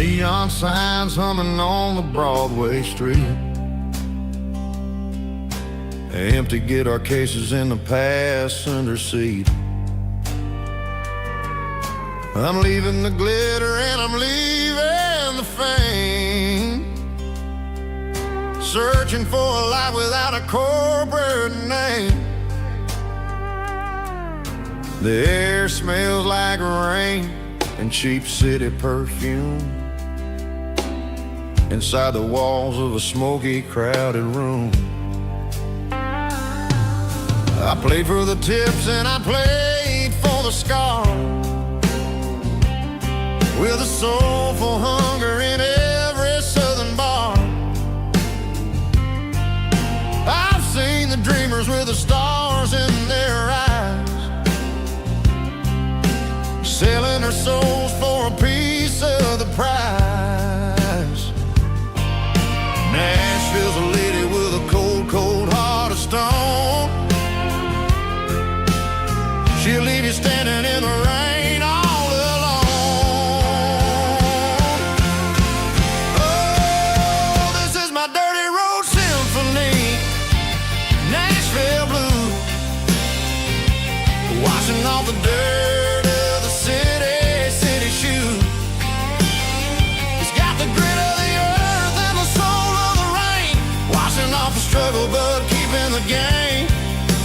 Neon signs humming on the Broadway street. Empty guitar cases in the passenger seat. I'm leaving the glitter and I'm leaving the fame, searching for a life without a corporate name. The air smells like rain and cheap city perfume inside the walls of a smoky, crowded room. I played for the tips and I played for the scars, with a soulful hunger in every southern bar. I've seen the dreamers with the stars in their eyes, selling their souls for a piece of the prize. Nashville's a lady with a cold, cold heart of stone. She'll leave you standing in the rain all alone. Oh, this is my dirty road symphony, Nashville blues, washing off the dirt of the city shoes. It's got the grit of the earth and the soul of the rain, washing off the struggle but keeping the game.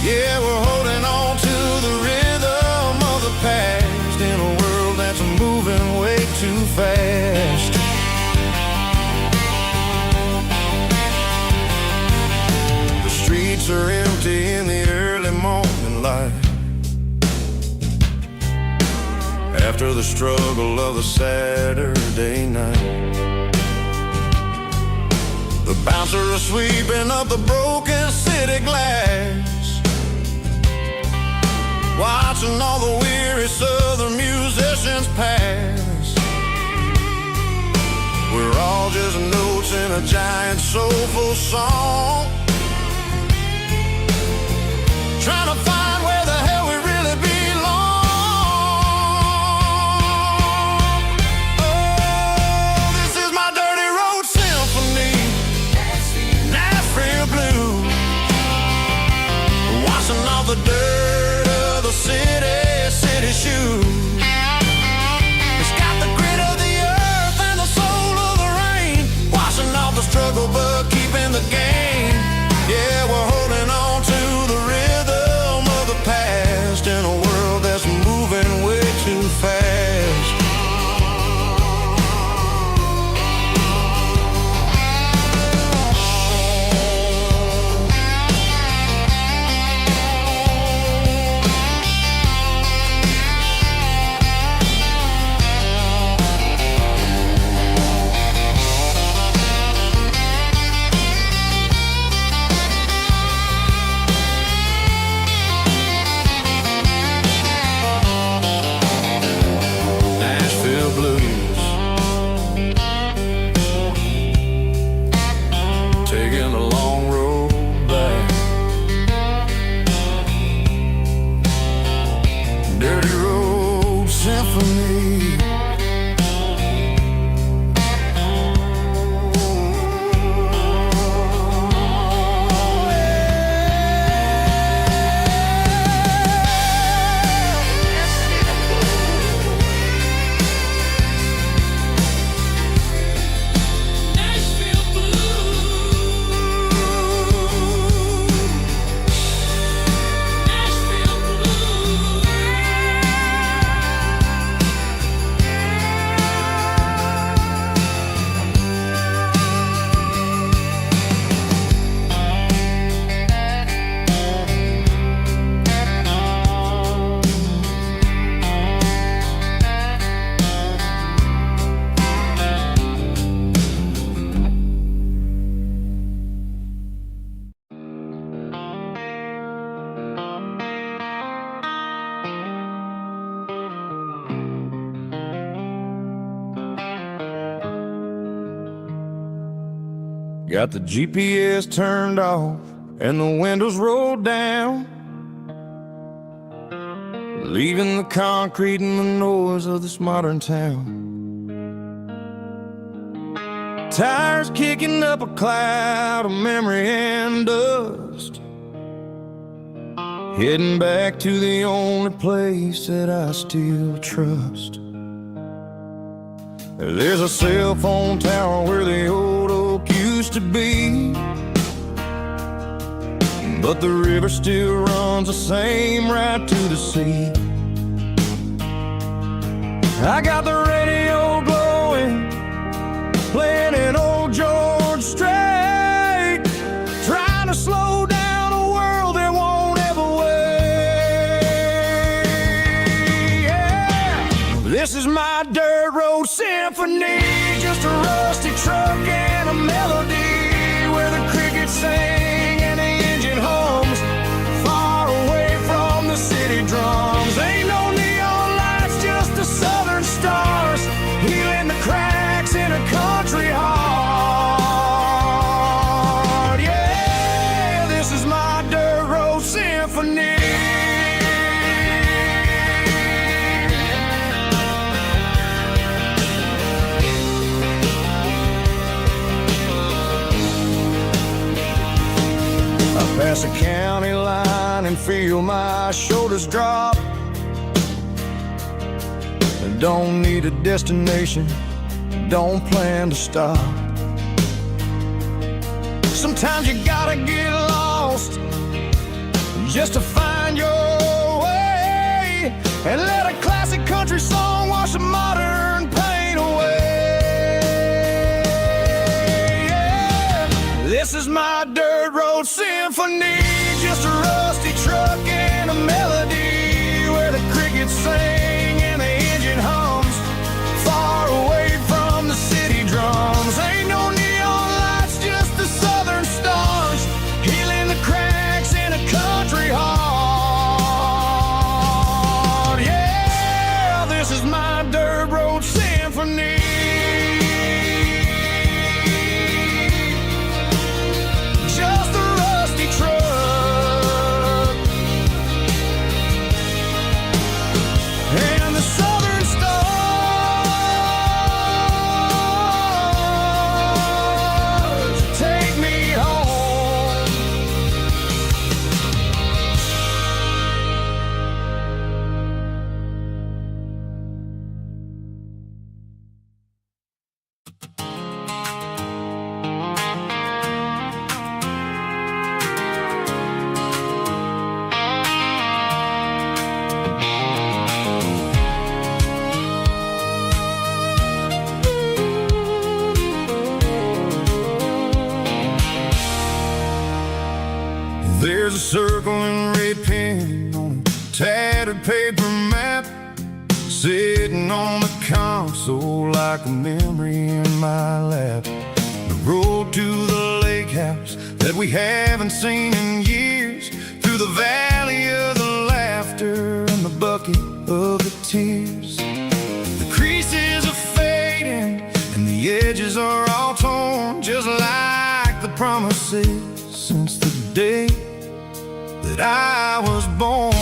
Yeah, we're holding on to the rhythm of the past in a world that's moving way too fast. The streets are empty in the early morning light, after the struggle of the Saturday night. The bouncer is sweeping up the broken city glass, watching all the weary southern musicians pass. We're all just notes in a giant soulful song, trying to find where the hell we really belong. Oh, this is my dirty road symphony, Nashville blues, washing off the dirt of the city shoes. It's got the grit of the earth and the soul of the rain, washing off the struggle but keeping the game. Yeah, we're holding on to the rhythm of the past in a world that's moving way too fast. Taking a long road back, dirty road symphony. Got the GPS turned off and the windows rolled down, leaving the concrete and the noise of this modern town. Tires kicking up a cloud of memory and dust, heading back to the only place that I still trust. There's a cell phone tower where the old oak used to be, but the river still runs the same right to the sea. I got the radio glowing, playing an old George Strait, trying to slow down a world that won't ever wait. Yeah. This is my dirt road symphony, just a rusty truck and a melody where the crickets sing and the engine hums, far away from the city drums. Ain't no neon lights, just the southern stars, healing the cracks in a country heart. Yeah, this is my dirt road symphony. I pass a county line and feel my shoulders drop. I don't need a destination, don't plan to stop. Sometimes you gotta get lost just to find your way, and let a classic country song wash a modern pain away. Yeah. This is my dirt road symphony, just a rusty truck and a melody where the crickets sing and the engine hums, far away from the city drums. Ain't no neon lights, just the southern stars, healing the cracks in a country heart. Yeah, this is my dirt road symphony. Just a rusty truck and the southern stars take me home. There's a circle in red pen on a tattered paper map, sitting on the console like a memory in my lap. The road to the lake house that we haven't seen in years, through the valley of the laughter and the bucket of the tears. The creases are fading and the edges are all torn, just like the promises since the day that I was born.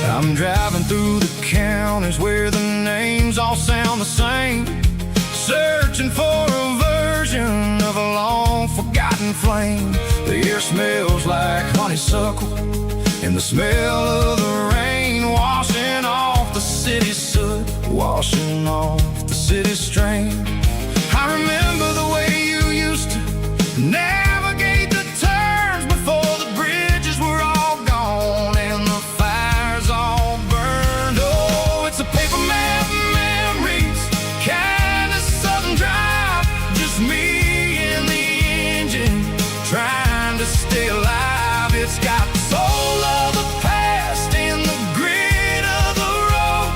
I'm driving through the counties where the names all sound the same, searching for a version of a long forgotten flame. The air smells like honeysuckle and the smell of the rain, washing off the city's soot, washing off the city's strain. I remember the way you used to navigate the turns before the bridges were all gone and the fires all burned. Oh, it's a paper map memories, kind of southern drive, just me and the engine trying to stay alive. It's got the soul of the past and the grit of the road,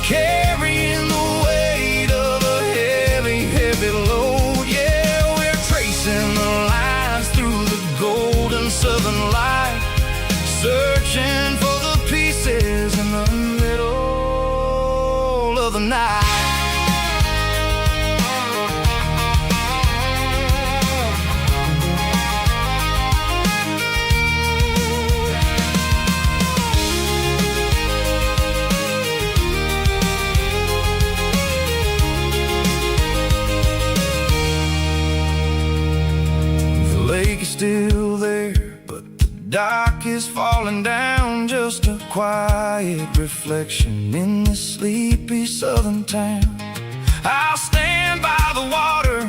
carrying the weight of a heavy, heavy load. dock is falling down, just a quiet reflection in this sleepy southern town. I'll stand by the water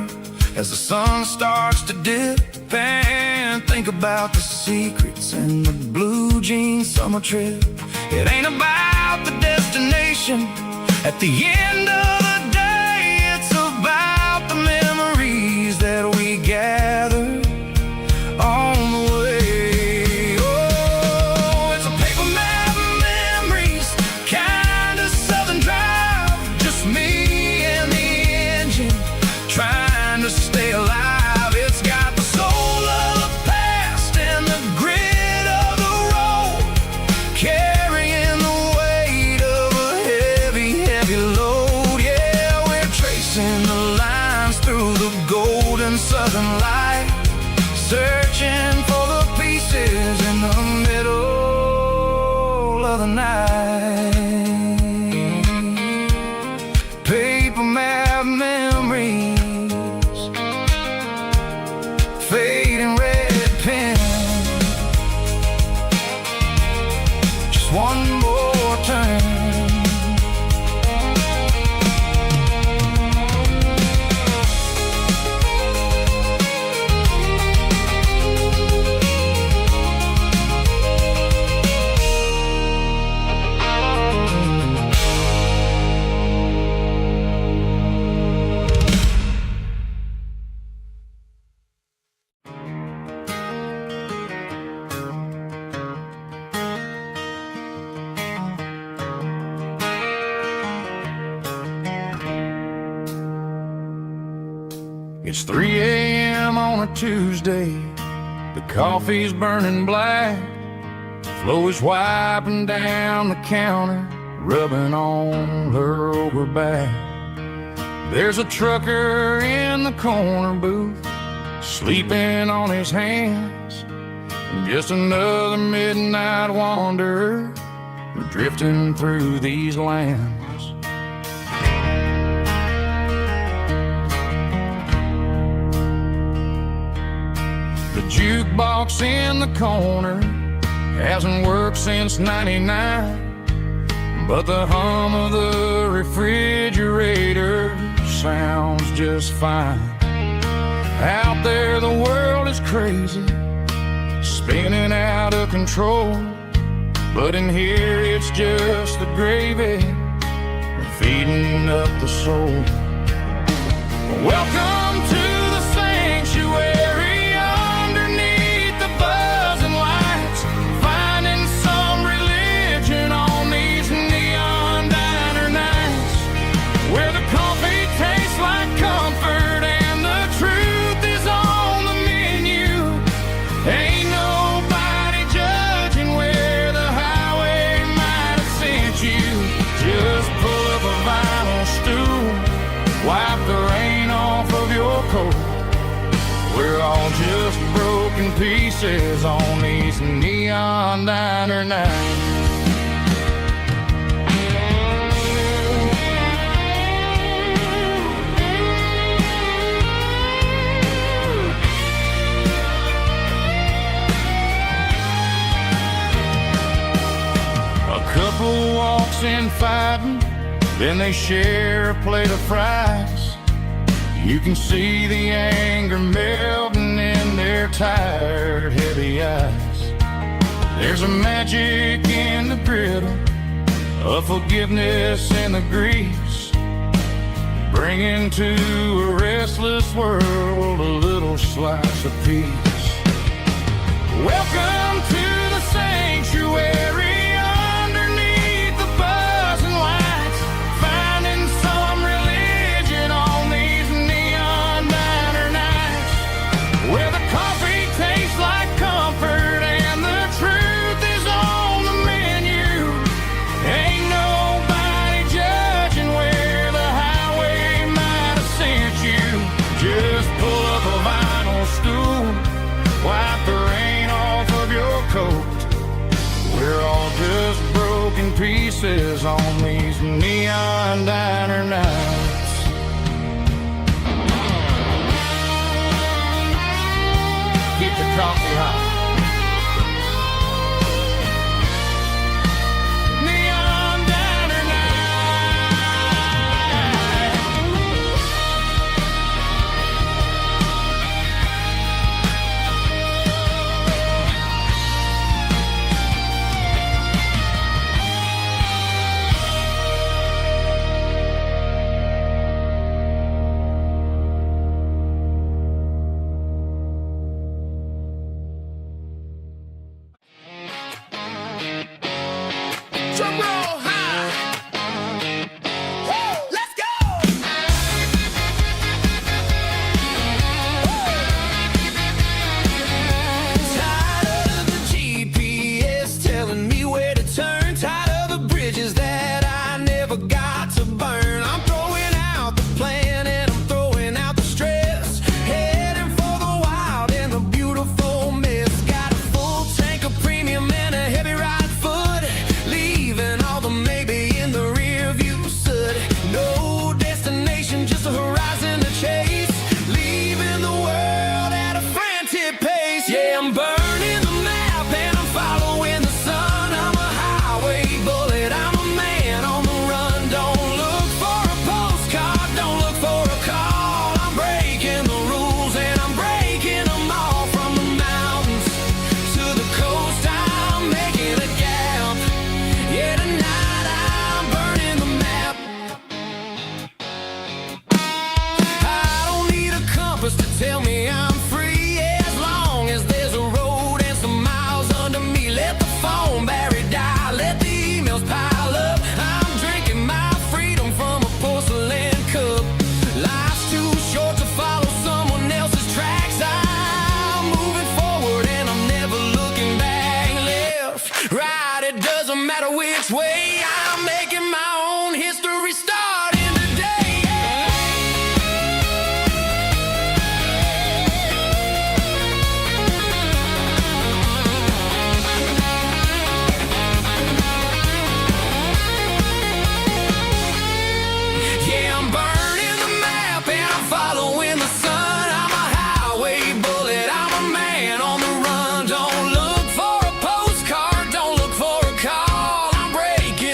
as the sun starts to dip and think about the secrets and the blue jean summer trip. It ain't about the destination at the end of the day, it's about the memories that we gather on the way. Oh, it's a paper map of memories, kind of southern drive, just me and the engine trying to stay alive. It's got the soul of the past and the grit of the road, carrying the weight of a heavy, heavy load. Yeah, we're tracing the lines through the golden southern light, searching for the pieces in the middle of the night. Paper map memories, fading red pen, just one more turn. It's 3 a.m. on a Tuesday, the coffee's burning black, Flo is wiping down the counter, rubbing on her over back. There's a trucker in the corner booth, sleeping on his hands, and just another midnight wanderer drifting through these lands. The jukebox in the corner hasn't worked since '99, but the hum of the refrigerator sounds just fine. Out there the world is crazy, spinning out of control, but in here it's just the gravy feeding up the soul. Welcome to the sanctuary, wipe the rain off of your coat. We're all just broken pieces on these neon diner nights. A couple walks in fighting, then they share a plate of fries. You can see the anger melting in their tired, heavy eyes. There's a magic in the griddle, a forgiveness in the grease, bringing to a restless world a little slice of peace. Welcome to the sanctuary, pieces on these neon diner nights. Keep the coffee hot. Drum roll high. Woo, let's go. Tired of the GPS telling me where to turn. Tired of the bridges that I never got to burn. I'm throwing out the plan and I'm throwing out the stress. Heading for the wild and the beautiful mess. Got a full tank of premium and a heavy right foot. Leaving all the maybe in the rear view soot. No destination, just a horizon to chase. Leaving the world at a frantic pace. Yeah, I'm burning the map and I'm following the sun. I'm a highway bullet, I'm a man on the run. Don't look for a postcard, don't look for a call. I'm breaking the rules and I'm breaking them all. From the mountains to the coast, I'm making a gap. Yeah, tonight I'm burning the map. I don't need a compass to tell me I'm free. As long as there's a road and some miles under me. Let the phone battery die, let the emails pile up. I'm drinking my freedom from a porcelain cup. Life's too short to follow someone else's tracks. I'm moving forward and I'm never looking back. Left, right, it doesn't matter which way. I'm making my own history starting today. Yeah, I'm burning the map and I'm following the sun. I'm a highway bullet, I'm a man on the run. Don't look for a postcard, don't look for a call. I'm breaking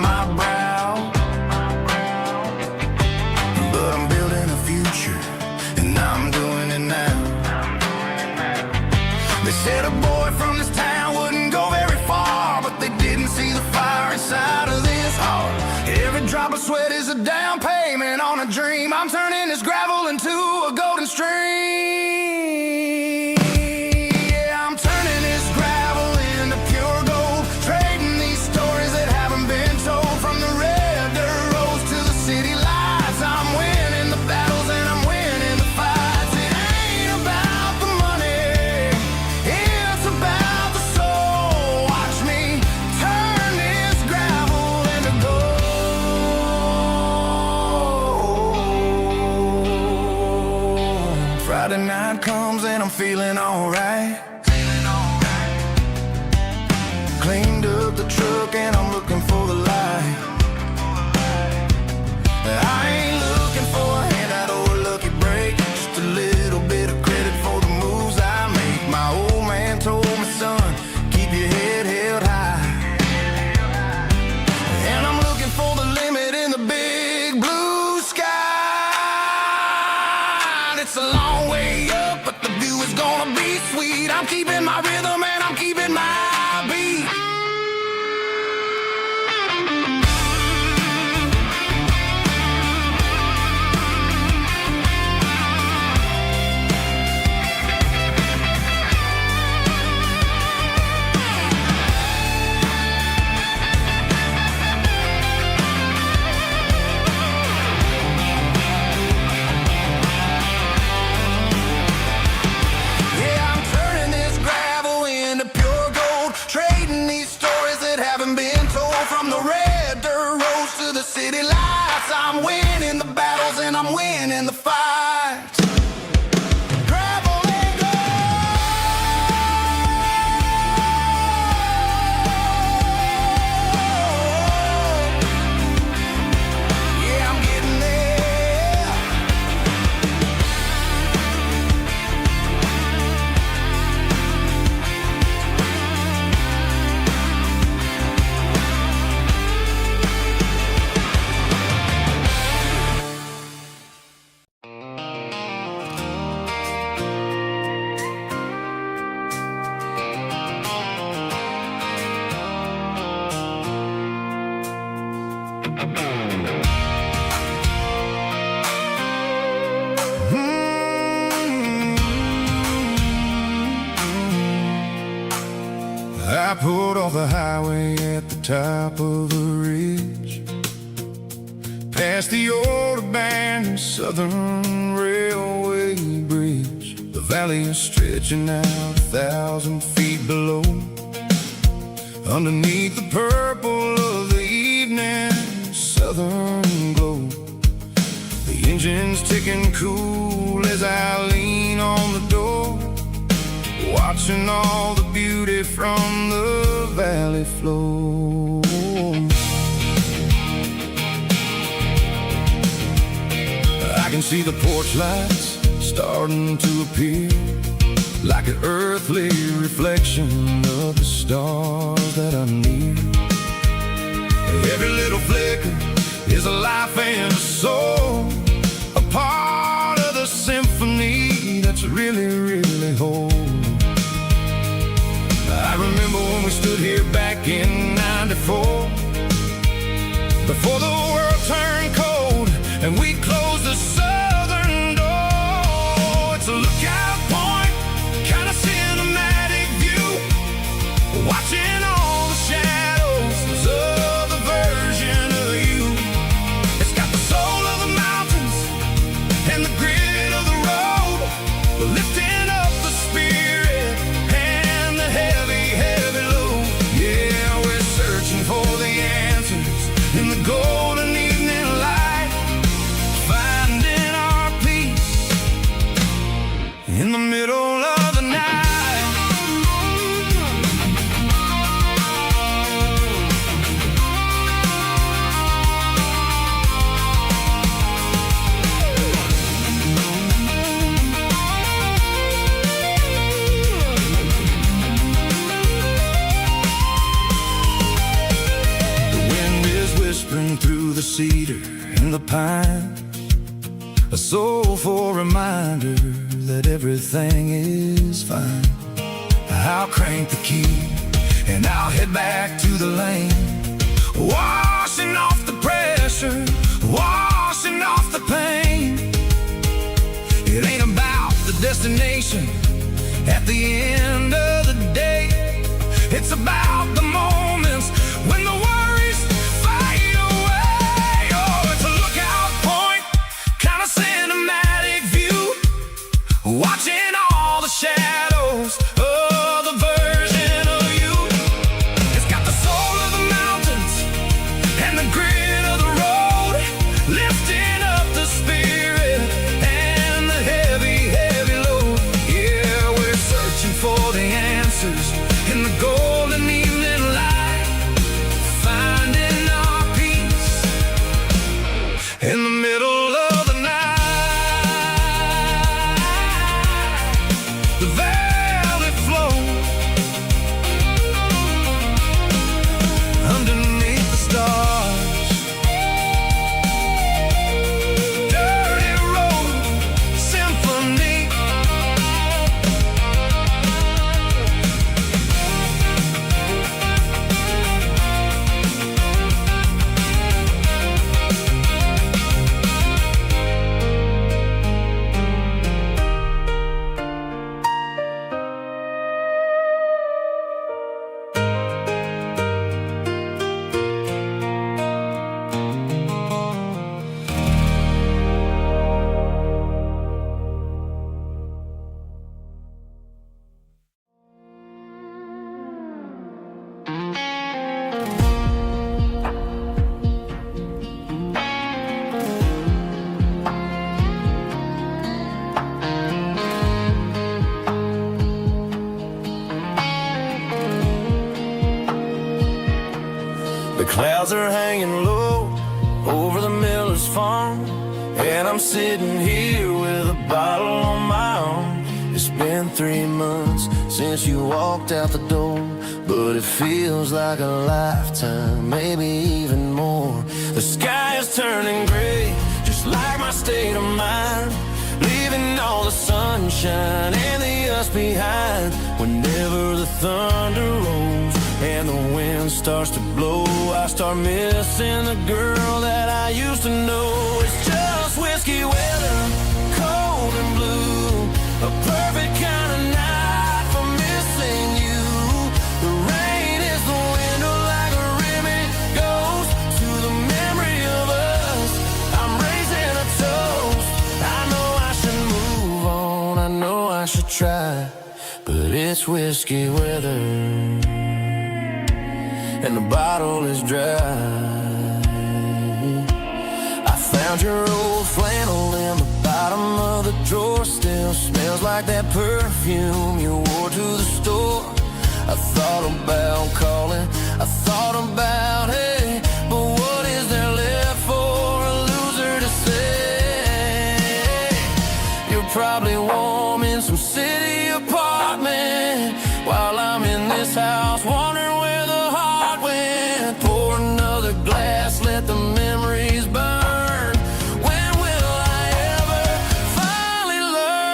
on my brow. But I'm building a future, and I'm doing it now. They said a boy from this town wouldn't go very far, but they didn't see the fire inside of this heart. Every drop of sweat is a down payment on a dream. I'm turning this gravel into a golden stream. Yeah, I'm turning this gravel into pure gold, trading these stories that haven't been told. From the red dirt roads to the city lights, I'm winning the battles and I'm winning the fights. It ain't about the money, it's about the soul. Watch me turn this gravel into gold. Friday night comes and I'm feeling alright. Cleaned up the truck and I'm looking for the light. I ain't looking for a handout or a lucky break, just a little bit of credit for the moves I make. My old man told me, son, keep your head held high. And I'm looking for the limit in the big blue sky. It's a long way up, but the view is gonna be sweet. I'm keeping my rhythm and I'm keeping my beat. Yeah, I'm turning this gravel into pure gold, trading these stories that haven't been told. From the red dirt roads to the city lights, I'm winning the battles and I'm winning the fights. Gravel and gold. Yeah, I'm getting there. I pulled off the highway at the top of the ridge, past the old abandoned Southern Railway bridge. The valley is stretching out 1,000 feet below, underneath the purple of the evening southern glow. The engine's ticking cool as I lean on the door, watching all the beauty from the valley flow. I can see the porch lights starting to appear, like an earthly reflection of the stars that are near. Every little flicker is a life and a soul, a part of the symphony that's really, really whole. I remember when we stood here back in '94, before the world turned cold and we closed the southern door. It's a lookout point, kind of cinematic view, watching all the shadows of the version of you. It's got the soul of the mountains and the grit of the road, lifting up the spirit and the heavy, heavy load. Yeah, we're searching for the answers in the golden evening light, finding our peace in the middle of the night. The wind is cedar and the pine, a soulful reminder that everything is fine. I'll crank the key and I'll head back to the lane, washing off the pressure, washing off the pain. It ain't about the destination at the end of the day. It's about the moments when the worries fade away. Oh, it's a lookout point, kind of cinematic view, watching all the shadows of the version of you. It's got the soul of the mountains and the grit of the road, lifting up the spirit and the heavy, heavy load. Yeah, we're searching for the answers in the golden evening light, finding our peace in the middle of the night. The valley flows underneath the stars. Dirty road symphony. The clouds are hanging low over the miller's farm, and I'm sitting here with a bottle on my arm. It's been 3 months since you walked out the door, but it feels like a lifetime, maybe even more. The sky is turning gray, just like my state of mind, leaving all the sunshine and the us behind. Whenever the thunder rolls and the wind starts to blow, I start missing the girl that I used to know. It's just whiskey weather, cold and blue, a perfect kind of night for missing you. The rain is the window like a ribbon goes to the memory of us. I'm raising a toast. I know I should move on, I know I should try, but it's whiskey weather and the bottle is dry. I found your old flannel in the bottom of the drawer, still smells like that perfume you wore to the store. I thought about calling, I thought about, hey, but what is there left for a loser to say? You're probably warm in some city apartment while I'm in this house wondering where the heart went. Pour another glass, let the memories burn. When will I ever finally learn?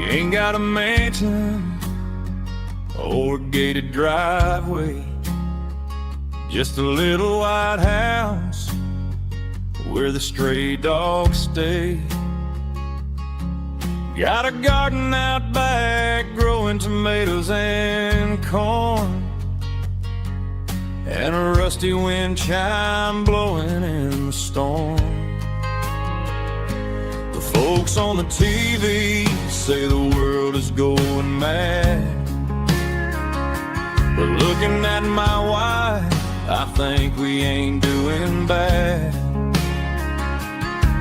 ain't got a mansion or a gated driveway, just a little white house where the stray dogs stay. Got a garden out back growing tomatoes and corn, and a rusty wind chime blowing in the storm. The folks on the TV say the world is going mad, but looking at my wife, I think we ain't doing bad.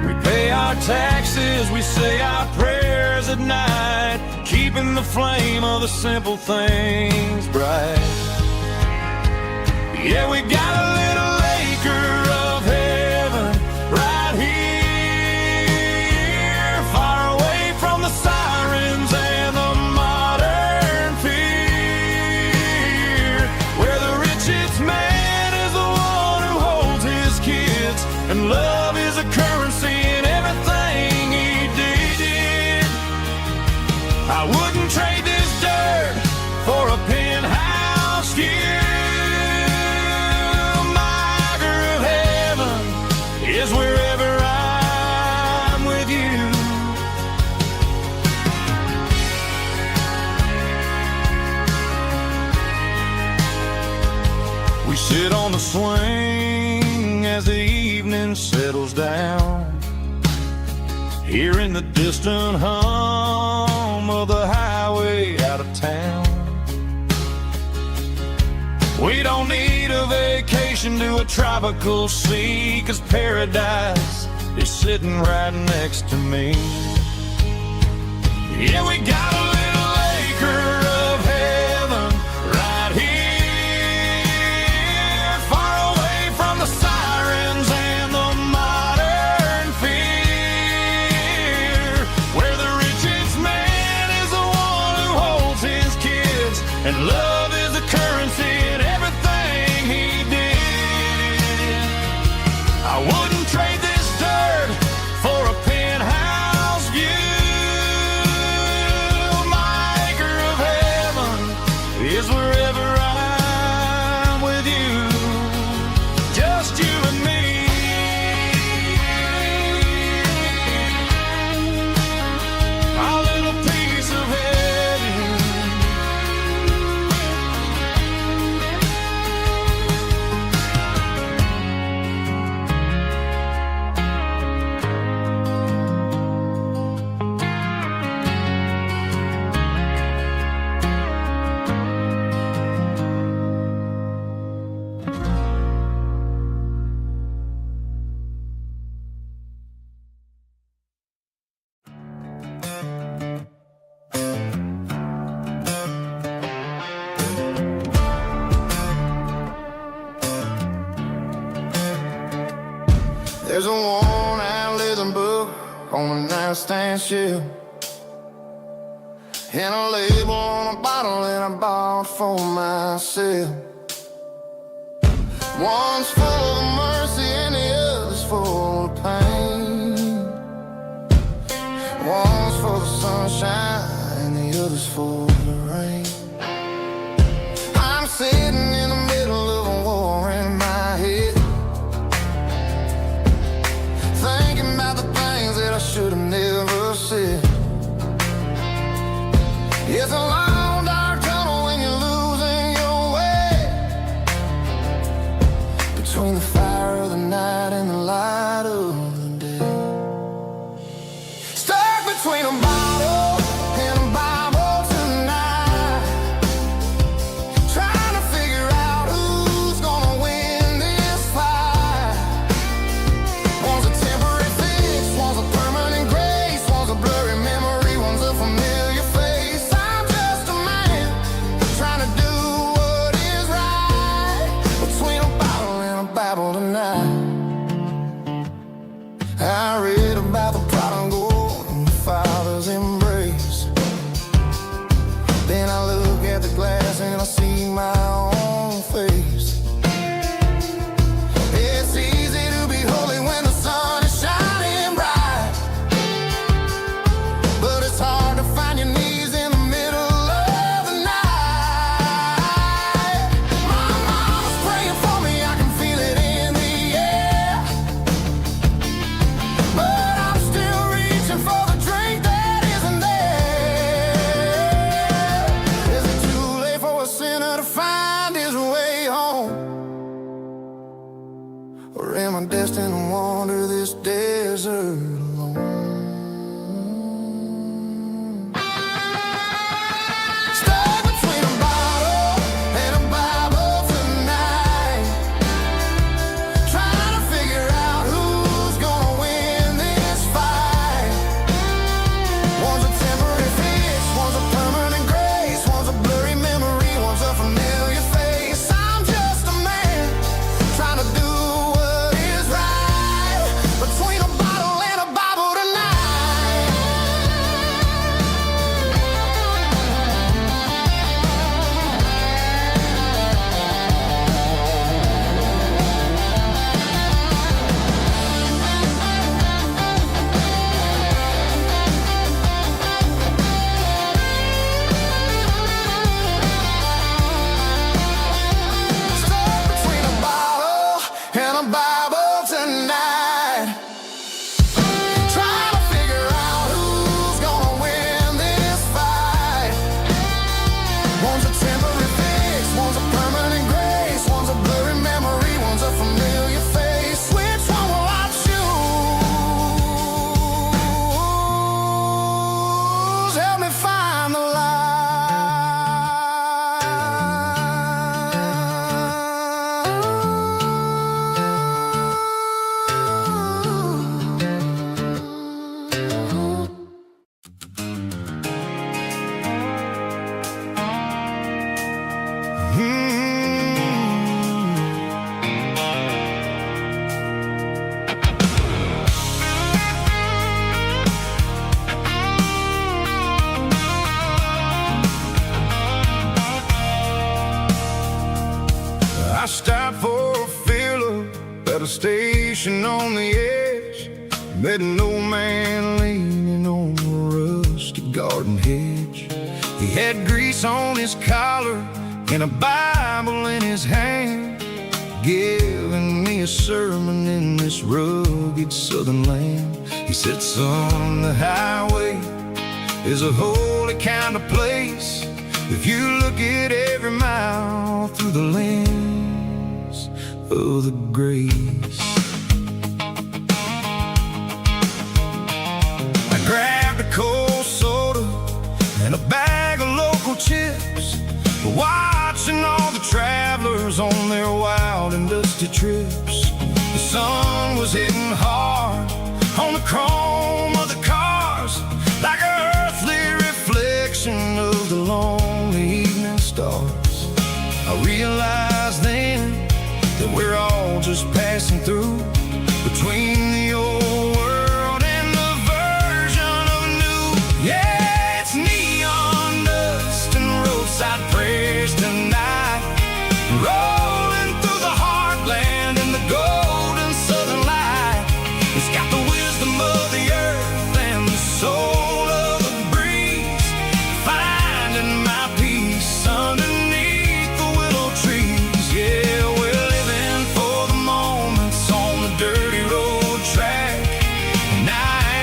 We pay our taxes, we say our prayers at night, keeping the flame of the simple things bright. Yeah, we got a little acre of heaven right here, far away from the sirens and the modern fear, where the richest man is the one who holds his kids, and love is a currency in everything he did. I wouldn't trade this dirt for a penthouse view. Is wherever I'm with you. We sit on the swing as the evening settles down, hearing the distant hum of the highway out of town. We don't need a vacation to a tropical sea, 'cause paradise is sitting right next to me. Yeah, we got a little acre of heaven right here, far away from the sirens and the modern fear, where the richest man is the one who holds his kids, and love is a currency in everything he did. I wouldn't trade this dirt for a penthouse view. My acre of heaven is wherever I'm with you, just you and me. Our little piece of heaven. There's a worn-out leather book on the nightstand shelf, and a label on a bottle that I bought for myself. One's full of mercy and the other's full of pain. One's full of sunshine and the other's full of rain. I'm sitting in the middle of a war in my head, thinking about the things that I should have never said. It's a long dark tunnel when you're losing your way, between the fire of the night and the light of the day. Stuck between a bottle and a Bible tonight, trying to figure out who's gonna win this fight. One's a temporary fix, one's a permanent grace, one's a blurry memory, one's a familiar face. I'm just a man trying to do what is right, between a bottle and a Bible tonight. I read about the prodigal and the fathers in station on the edge, met an old man leaning on a rusty garden hedge. He had grease on his collar and a Bible in his hand, giving me a sermon in this rugged southern land. He said, son, the highway is a holy kind of place if you look at every mile through the lens of the grace. I grabbed a cold soda and a bag of local chips, watching all the travelers on their wild and dusty trips. The sun was hitting hard on the chrome of the cars, like an earthly reflection of the lonely evening stars. I realized then that we're all just passing through between the old world and the version of new. Yeah, it's neon dust and roadside prayers tonight, rolling through the heartland in the golden southern light. It's got the wisdom of the earth and the soul of the breeze, finding my peace underneath the willow trees. Yeah, we're living for the moments on the dirty road track, and I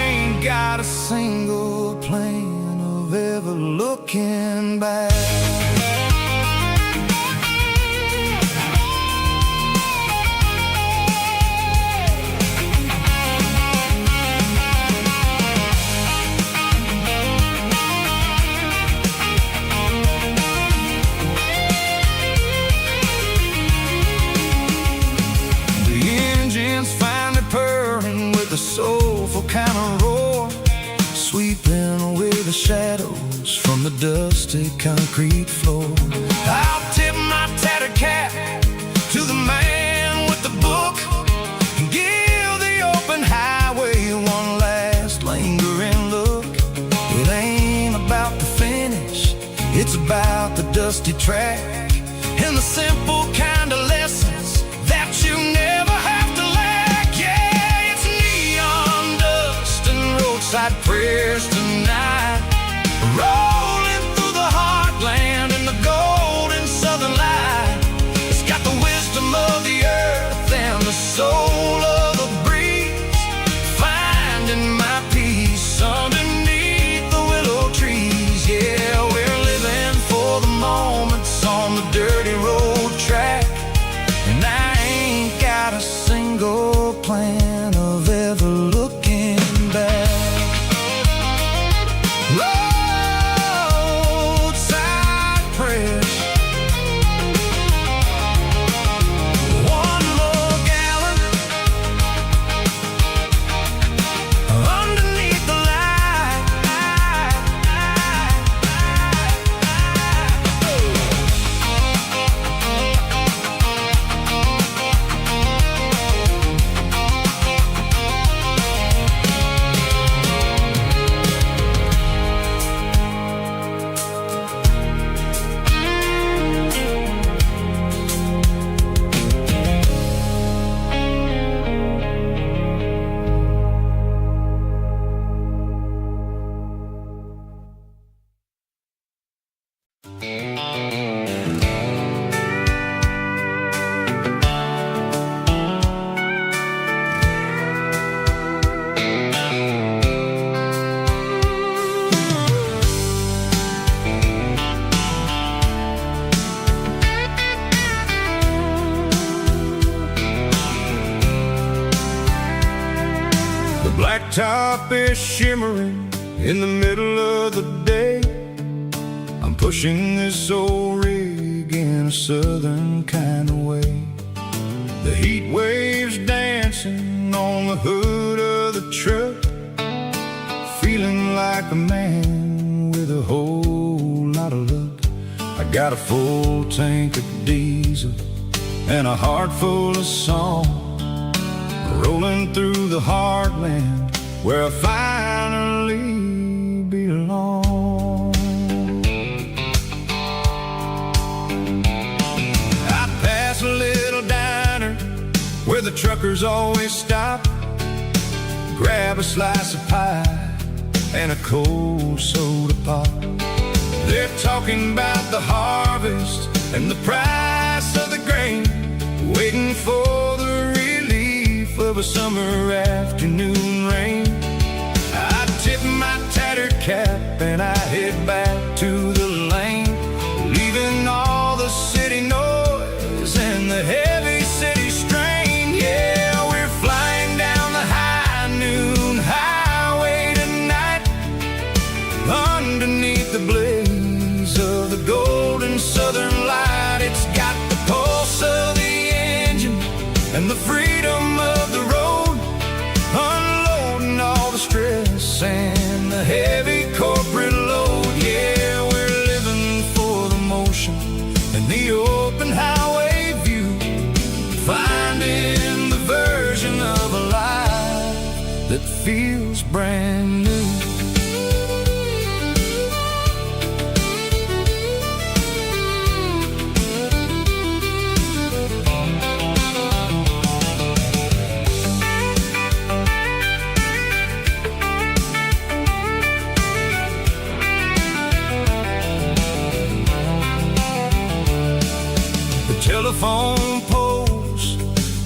ain't got a single plan of ever looking back. A soulful kind of roar, sweeping away the shadows from the dusty concrete floor. I'll tip my tattered cap to the man with the book and give the open highway one last lingering look. It ain't about the finish, it's about the dusty track and the simple kind of lessons that you never have to lack. Yeah, it's neon dust and roadside prayers tonight, rolling through the heartland in the golden southern light. It's got the wisdom of the earth and the soul of the breeze, finding my peace underneath the willow trees. Yeah, we're living for the moments on the dirty road track, and I ain't got a single plan of ever looking back. Roadside prayers, one more gallon underneath the light. Blacktop is shimmering in the middle of the day. I'm pushing this old rig in a southern kind of way. The heat waves dancing on the hood of the truck, feeling like a man with a whole lot of luck. I got a full tank of diesel and a heart full of song, rolling through the heartland where I finally belong. I pass a little diner where the truck truckers always stop, grab a slice of pie and a cold soda pop. They're talking about the harvest and the price of the grain, waiting for the relief of a summer afternoon rain. I tip my tattered cap and I head back to the lane, leaving all the city noise and the heavy city strain. Yeah, we're flying down the high noon highway tonight, underneath the blaze of the golden southern light. It's got the pulse of the engine and the freedom of the road, unloading all the stress and the heavy corporate load. Yeah, we're living for the motion and the open highway view, finding the version of a life that feels brand new. Telephone poles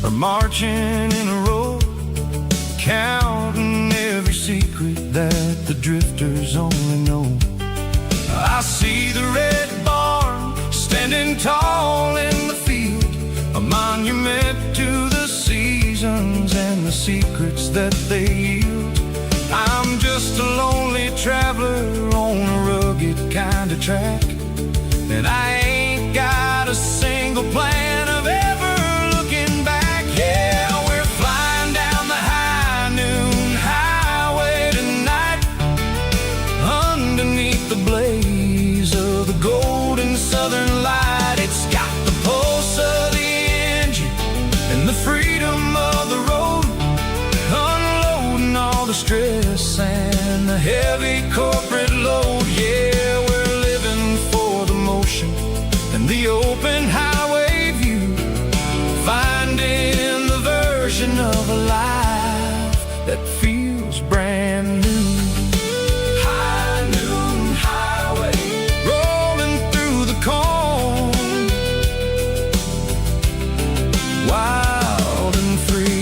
are marching in a row, counting every secret that the drifters only know. I see the red barn standing tall in the field, a monument to the seasons and the secrets that they yield. I'm just a lonely traveler on a rugged kind of track, and I ain't got a single plan of ever looking back. Yeah, we're flying down the high noon highway tonight, underneath the blaze of the golden southern light. It's got the pulse of the engine and the freedom of the road, unloading all the stress and the heavy corporate load. Yeah, we're living for the motion and the open highway view, finding the version of a life that feels brand new. High noon highway, rolling through the corn, wild and free.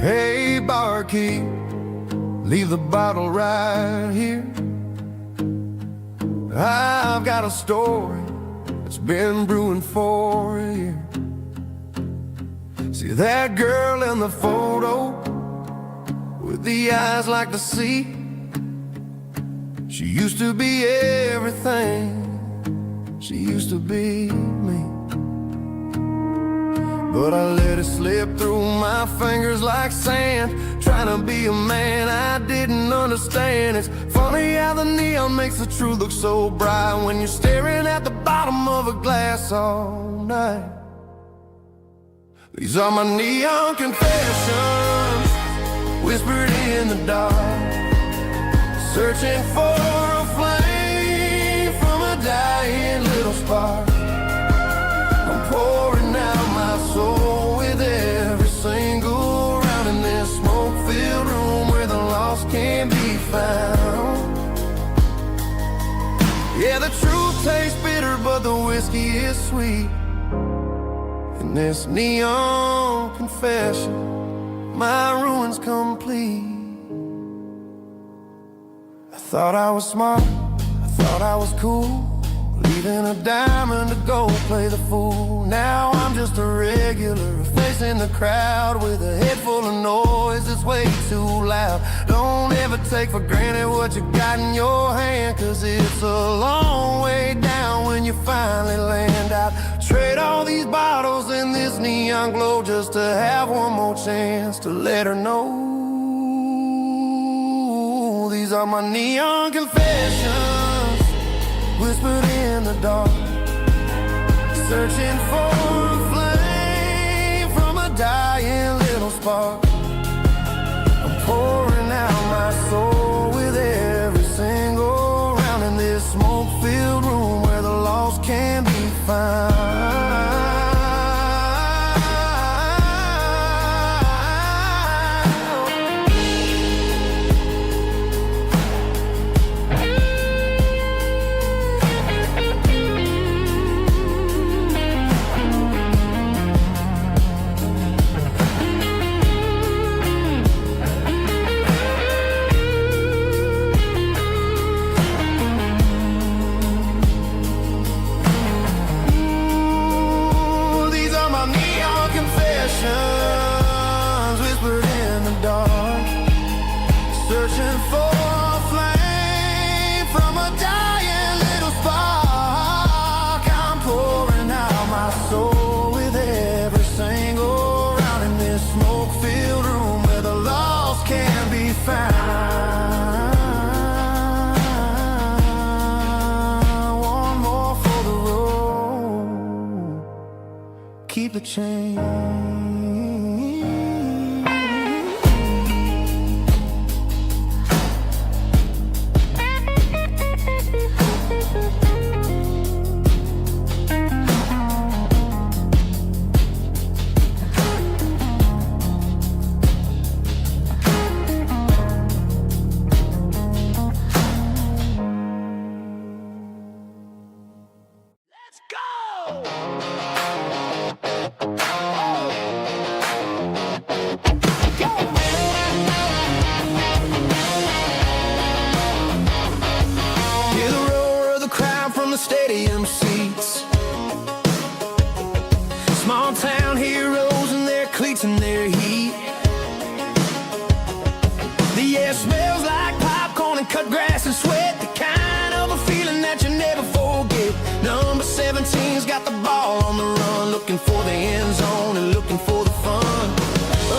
Hey, barkeep, leave the bottle right here. I've got a story that's been brewing for a year. See that girl in the photo with the eyes like the sea? She used to be everything, she used to be me. But I let it slip through my fingers like sand, trying to be a man I didn't understand. It's funny how the neon makes the truth look so bright when you're staring at the bottom of a glass all night. These are my neon confessions, whispered in the dark, searching for a flame from a dying little spark. I'm pouring out my soul with every single round in this smoke-filled room where the lost can't be found. Yeah, the truth tastes bitter, but the whiskey is sweet. In this neon confession, my ruin's complete. I thought I was smart, I thought I was cool, leaving a diamond to go play the fool. Now I'm just a regular, facing the crowd with a head full of noise that's way too loud. Don't ever take for granted what you got in your hand, 'cause it's a long way down when you finally land out. Trade all these bottles and this neon glow just to have one more chance to let her know. These are my neon confessions, whispered in the dark, searching for a flame from a dying little spark. I'm pouring out my soul with every single round in this smoke-filled room where the lost can be found. Whispered in the dark, searching for a flame from a dying little spark. I'm pouring out my soul with every single round in this smoke-filled room where the lost can be found. One more for the road, keep the change. Stadium seats, small town heroes in their cleats and their heat. The air smells like popcorn and cut grass and sweat, the kind of a feeling that you never forget. Number 17's got the ball on the run, looking for the end zone and looking for the fun.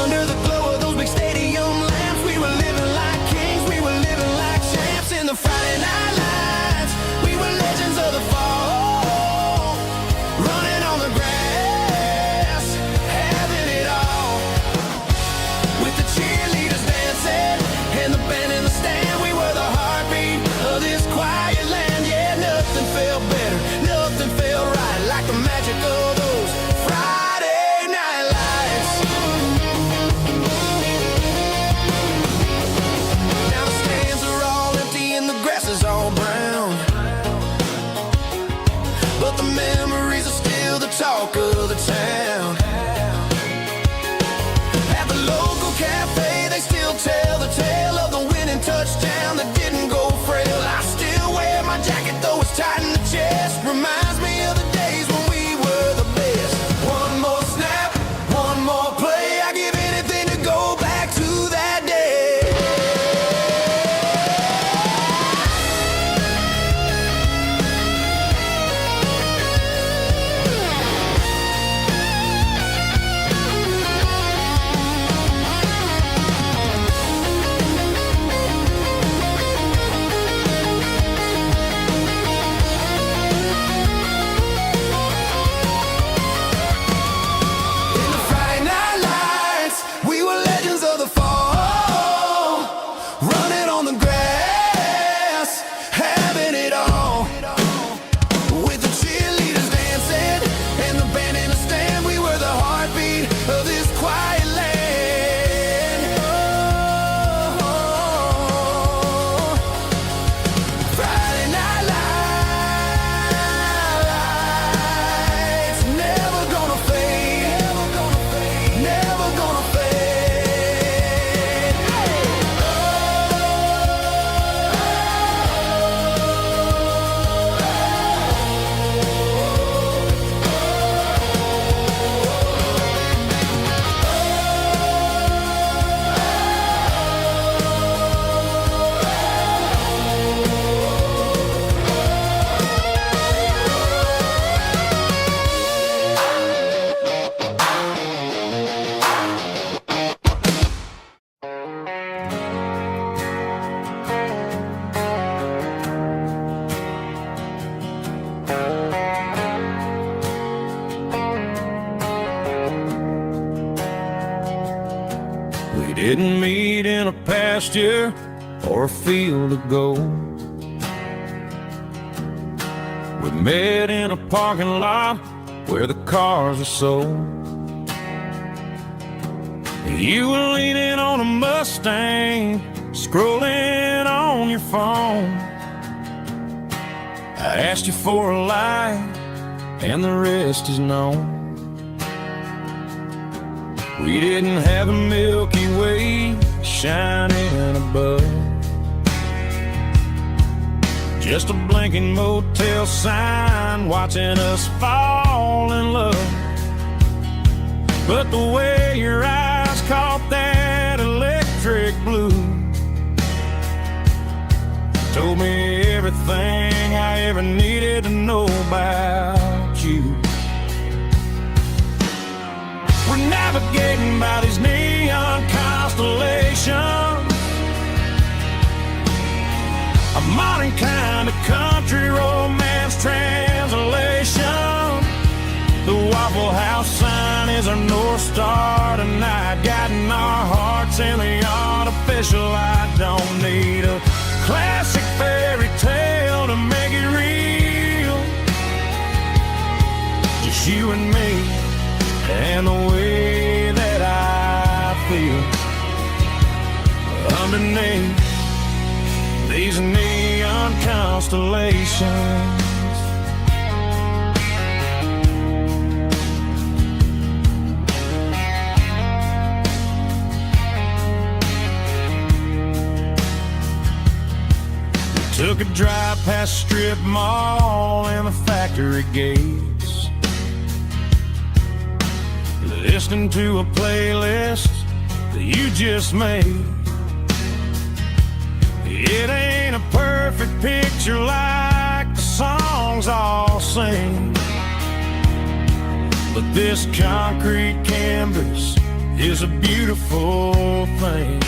Under the glow of those big stadium lamps, we were living like kings, we were living like champs in the Friday night lights. We were legends of the fall, running on the grass, having it all. With the cheerleaders dancing and the band in the stand, we were the heartbeat of this quiet land. Yeah, nothing felt better, nothing felt right like the magic of those Friday night lights. didn't meet in a pasture or a field of gold. We met in a parking lot where the cars are sold. You were leaning on a Mustang, scrolling on your phone. I asked you for a light, and the rest is known. We didn't have a Milky Way shining above, just a blinking motel sign watching us fall in love. But the way your eyes caught that electric blue told me everything I ever needed to know about you. We're navigating by these neon constellations, a modern kind of country romance translation. The Waffle House sign is our North Star tonight, guiding our hearts in the artificial light. Don't need a classic fairy tale to make it real, just you and me and the way that I feel underneath these neon constellations. We took a drive past Strip Mall and the factory gates, listening to a playlist that you just made. It ain't a perfect picture like the songs all sing, but this concrete canvas is a beautiful thing.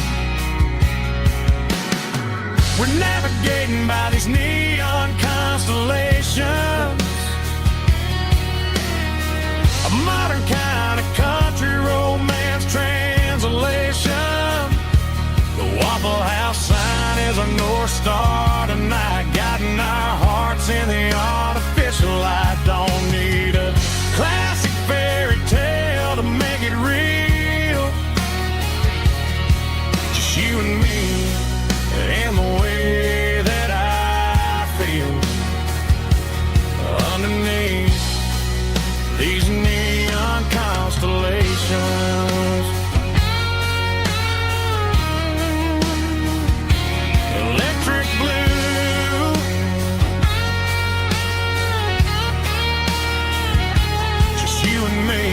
We're navigating by these neon constellations, a modern kind of country romance translation. The Waffle House sign is our North Star tonight, guiding our hearts in the artificial light. Don't need a classic fairy tale to make it real, just you and me and the way that I feel underneath these neon constellations. Electric blue, just you and me.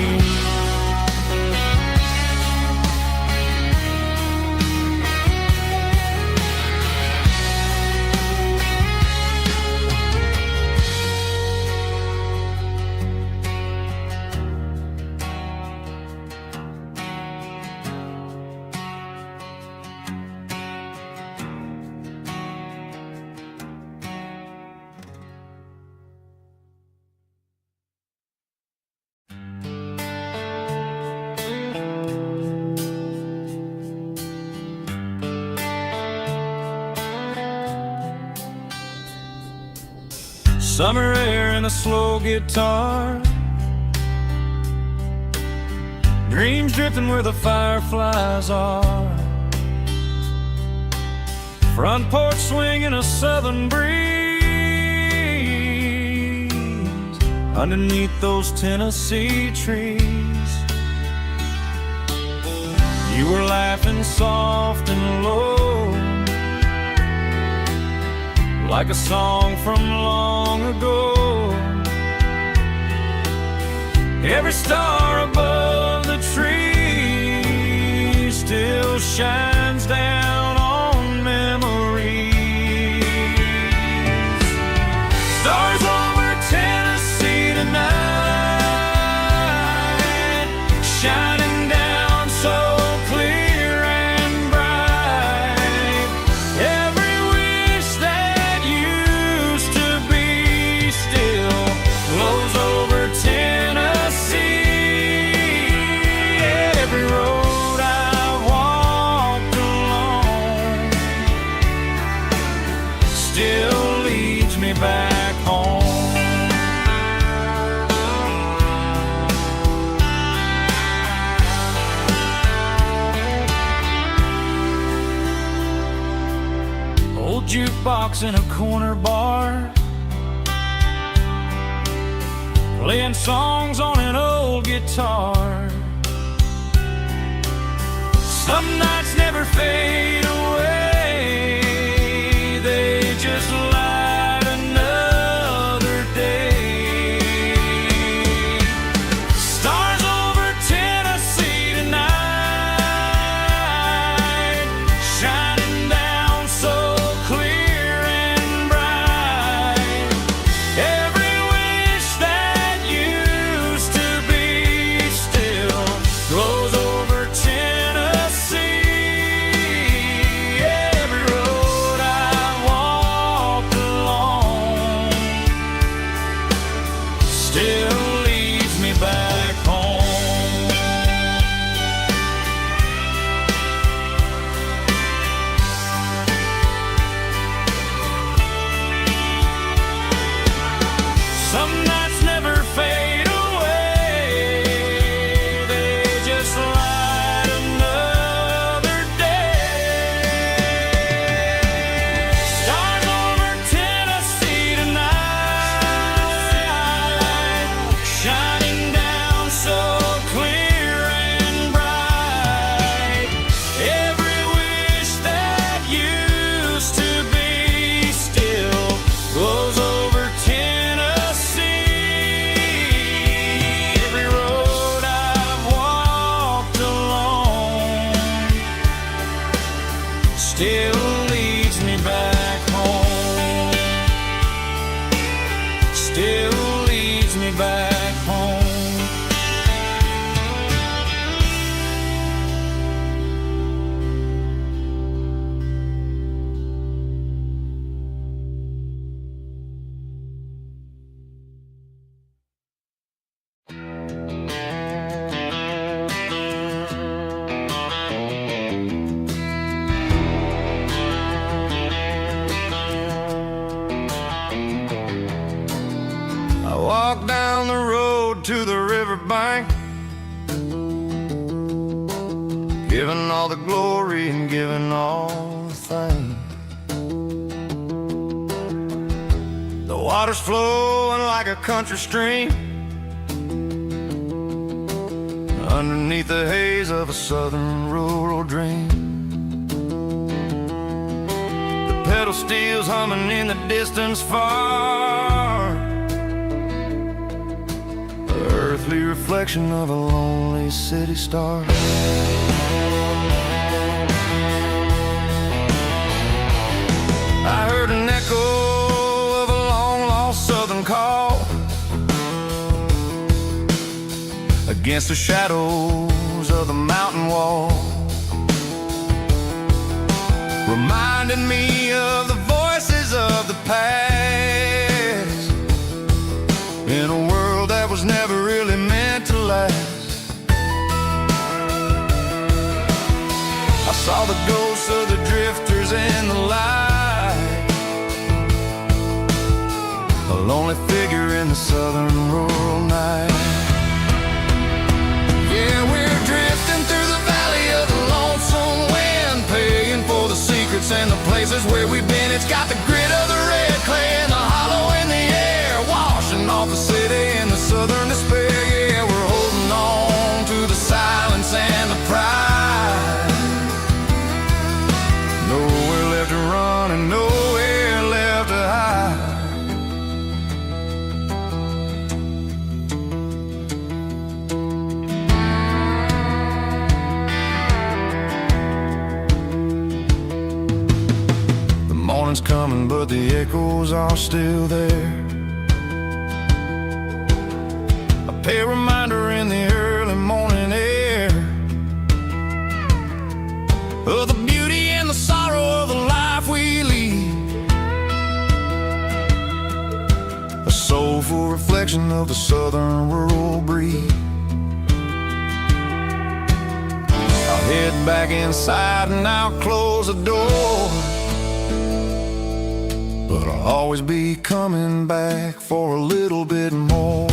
Summer air and a slow guitar, dreams drifting where the fireflies are, front porch swinging a southern breeze underneath those Tennessee trees. You were laughing soft and low, like a song from long ago. Every star above the tree still shines down on memories. Stars over Tennessee tonight, shining down so clear and bright. Every wish that used to be still flows over Tennessee. Every road I've walked me back home. Old jukebox in a corner bar, playing songs on an old guitar. Some nights never fade away, they just light another day. Stars over Tennessee tonight, shining down so clear and bright. Every wish that used to be still glows over Tennessee. Every road I've walked along still leads me back home. Some nights never fade away, they just light another day. Stars over Tennessee tonight, shining down so clear and bright. Every wish that used to be still glows over Tennessee. Every road I've walked along still leads me back home. Still leads me back home. I walk down the road to the riverbank, giving all the glory and giving all the thanks. The water's flowing like a country stream underneath the haze of a southern rural dream. The pedal steel's humming in the distance far, earthly reflection of a lonely city star. I heard an echo of a long-lost southern call against the shadows of the mountain wall, reminding me of the voices of the past in a world that was never really meant to last. I saw the ghosts of the drifters in the light, a lonely figure in the southern rural night. Yeah, we're drifting through the valley of the lonesome wind, paying for the secrets and the places where we've been. It's got the grit of the red clay and the hollow in the air, washing off the city and the southern despair. Yeah, we're holding on to the silence and the pride. Nowhere left to run and nowhere left to hide. The morning's coming, but the echoes are still there. A pale reminder in the early morning air of the beauty and the sorrow of the life we lead, a soulful reflection of the southern rural breed. I'll head back inside and I'll close the door, but I'll always be coming back for a little bit more.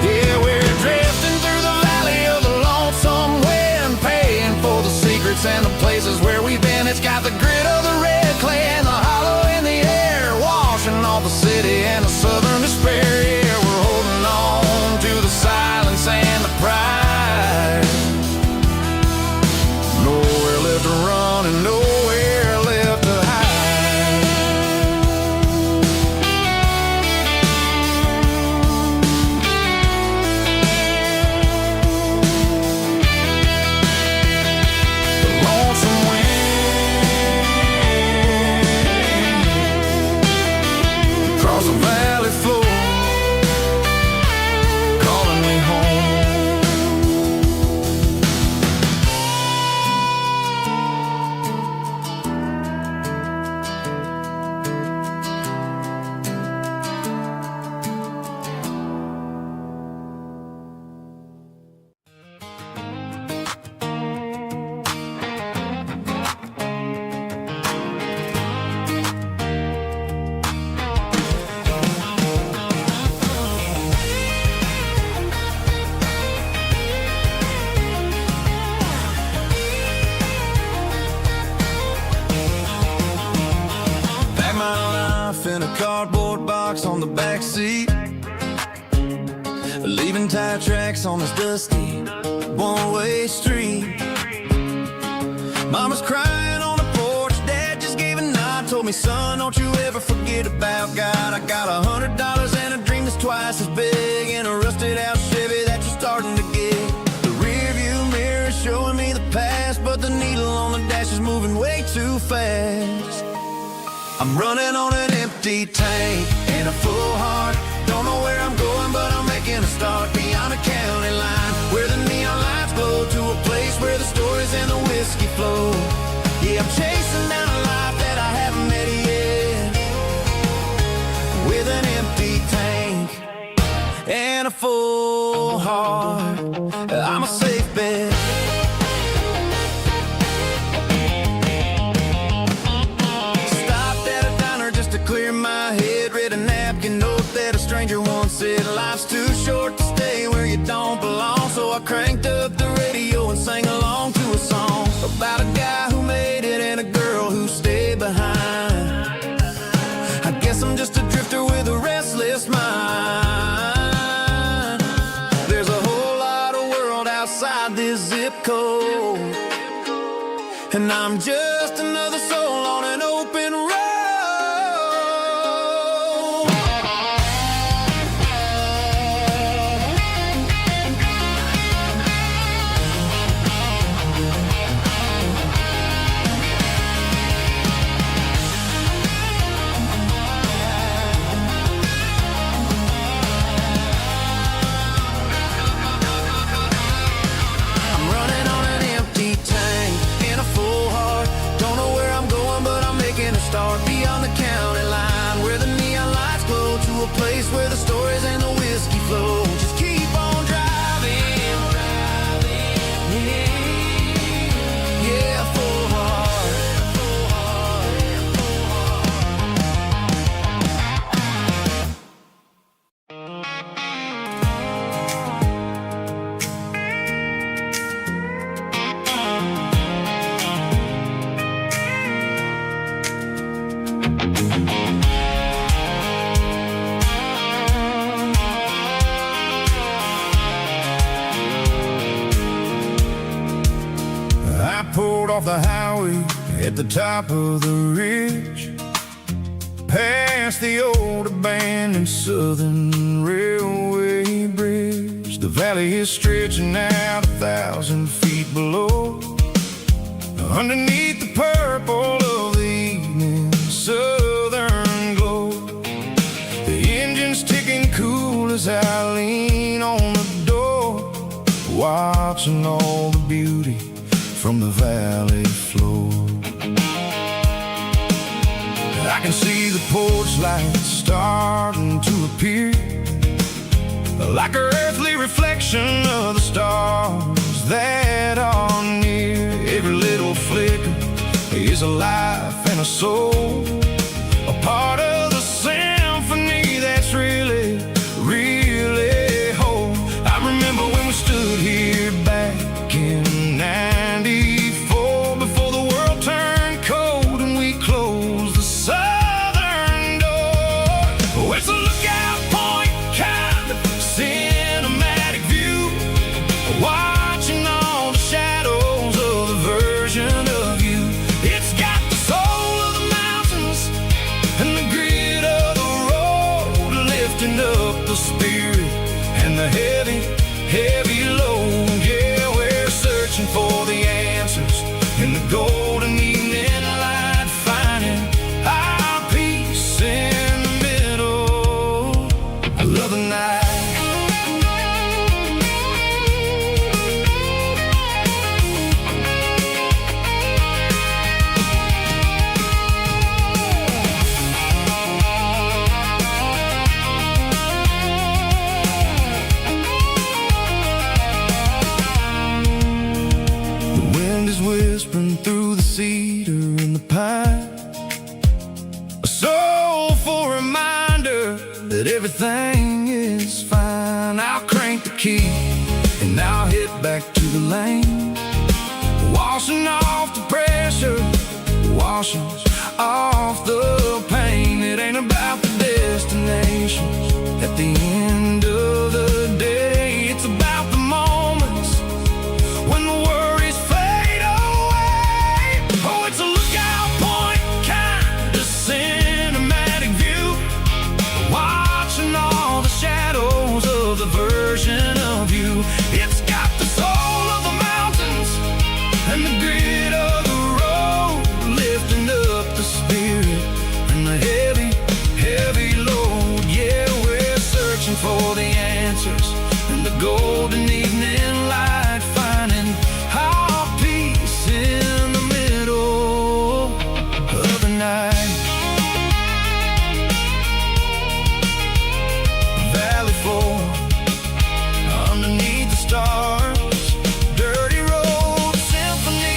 Yeah, we're drifting through the valley of the lonesome wind, paying for the secrets and the places where we've been. It's got the grit of the red clay and the hollow in the air, washing off the city and the southern despair. Yeah, we're holding on to the silence and the pride. Nowhere left to run and nowhere left to hide. The lonesome wind across the valley floor, calling me home. In a cardboard box on the back seat, leaving tire tracks on this dusty one-way street. Mama's crying on the porch, Dad just gave a nod, told me, son, don't you ever forget about God. I got $100 and a dream that's twice as big, and a rusted out Chevy that you're starting to get. The rear view mirror is showing me the past, but the needle on the dash is moving way too fast. I'm running on an empty tank and a full heart. Don't know where I'm going, but I'm making a start beyond a county line, where the neon lights glow, to a place where the stories and the whiskey flow. Yeah, I'm chasing down a life that I haven't met yet, with an empty tank and a full heart. I'm a safe bet. Clear my head, read a napkin note that a stranger once said, life's too short to stay where you don't belong. So I cranked up the radio and sang along to a song about a guy who made it and a girl who stayed behind. I guess I'm just a drifter with a restless mind. There's a whole lot of world outside this zip code, and I'm just another soul on an open road. Start beyond the county line, where the neon lights glow, to a place where the stories and the whiskey flow. Just keep on driving, yeah, full heart. Pulled off the highway at the top of the ridge, past the old abandoned Southern Railway bridge. The valley is stretching out 1,000 feet below, underneath the purple of the evening southern glow. The engine's ticking cool as I lean on the door, watching all the beauty from the valley floor. I can see the porch lights starting to appear, like an earthly reflection of the stars that are near. Every little flicker is a life and a soul, a part of the symphony that's really, really whole. I remember when we stood here back in '94, before the world turned cold and we closed the southern door. Oh, it's a lookout point kind of cinematic view, watching all the shadows of the version of you. It's got the soul of the mountains and the grit of the road, lifting up the spirit and the heavy, heavy load. Yeah, we're searching for the answers in the golden evening light, finding our peace in the middle of the night. Whispering through the cedar and the pine, a soulful reminder that everything is fine. I'll crank the key and I'll head back to the lane, washing off the pressure, washing off the pain. It ain't about the destinations at the end of the day. It's about the moments when the worries fade away. Oh, it's a lookout point kind of cinematic view, watching all the shadows of the version of you. It's got the soul of the mountains and the grit of the road, lifting up the spirit and the heavy, heavy load. Yeah, we're searching for the answers in the golden evening light, finding our peace in the middle of the night. Valley floor underneath the stars, dirty road symphony.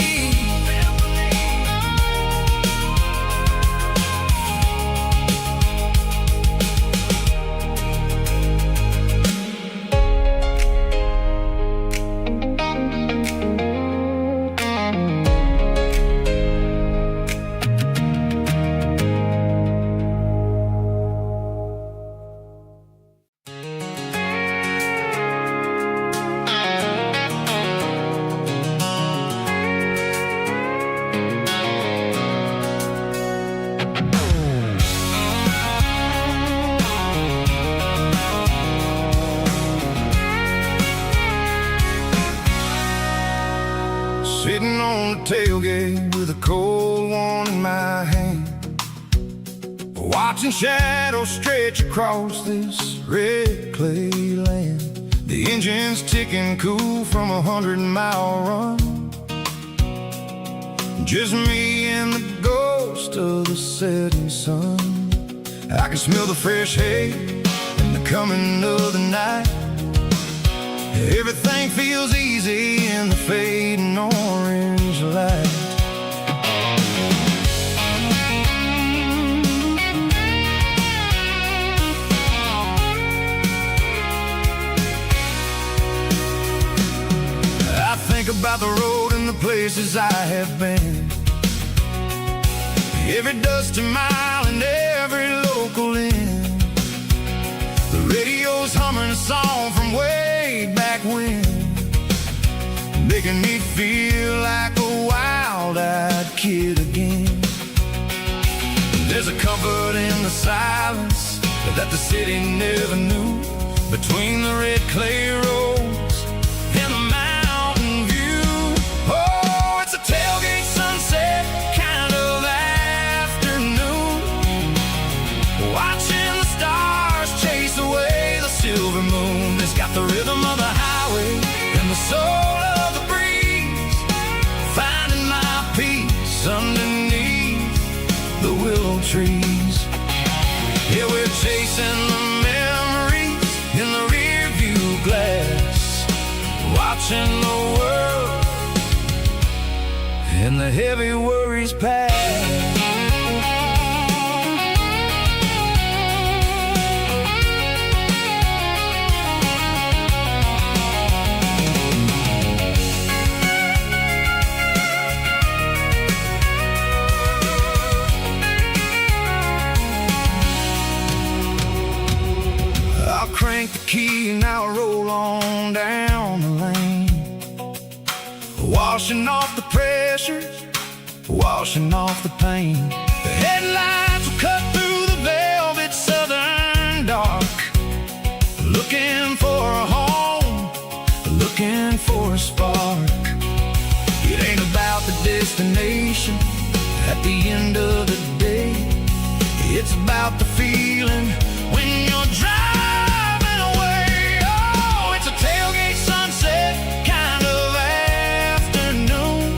Sitting on the tailgate with a cold one in my hand, watching shadows stretch across this red clay land. The engine's ticking cool from a 100-mile run, just me and the ghost of the setting sun. I can smell the fresh hay and the coming of the night. Everything feels easy in the fading orange light. I think about the road and the places I have been, every dusty mile and every local inn. The radio's humming a song from way back when, making me feel like a wild-eyed kid again. There's a comfort in the silence that the city never knew, between the red clay roads and the mountain view. Oh, it's a tailgate sunset kind of afternoon, watching the stars chase away the silver moon. It's got the rhythm of the highway and the soul of the breeze, finding my peace underneath the willow trees. Yeah, we're chasing the memories in the rear view glass, watching the world and the heavy worries pass. crank the key and now I roll on down the lane, washing off the pressure, washing off the pain. The headlights will cut through the velvet southern dark, looking for a home, looking for a spark. It ain't about the destination at the end of the day, it's about the feeling when you're driving away. Oh, it's a tailgate sunset kind of afternoon,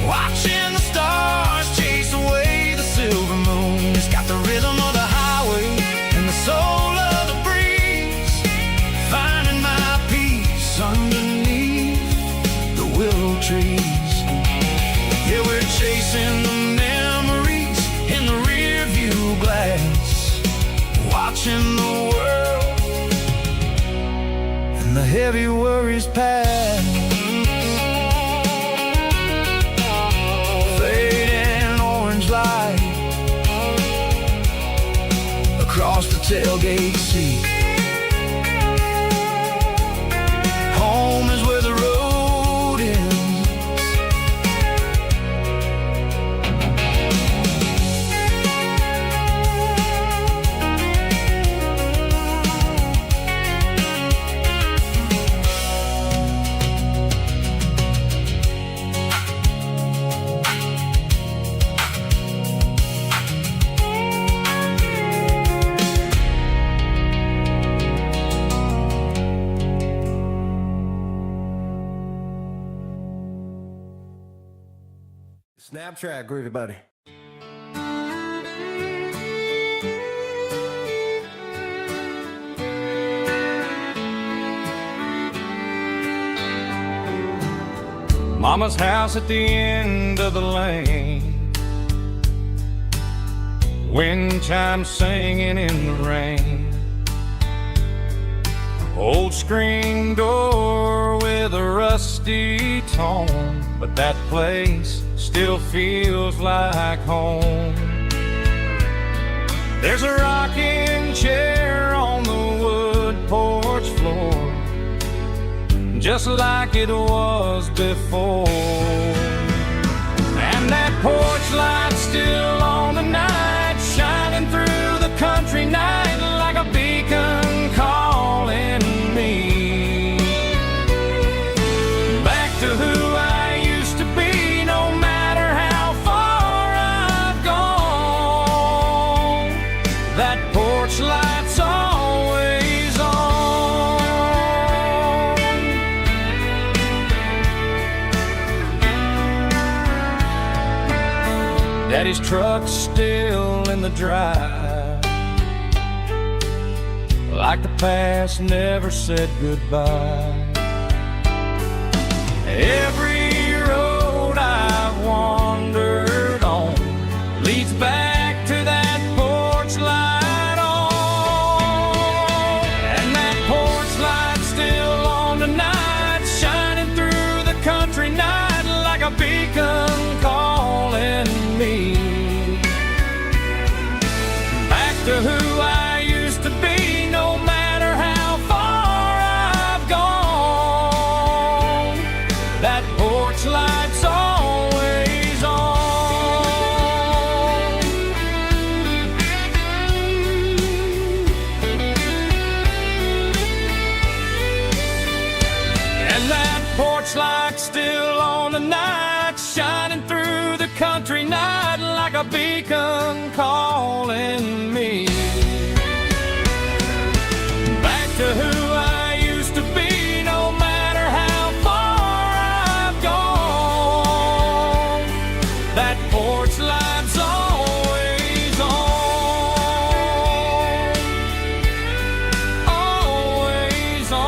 watching the stars chase away the silver moon. It's got the rhythm of the highway and the soul of the breeze, finding my peace underneath the willow trees. Yeah, we're chasing the memories in the rear view glass, watching the world and the heavy worries pass. Fading orange light across the tailgate seat. Home is where the road ends. Snap track, groovy buddy. Mama's house at the end of the lane, wind chimes singing in the rain. Old screen door with a rusty tone, but that place still feels like home. There's a rocking chair on the wood porch floor, just like it was before. And that porch light still on the night, shining through the country night like a beacon calling me back to who I used to be. No matter how far I've gone, that porch light's always on. Daddy's truck's still in the drive, like the past never said goodbye. Every road I've wandered on leads back to that porch light on. And that porch light's still on tonight, shining through the country night like a beacon calling me back to who I used to be. No matter how far I've gone, that porch light's always on. And that porch light's still on tonight, shining through the country night like a beacon calling me back to who I used to be. No matter how far I've gone, that porch light's always on, always on.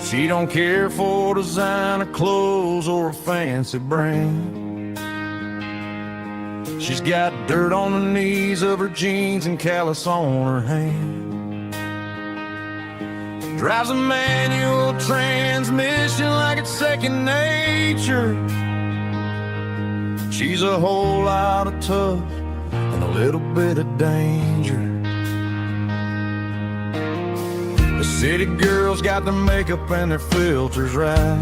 She don't care for designer clothes or a fancy brand. She's got dirt on the knees of her jeans and callus on her hand. Drives a manual transmission like it's second nature. She's a whole lot of tough and a little bit of danger. The city girls got their makeup and their filters right,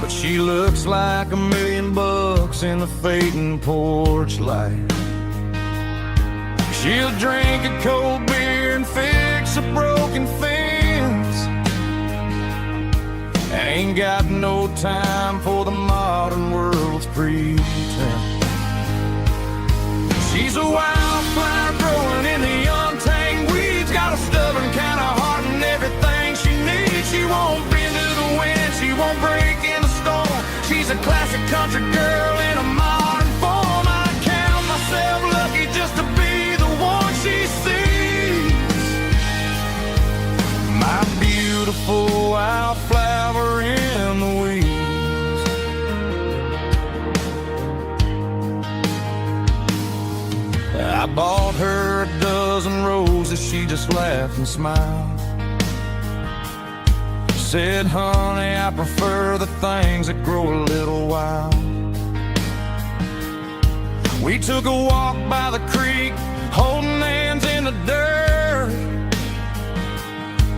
but she looks like $1 million in the fading porch light. She'll drink a cold beer and fix a broken fence. Ain't got no time for the modern world's pretense. She's a wildflower growing in the untamed weeds. Got a stubborn kind of heart and everything she needs. She won't bend to the wind, she won't break in the storm. She's a classic country girl in a modern form. I count myself lucky just to be the one she sees. My beautiful wildflower in the weeds. I bought her a dozen roses, she just laughed and smiled. Said, honey, I prefer the things that grow a little wild. We took a walk by the creek, holding hands in the dirt.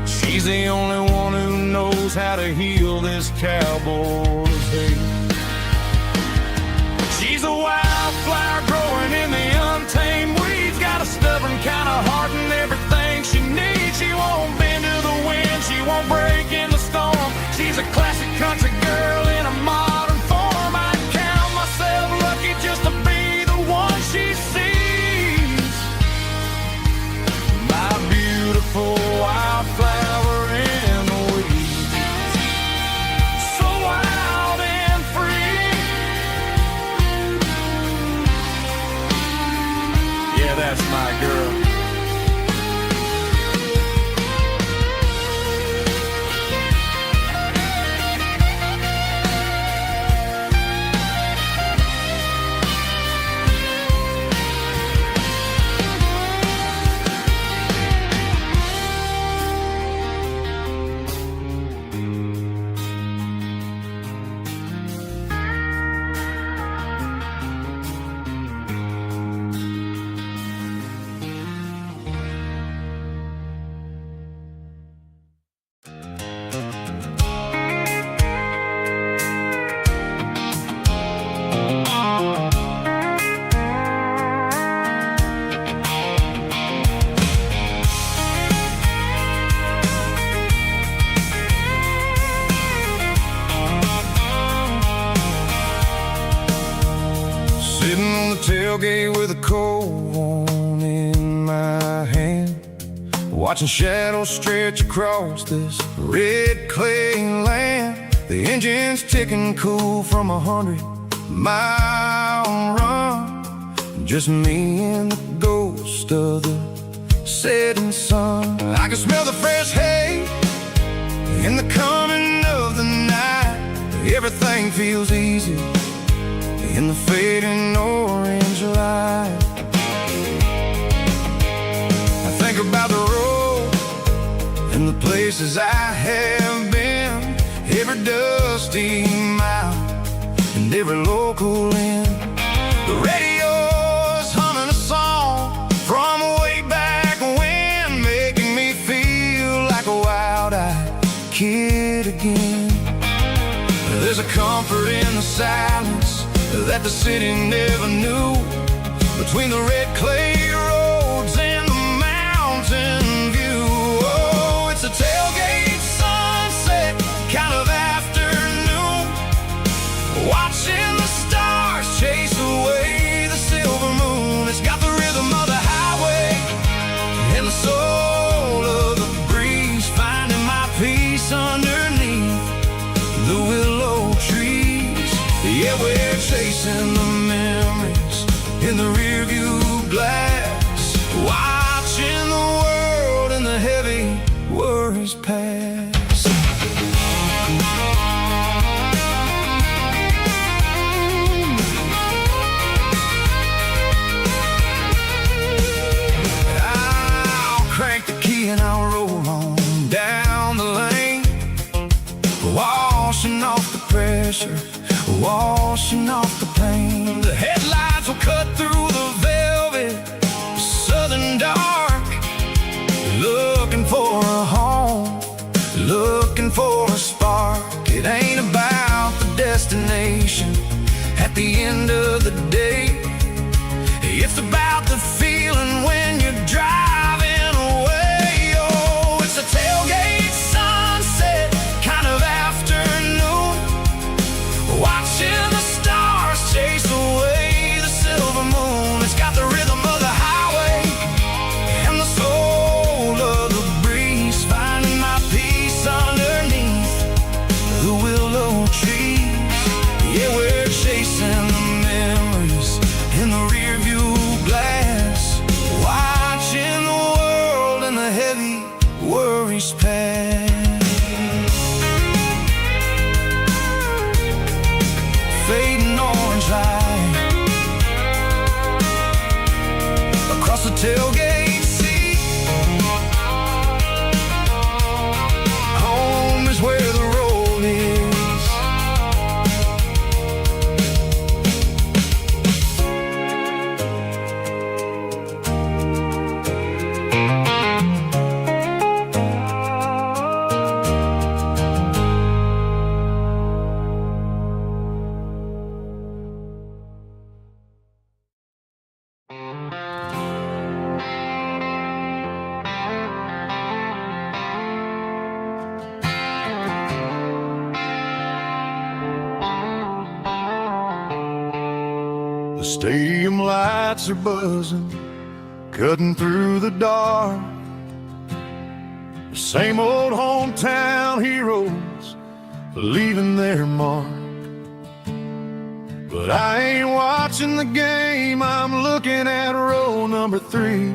She's the only one who knows how to heal this cowboy's hate. She's a wildflower growing in the untamed weeds. Got a stubborn kind of heart and everything she needs. She won't bend to the wind, she won't break in the storm. She's a classic country girl in a modern form. I count myself lucky just to be the one she sees. My beautiful wildflower in the weeds. So wild and free. Yeah, that's my girl. Sitting on the tailgate with a cold one in my hand, watching shadows stretch across this red clay land. The engine's ticking cool from 100-mile run. Just me and the ghost of the setting sun. I can smell the fresh hay in the coming of the night. Everything feels easy in the fading orange light. I think about the road and the places I have been, every dusty mile and every local inn. The radio's humming a song from way back when, making me feel like a wild-eyed kid again. There's a comfort in the silence that the city never knew, between the red clay roads and the mountain view. Oh, it's a tailgate sunset kind of afternoon, watching the stars chase away the silver moon. It's got the rhythm of the highway and the soul of the breeze, finding my peace underneath the willow trees. Yeah, we're chasing the memories in the rearview glass, watching the world and the heavy worries pass. pressure washing off the pain. The headlights will cut through the velvet southern dark, looking for a home, looking for a spark. It ain't about the destination at the end of the day. It's about the feeling when you're driving away. Oh, it's a tailgate sunset kind of afternoon, watching the stars chase away the silver moon. It's got the rhythm of the highway and the soul of the breeze, finding my peace underneath the willow trees. Yeah, we're chasing the memories in the rear view glass, watching the world and the heavy worries pass. Fading orange light across the tailgate seat. Home is where the road is. The stadium lights are buzzing, cutting through the dark. The same old hometown heroes leaving their mark. But I ain't watching the game, I'm looking at row number 3,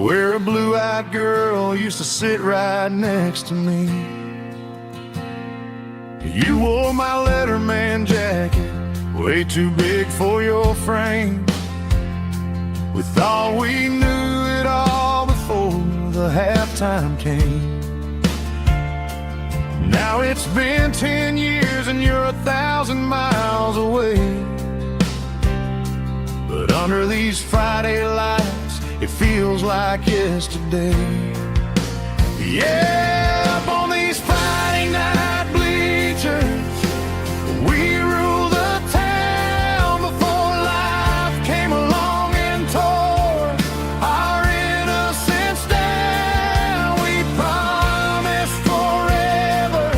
where a blue-eyed girl used to sit right next to me. You wore my Letterman jacket, way too big for your frame. We thought we knew it all before the halftime came. Now it's been 10 years and you're 1,000 miles away. But under these Friday lights, it feels like yesterday. Yeah, up on these Friday night bleachers, we rule the town before life came along and tore our innocence down. We promised forever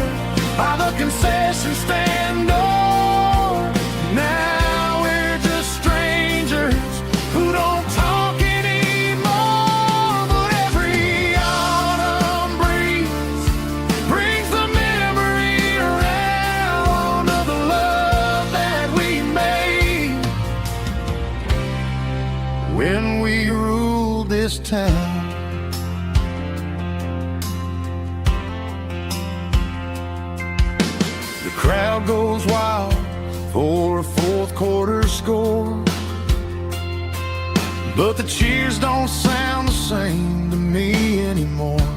by the concession stand door. Now we're just strangers who don't talk anymore. But every autumn breeze brings the memory around of the love that we made when we ruled this town. The crowd goes wild for a fourth quarter score, but the cheers don't sound the same to me anymore.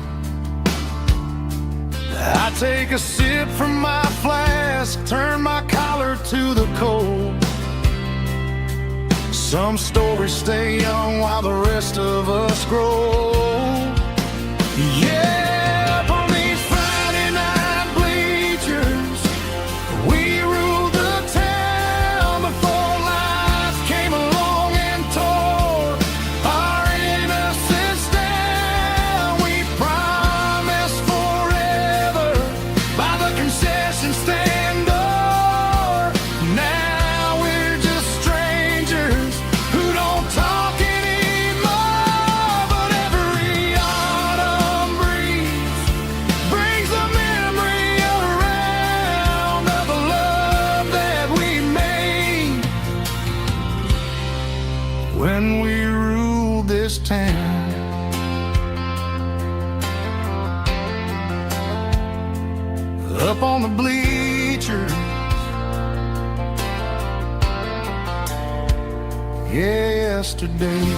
I take a sip from my flask, turn my collar to the cold. Some stories stay young while the rest of us grow. Yeah, up on these Friday night bleachers, we ruled the town before life came along and tore our innocence down. We promised forever by the concession stand door. Now we're just strangers who don't talk anymore. But every autumn breeze brings the memory around of the love that we made when we ruled this town. Up on the bleachers, yesterday.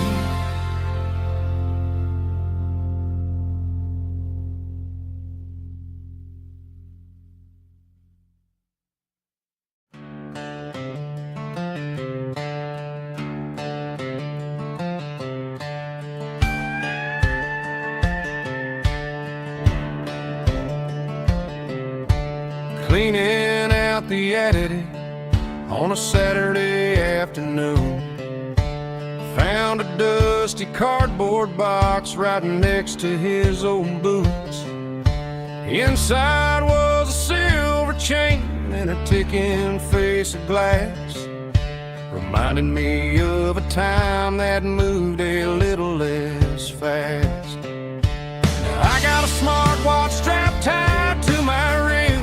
cleaning out the attic on a Saturday afternoon. Found a dusty cardboard box right next to his old boots. Inside was a silver chain and a ticking face of glass, reminding me of a time that moved a little less fast. Now I got a smartwatch strapped tied to my wrist,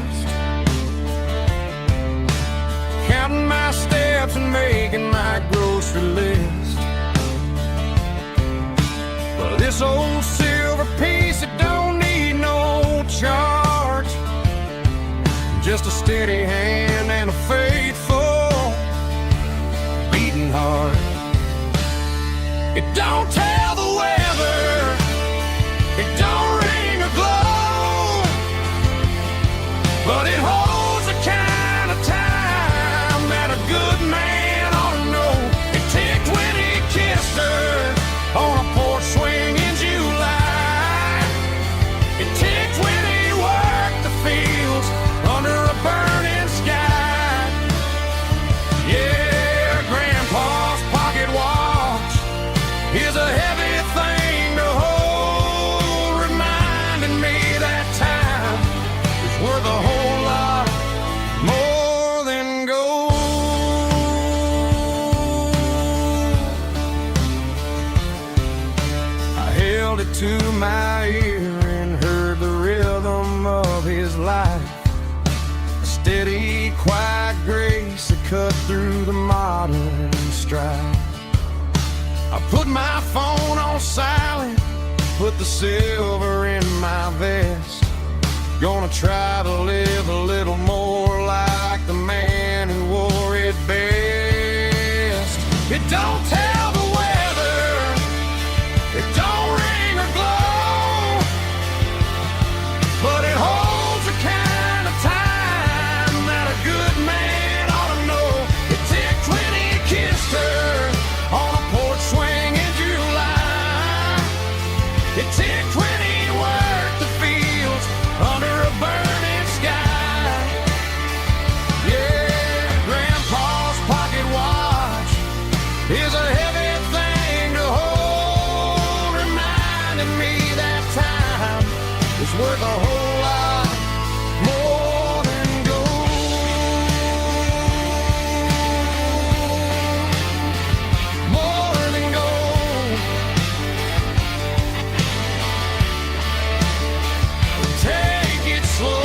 counting my steps and making my grocery list. But this old silver piece, it don't need no charge, just a steady hand and a faithful beating heart. It don't tell the weather, it don't ring or glow, but it holds the kind of time that a good man ought to know. It ticked when he kissed her on a porch swing in July. It ticked when he worked the fields under a burning sky. Yeah, Grandpa's pocket watch is a heavy thing to hold, reminding me that time is worth a whole lot more than gold. I held it to my ear and heard the rhythm of his life, a steady, quiet grace that cut through the modern strife. I put my phone on silent, put the silver in my vest. Gonna try to live a little more like the man who wore it best. It don't tell the weather, it don't ring or glow, but it holds the kind of time that a good man ought to know. It ticked when he kissed her on a porch swing in July. It ticked when he worked the fields under a burning sky. Yeah, Grandpa's pocket watch is a heavy thing to hold, reminding me that time is worth a whole lot more than gold. More than gold. Take it slow.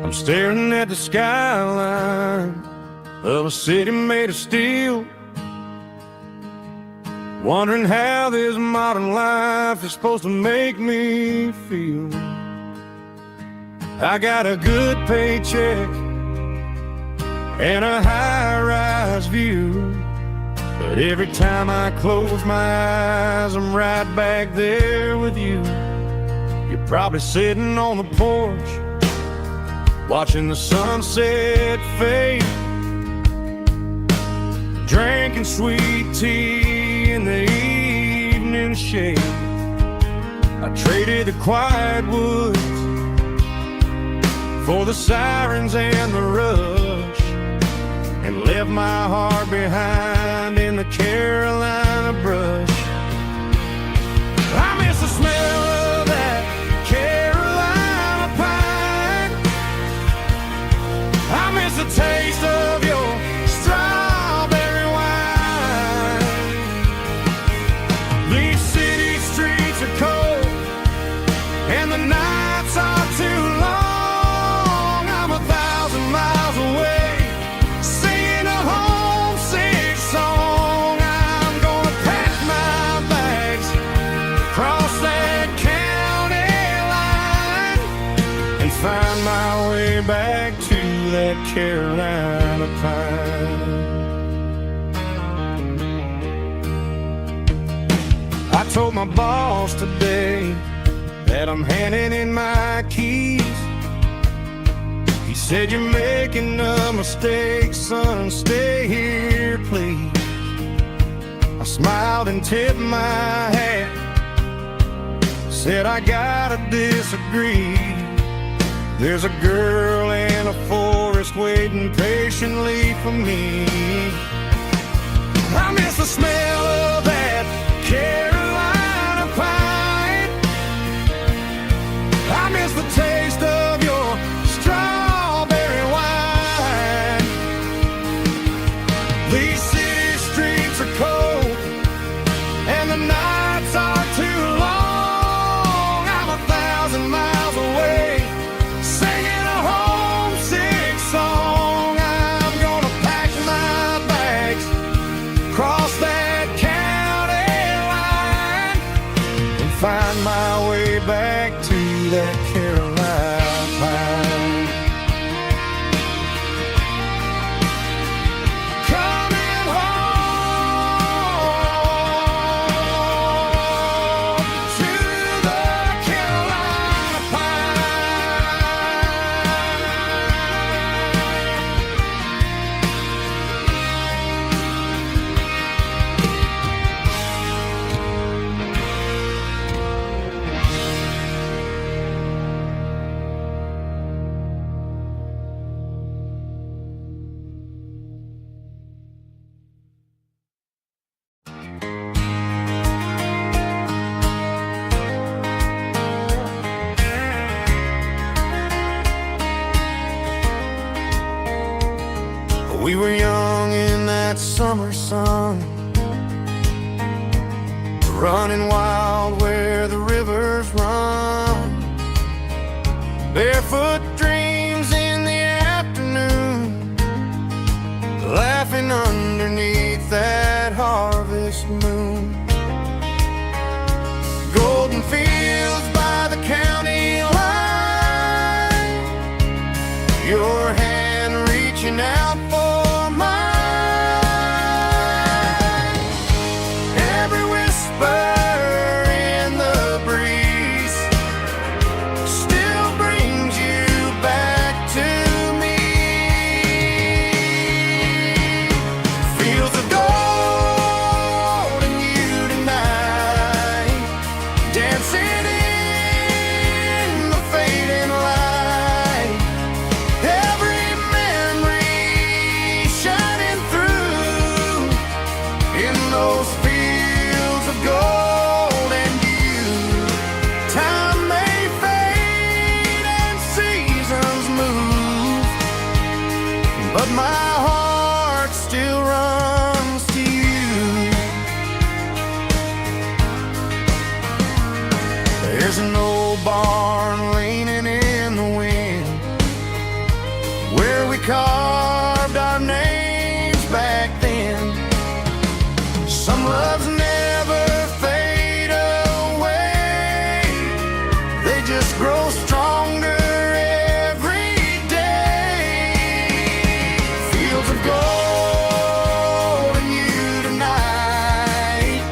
I'm staring at the skyline of a city made of steel, wondering how this modern life is supposed to make me feel. I got a good paycheck and a high-rise view, but every time I close my eyes, I'm right back there with you. You're probably sitting on the porch, watching the sunset fade, drinking sweet tea in the evening shade. I traded the quiet woods for the sirens and the rush, and left my heart behind in the Carolina brush. I miss the smell that Carolina pine. I told my boss today that I'm handing in my keys. He said, "You're making a mistake, son, stay here, please." I smiled and tipped my hat, said, "I gotta disagree. There's a girl in a forest waiting patiently for me. I miss the smell of that Carolina pine. I miss the taste of your strawberry wine. These city streets are cold and the nights are too long. I'm 1,000 miles away, singing a homesick song. I'm gonna pack my bags, cross that county line, and find my way back to that Carolina pine. Coming home to the Carolina We were young in that summer sun, running wild where the rivers run. Barefoot dreams in the afternoon, laughing underneath that harvest moon. Golden fields by the county line, your hand reaching out for mine. Every whisper in the breeze still brings you back to me. Fields of gold and you tonight, dancing in the fading light. Every memory shining through in those fields of gold and you. Time may fade and seasons move, but my heart still runs to you. There's an old barn leaning in the wind where we carved our names back then. Some loves never fade away, they just grow stronger every day. Fields of gold and you tonight,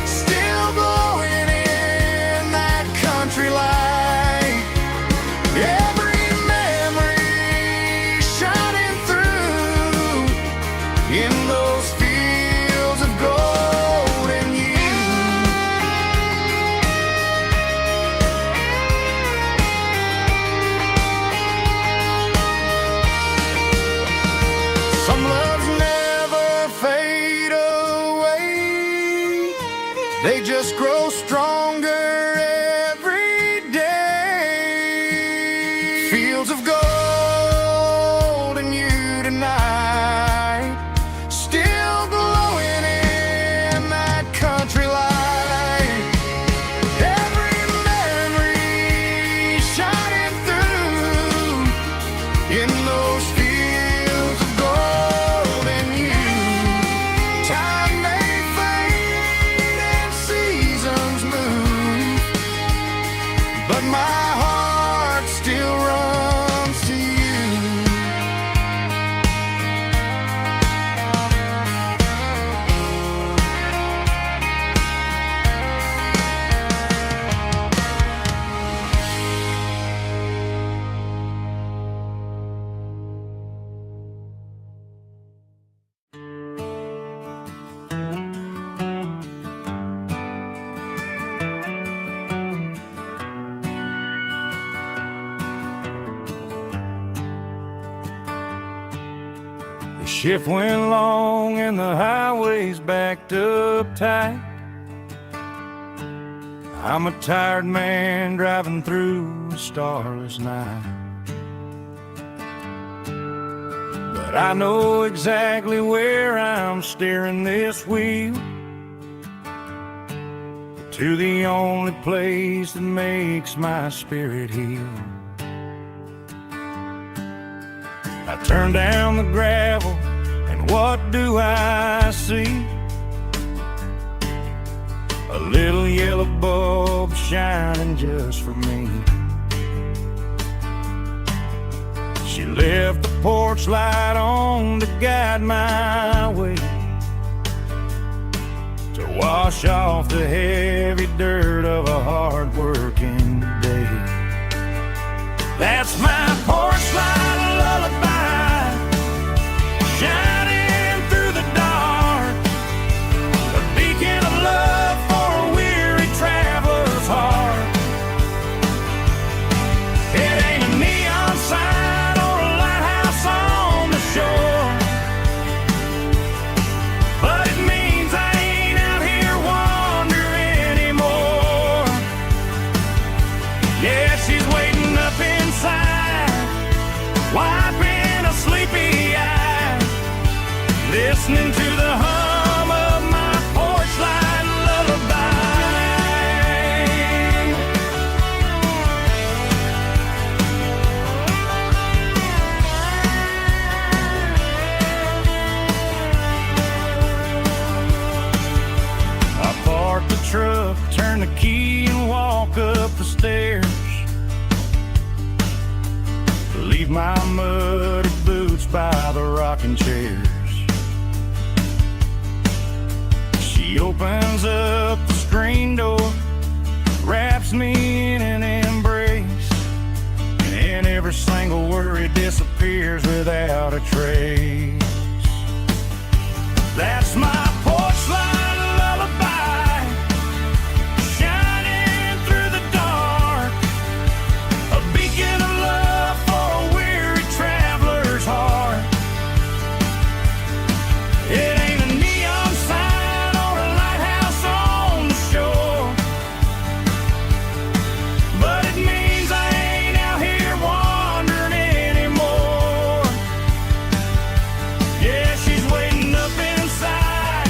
still glowing in that country light. Every memory shining through in those fields of gold and you. Some loves never fade away, they just grow stronger every day. Fields of gold and you tonight, still glowing in that country light. Every memory shining through in those fields of gold and you. Time may fade and seasons move, shift went long and the highway's backed up tight. I'm a tired man driving through a starless night. But I know exactly where I'm steering this wheel, to the only place that makes my spirit heal. I turn down the gravel, and what do I see? A little yellow bulb shining just for me. She left the porch light on to guide my way, to wash off the heavy dirt of a hard-working day. That's my porch light lullaby, shining through the dark, a beacon of love for a weary traveler's heart. It ain't a neon sign or a lighthouse on the shore, but it means I ain't out here wandering anymore. Yeah, she's waiting up inside, wiping a sleepy eye, listening to the hum of my porch light lullaby. I park the truck, turn the key and walk up the stairs, leave my muddy boots by the rocking chairs. She opens up the screen door, wraps me in an embrace, and every single worry disappears without a trace. That's my porch light lullaby, shining through the dark, a beacon of love for a weary traveler's heart. It ain't a neon sign or a lighthouse on the shore, but it means I ain't out here wandering anymore. Yeah, she's waiting up inside,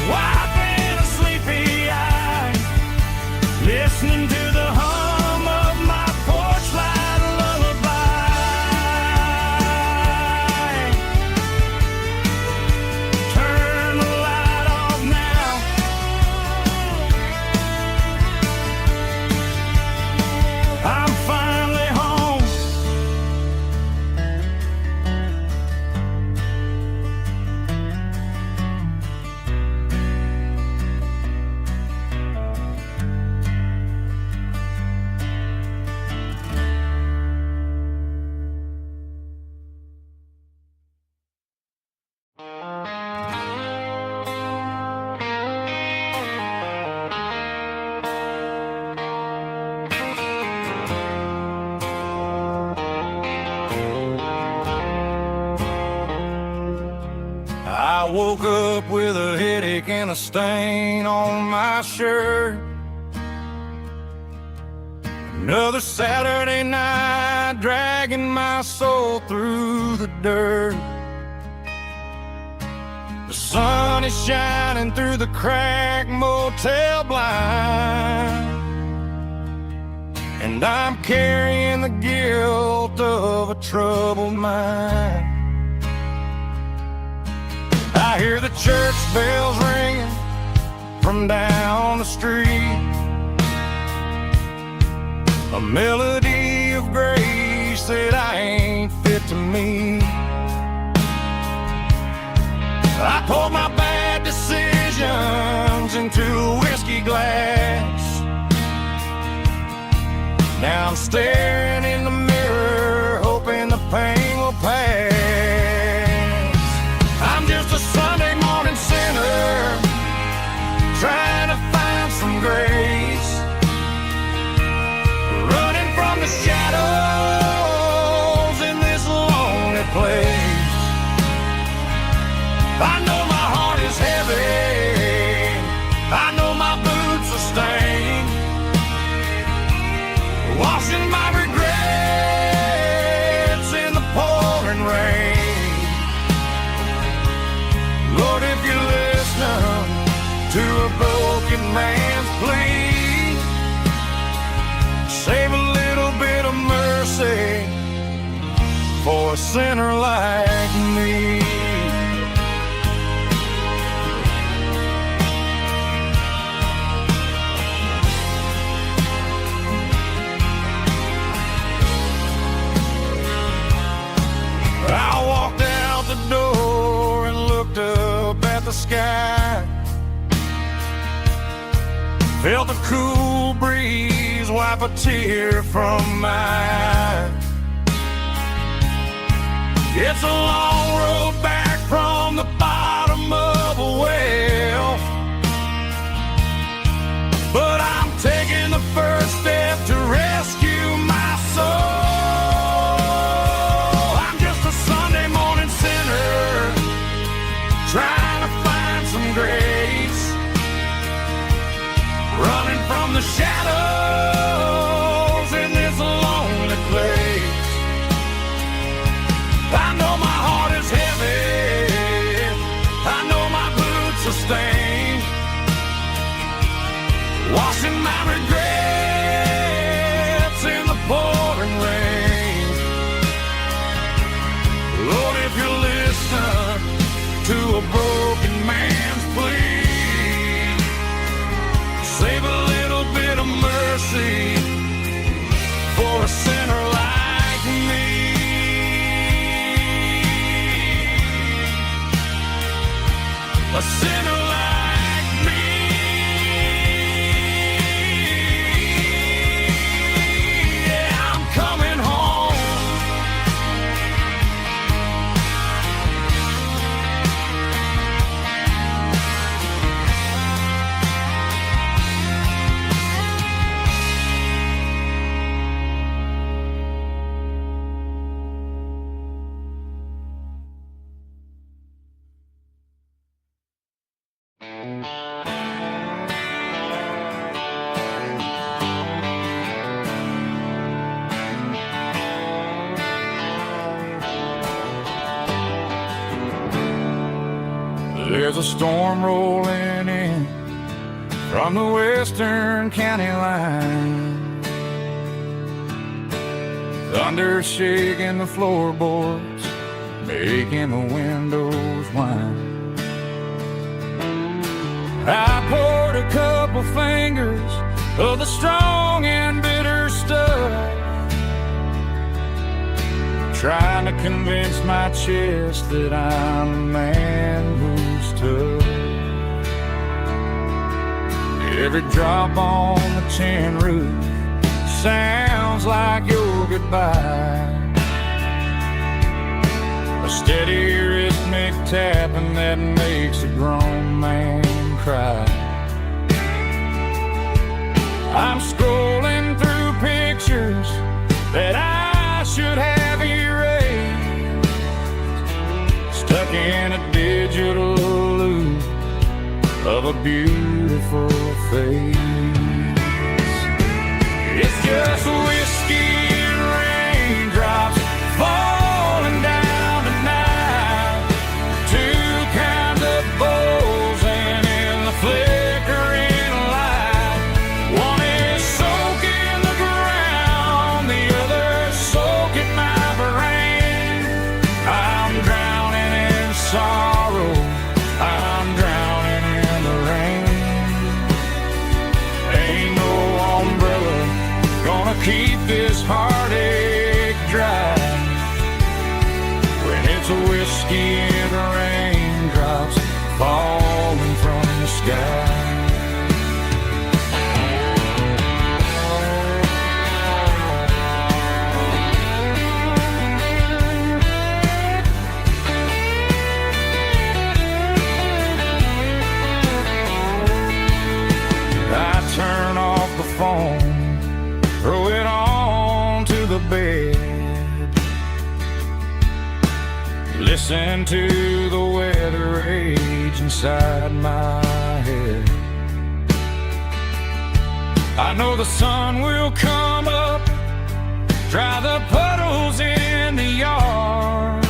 wiping a sleepy eye, listening to the hum of my porch light lullaby. Turn the light off now, I'm finally home. I woke up with a headache and a stain on my shirt. Another Saturday night, dragging my soul through the dirt. The sun is shining through the cracked motel blind, and I'm carrying the guilt of a troubled mind. I hear the church bells ringing from down the street, a melody of grace that I ain't fit to meet. I poured my bad decisions into a whiskey glass. Now I'm staring in the mirror, hoping the pain will pass. I'm just a Sunday morning sinner, trying to find some grace, running from the shadows in this lonely place. washing my regrets in the pouring rain. Lord, if you're listening to a broken man's plea, save a little bit of mercy for a sinner like me. I walked out the door and looked up at the sky, felt the cool breeze wipe a tear from my eye. It's a long road back from the bottom of a well, but I'm taking the first step to rescue my soul. I'm just a Sunday morning sinner trying to find some grace, running from the shadows in this lonely place. I know my heart is heavy, I know my boots are stained, washing my regrets in the pouring rain. Lord, if you listen to a broken man's plea, save a little bit of mercy for a sinner like me. A sinner like me. Yeah, I'm coming home. There's a storm rolling in from the western county line, thunder shaking the floorboards, making the windows whine. I poured a couple fingers of the strong and bitter stuff, trying to convince my chest that I'm a man who's tough. Every drop on the tin roof sounds like your goodbye, a steady rhythmic tapping that makes a grown man cry. I'm scrolling through pictures that I should have erased, stuck in a digital loop of a beautiful face. It's just whiskey and raindrops falling down tonight, two kinds of bowls and in the flickering light. One is soaking the ground, the other soaking my brain. I'm drowning in sorrow, I'm drowning in the rain. Ain't no umbrella gonna keep this heartache dry when it's a whiskey and raindrops falling from the sky. I turn off the phone, throw it on to the bed, listen to the weather rage inside my head. I know the sun will come up dry the puddles in the yard.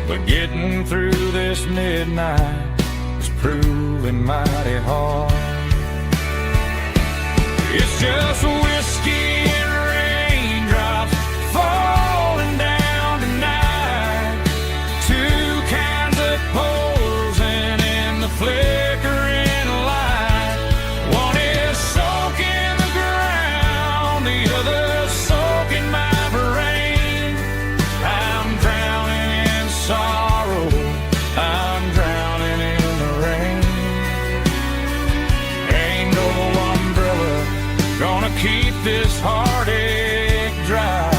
But getting through this midnight is proving mighty hard. It's just whiskey and raindrops falling down tonight. Two kinds of posing in the flickering light. One is soaking the ground, the other soaking my brain. I'm drowning in sorrow, I'm drowning in the rain. Ain't no umbrella gonna keep this heartache dry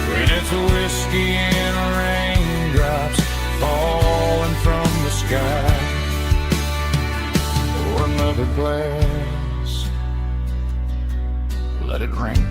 when it's whiskey and raindrops falling from the sky. Pour another glass, let it rain.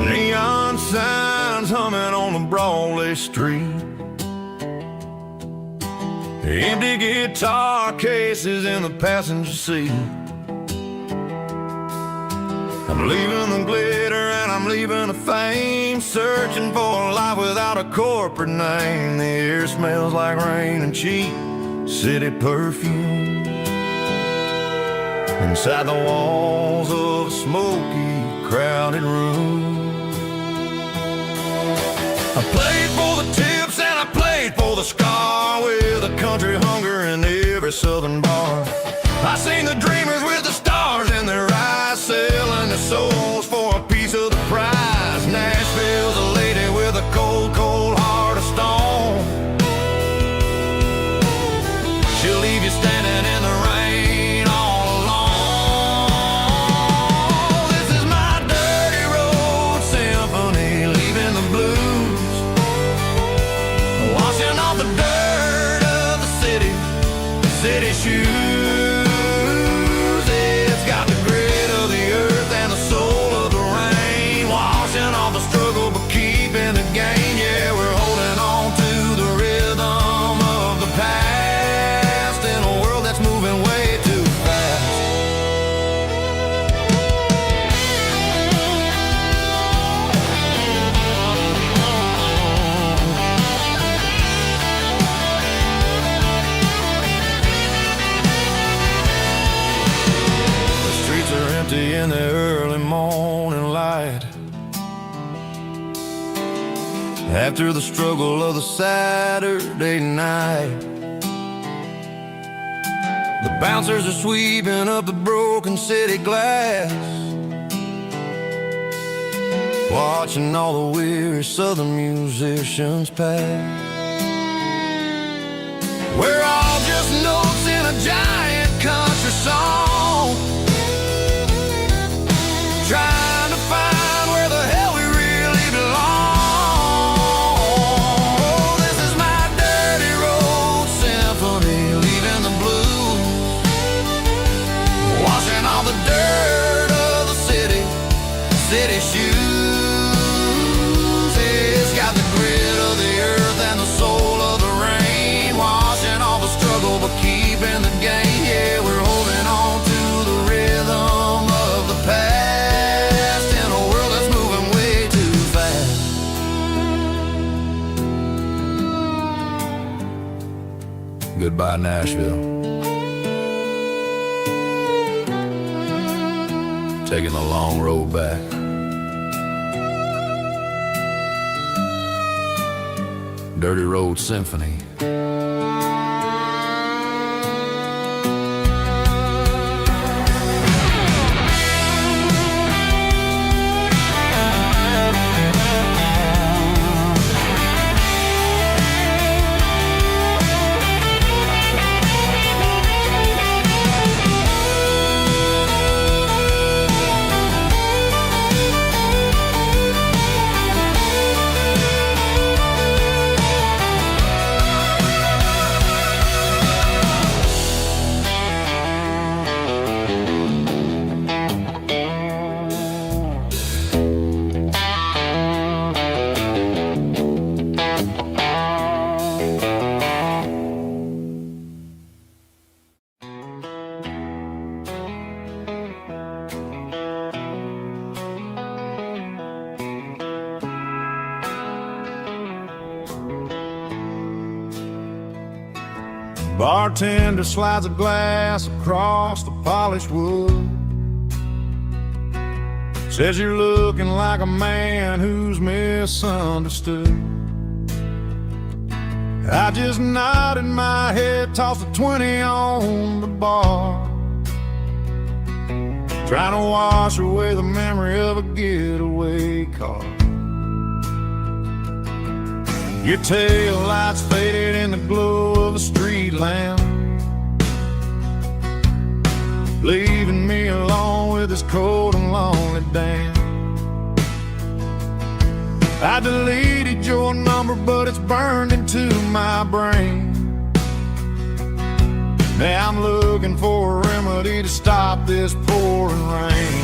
Neon signs humming on the Broadway street. Empty guitar cases in the passenger seat. I'm leaving the glitter and I'm leaving the fame, searching for a life without a corporate name. The air smells like rain and cheap city perfume. Inside the walls of a smoky, crowded room. I played for the tips and I played for the scar, with a country hunger in every southern bar. I seen the dreamers with the stars in their eyes, selling their souls for a piece of the prize. Nashville's a lady with a cold, cold heart of stone. She'll leave you standing in the rain all alone. This is my dirty road symphony, leaving the blues, washing off the dirt of the city shoes. It's got the grit of the earth and the soul of the rain, washing off the struggle but keeping the gain. Yeah, we're holding on to the rhythm of the past in a world that's moving way too fast. Empty in the early morning light, after the struggle of the Saturday night. The bouncers are sweeping up the broken city glass, watching all the weary southern musicians pass. We're all just notes in a giant country song, trying to find where the hell we really belong. Oh, this is my dirty road symphony, leaving the blues, washing all the dirt of the city shoes. It's got the grit of the earth and the soul of the rain, washing all the struggle but keeping the gain. Yeah, we're holding on to the rhythm of the past in a world that's moving way too fast. Goodbye, Nashville. taking the long road back. Dirty Road Symphony. Bartender slides a glass across the polished wood. Says you're looking like a man who's misunderstood. I just nodded my head, tossed a 20 on the bar, trying to wash away the memory of a getaway car. Your tail lights faded in the glow of a street lamp, leaving me alone with this cold and lonely damn. I deleted your number, but it's burned into my brain. Now I'm looking for a remedy to stop this pouring rain.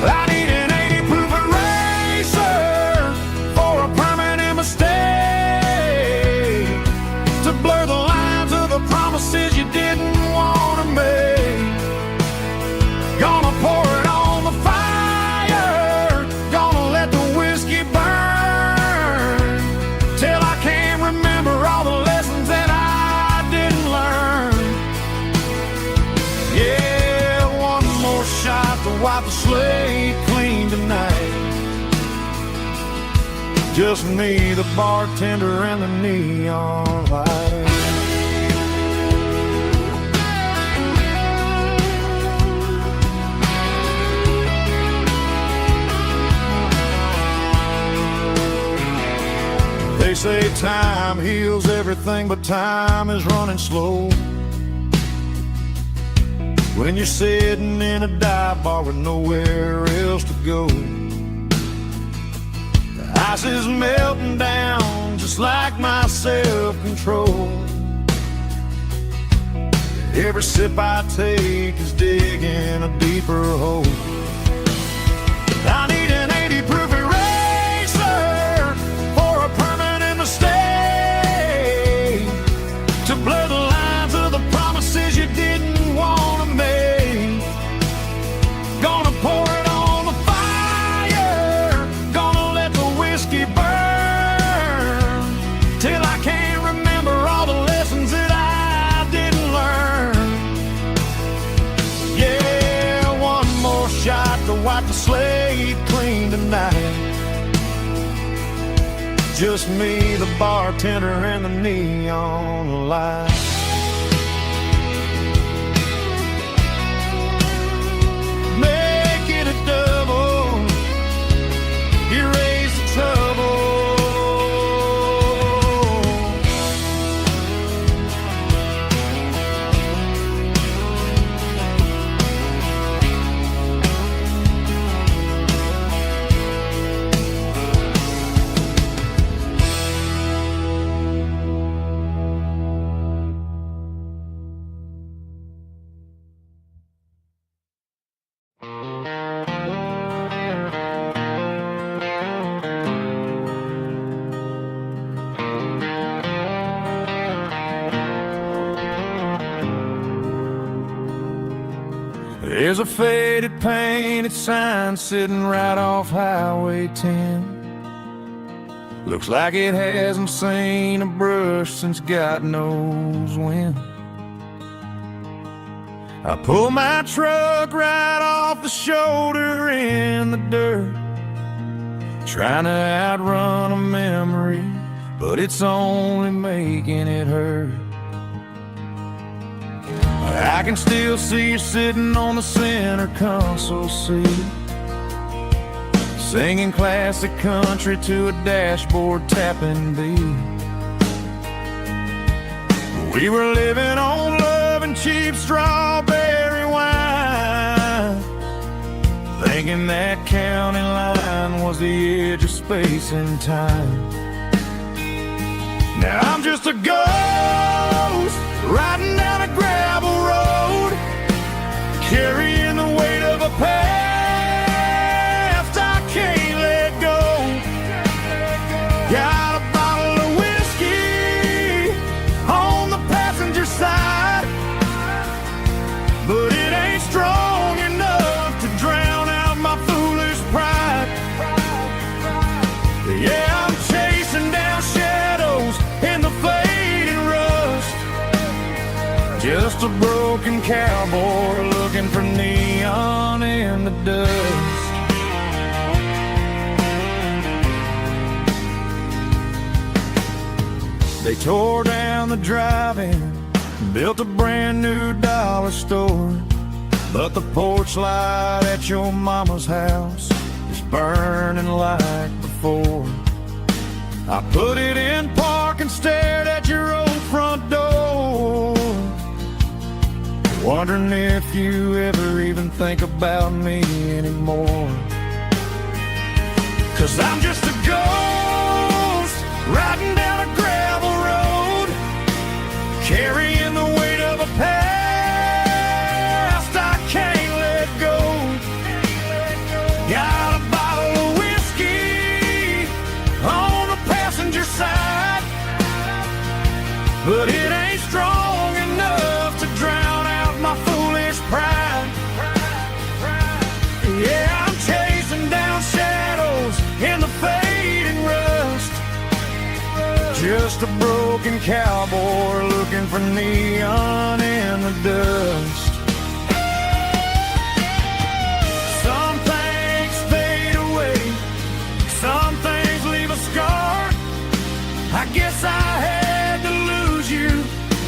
I need an 80 proof eraser for a permanent mistake, to blur the lines of the promises you didn't want to make. Gonna pour it on the fire, gonna let the whiskey burn, till I can't remember all the lessons that I didn't learn. Yeah, one more shot to wipe the slate clean tonight. Just me, the bartender, and the neon light. They say time heals everything, but time is running slow when you're sitting in a dive bar with nowhere else to go. The ice is melting down just like my self-control. Every sip I take is digging a deeper hole. I need an 80 proof eraser for a permanent mistake, to blur the lines of the promises you didn't want to make. Gonna pour it on the fire, gonna let the whiskey burn, till I can't remember all the lessons that I didn't learn. Yeah, one more shot to wipe the slate clean tonight. Just me, the bartender, and the neon light. Make it a double, erase the trouble. There's a faded painted sign sitting right off Highway 10. Looks like it hasn't seen a brush since God knows when. I pull my truck right off the shoulder in the dirt, trying to outrun a memory, but it's only making it hurt. I can still see you sitting on the center console seat, singing classic country to a dashboard tapping beat. We were living on love and cheap strawberry wine, thinking that county line was the edge of space and time. Now I'm just a ghost riding down a gravel road, carrying the weight of a past I can't let go. Got a bottle of whiskey on the passenger side, but it ain't strong enough to drown out my foolish pride. Yeah, I'm chasing down shadows in the fading rust, just a broken cowboy looking for neon in the dust. They tore down the drive-in, built a brand new dollar store, but the porch light at your mama's house is burning like before. I put it in park and stared at your old front door, wondering if you ever even think about me anymore. 'Cause I'm just a ghost riding down a gravel road, carrying the weight of a past I can't let go. Got a bottle of whiskey on the passenger side, but it ain't strong enough to drown out my foolish pride. Yeah, I'm chasing down shadows in the fading rust, just a broken cowboy looking for neon in the dust. Some things fade away, some things leave a scar. I guess I had to lose you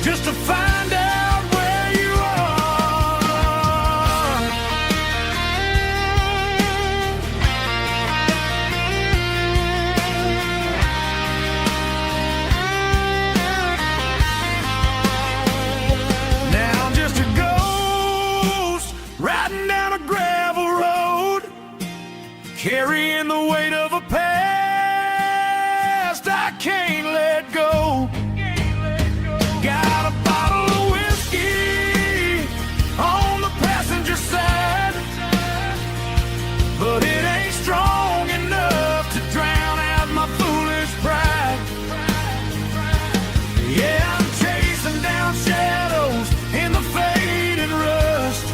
just to find out where you are. Now I'm just a ghost riding down a gravel road, carrying the weight of a past I can't let go. Got a bottle of whiskey on the passenger side, but it ain't strong enough to drown out my foolish pride. Yeah, I'm chasing down shadows in the fading rust,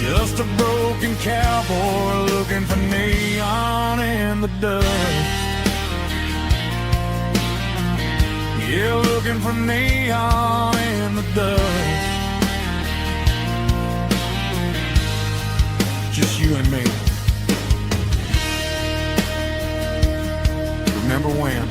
just a broken cowboy looking for neon in the dust. Yeah, looking for neon in the dust. Just you and me. Remember when?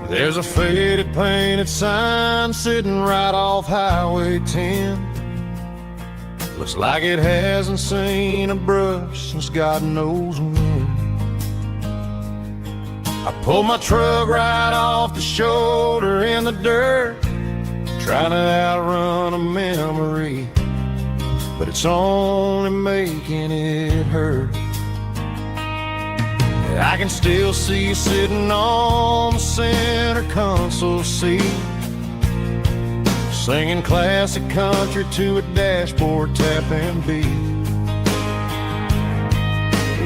There's a faded painted sign sitting right off Highway 10. Looks like it hasn't seen a brush since God knows when. I pulled my truck right off the shoulder in the dirt, trying to outrun a memory, but it's only making it hurt. I can still see you sitting on the center console seat, singing classic country to a dashboard tapping beat.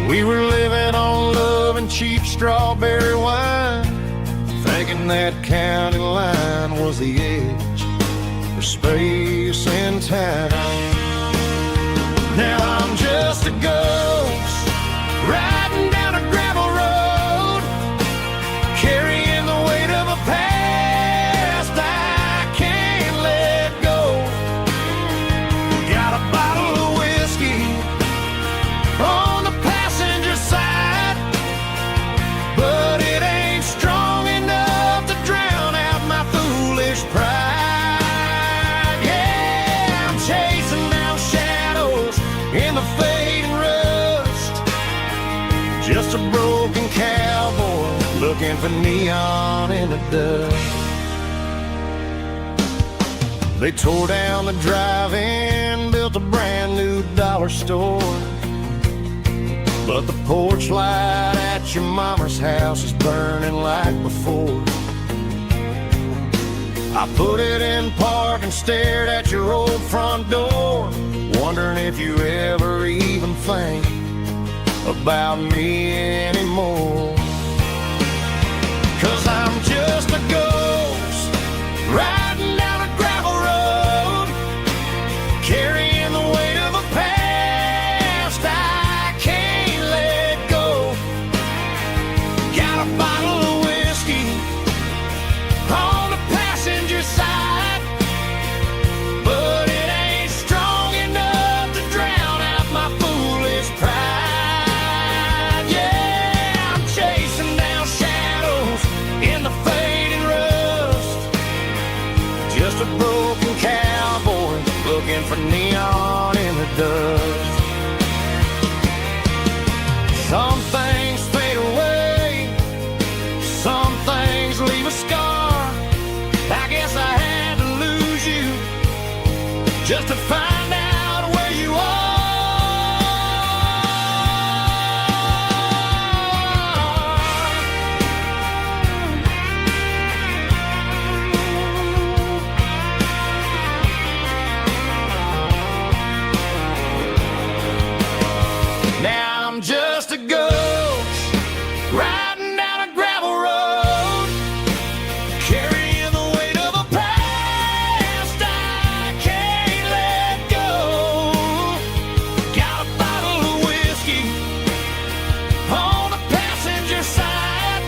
We were living on love and cheap strawberry wine, thinking that county line was the edge for space and time. Now I'm just a ghost riding down a gravel road, carrying the weight of a past I can't let go. Got a bottle of whiskey on the passenger side, but it ain't strong enough to drown out my foolish pride. Yeah, I'm chasing down shadows in the fading rust, just a broken cowboy looking for neon in the dust. They tore down the drive-in, built a brand new dollar store, but the porch light at your mama's house is burning like before. I put it in park and stared at your old front door, wondering if you ever even think about me anymore. 'Cause I'm just a ghost riding down a gravel road, carrying the weight of a past I can't let go. Got a bottle of whiskey on the passenger side, but it ain't strong enough to drown out my foolish pride. Yeah, I'm chasing down shadows in the fading rust, just a broken cowboy looking for neon in the dust. Some things fade away, some things leave a scar. I guess I had to lose you just to find out where you are. Now I'm just a ghost riding down a gravel road, carrying the weight of a past I can't let go. Got a bottle of whiskey on the passenger side,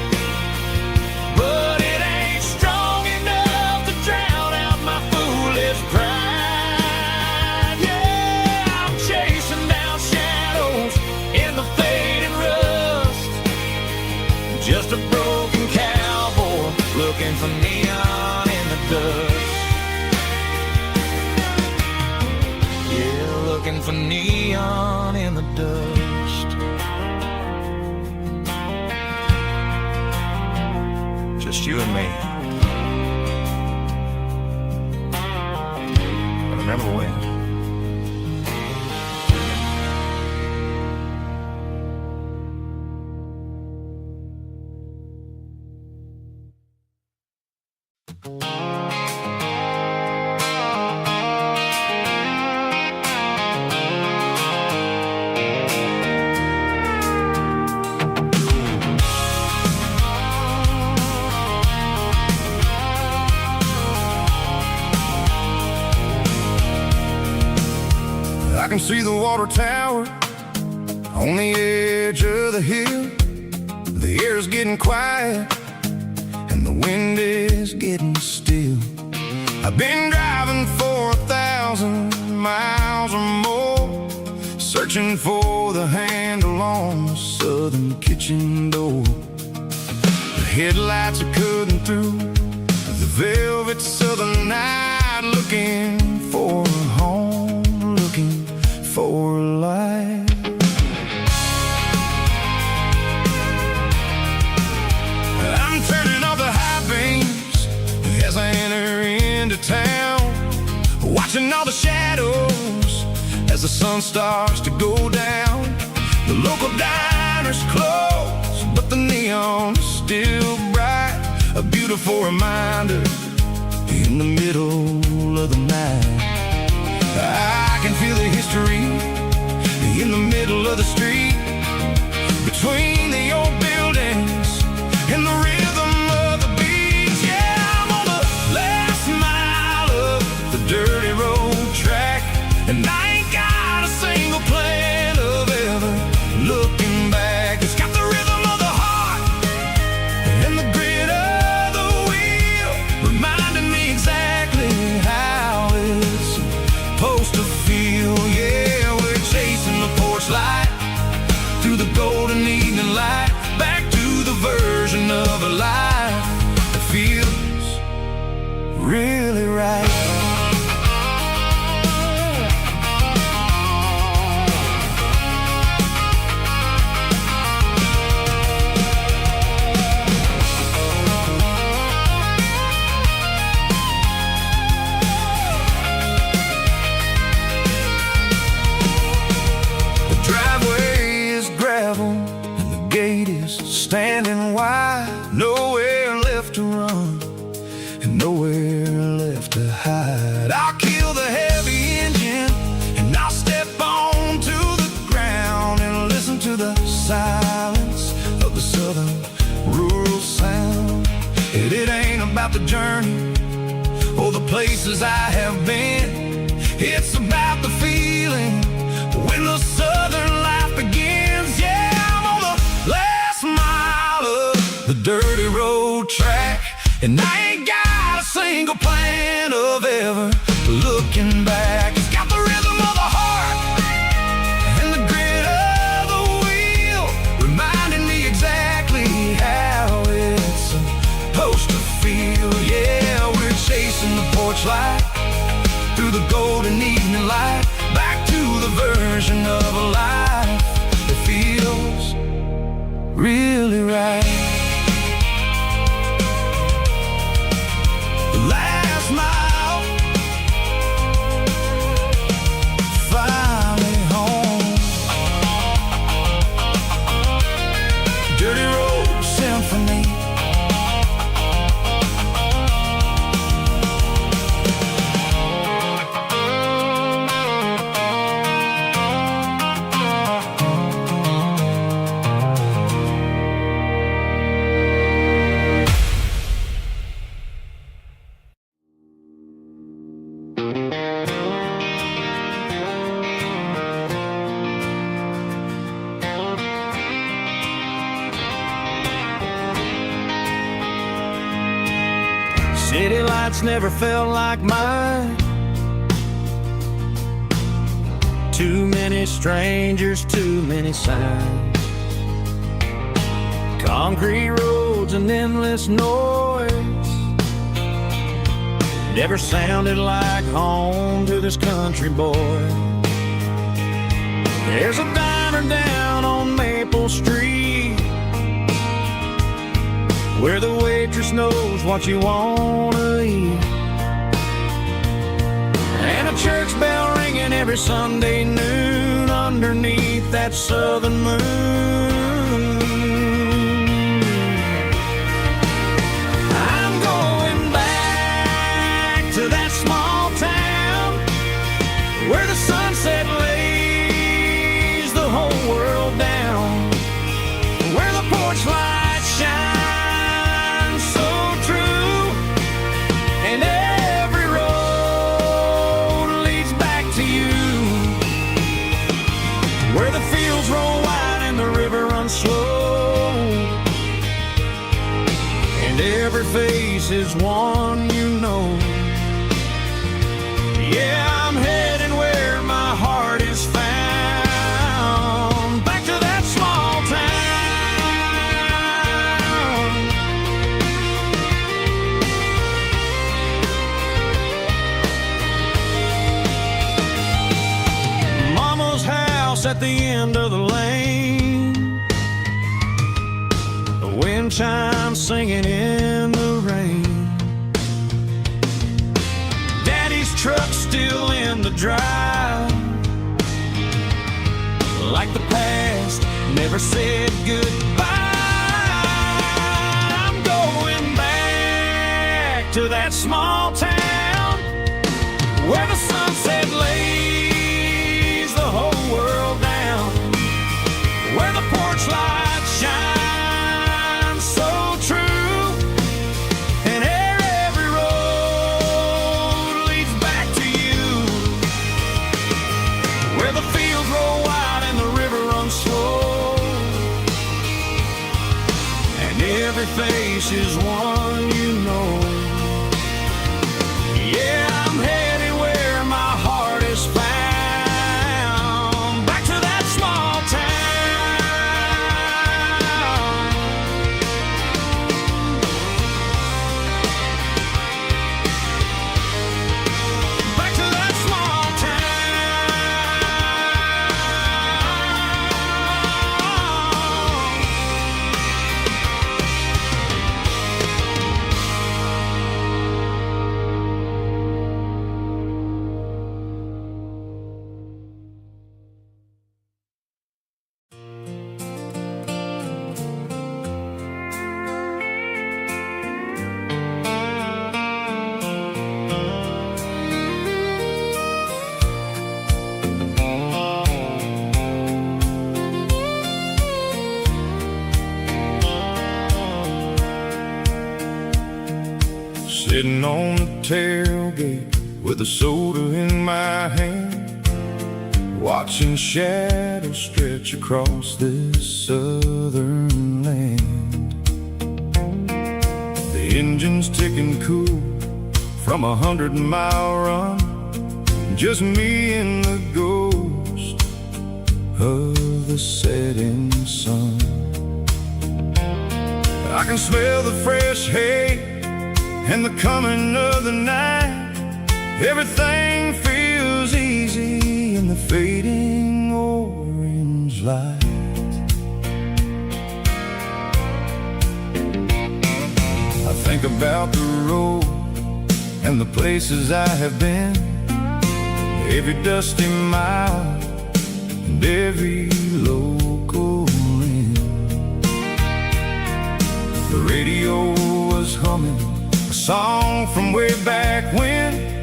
but it ain't strong enough to drown out my foolish pride. Yeah, I'm chasing down shadows in the fading rust, just a broken cowboy looking for neon in the dust. Yeah, looking for neon in the dust. Just you and me. I remember when. I can see the water tower on the edge of the hill. The air's getting quiet and the wind is getting still. I've been driving for 1,000 miles or more, searching for the handle on the southern kitchen door. The headlights are cutting through the velvet southern night, looking for a home, looking for a life. I'm turning off the high beams as I enter into town, watching all the shadows as the sun starts to go down. The local diner's closed, but the neon is still bright, a beautiful reminder in the middle of the night. I can feel the history in the middle of the street, between the old buildings and the rhythm of the beats. Yeah, I'm on the last mile of the dirty road track, and I ain't got a single plan of ever looking back. It's got the rhythm of the heart and the grit of the wheel, reminding me exactly how it's supposed to feel. Yeah, we're chasing the porch light through the golden evening light, back to the version of a life that feels really right. And the gate is standing wide, nowhere left to run and nowhere left to hide. I'll kill the heavy engine and I'll step onto the ground and listen to the silence of the southern rural sound. It ain't about the journey or the places I have been, it's about the feeling when the southern life begins. Yeah, I'm on the last mile of the dirty road track, and I ain't got a single plan of ever looking back. It's got the rhythm of the heart and the grit of the wheel, reminding me exactly how it's supposed to feel. Yeah, we're chasing the porch light through the golden evening light, back to the version of a life that feels really right. The last mile, finally home. Dirty Road Symphony. City lights never felt like mine. Too many strangers, too many signs. Concrete roads and endless noise never sounded like home to this country boy. There's a diner down on Maple Street where the waitress knows what you wanna eat, and a church bell ringing every Sunday noon underneath that southern moon. I'm going back to that small town where the sunset lays the whole world down, where the porch lights shine slow, and every face is one you know. Yeah, I'm heading where my heart is found, back to that small town. Mama's house at the end of the lane, wind chimes singing in the rain. Daddy's truck still in the drive, like the past never said goodbye. to that small town where the sunset lays the whole world down, where the porch light shines so true, and every road leads back to you, where the fields roll wide and the river runs slow, and every face is one you know. Yeah, I'm headed where my heart is found, back to that small town, back to that small Sitting on the tailgate with a soda in my hand, watching shadows stretch across this southern land. The engine's ticking cool from 100-mile run, just me and the ghost of the setting sun. I can smell the fresh hay and the coming of the night. Everything feels easy in the fading orange light. I think about the road and the places I have been, every dusty mile and every local inn. The radio was humming a song from way back when,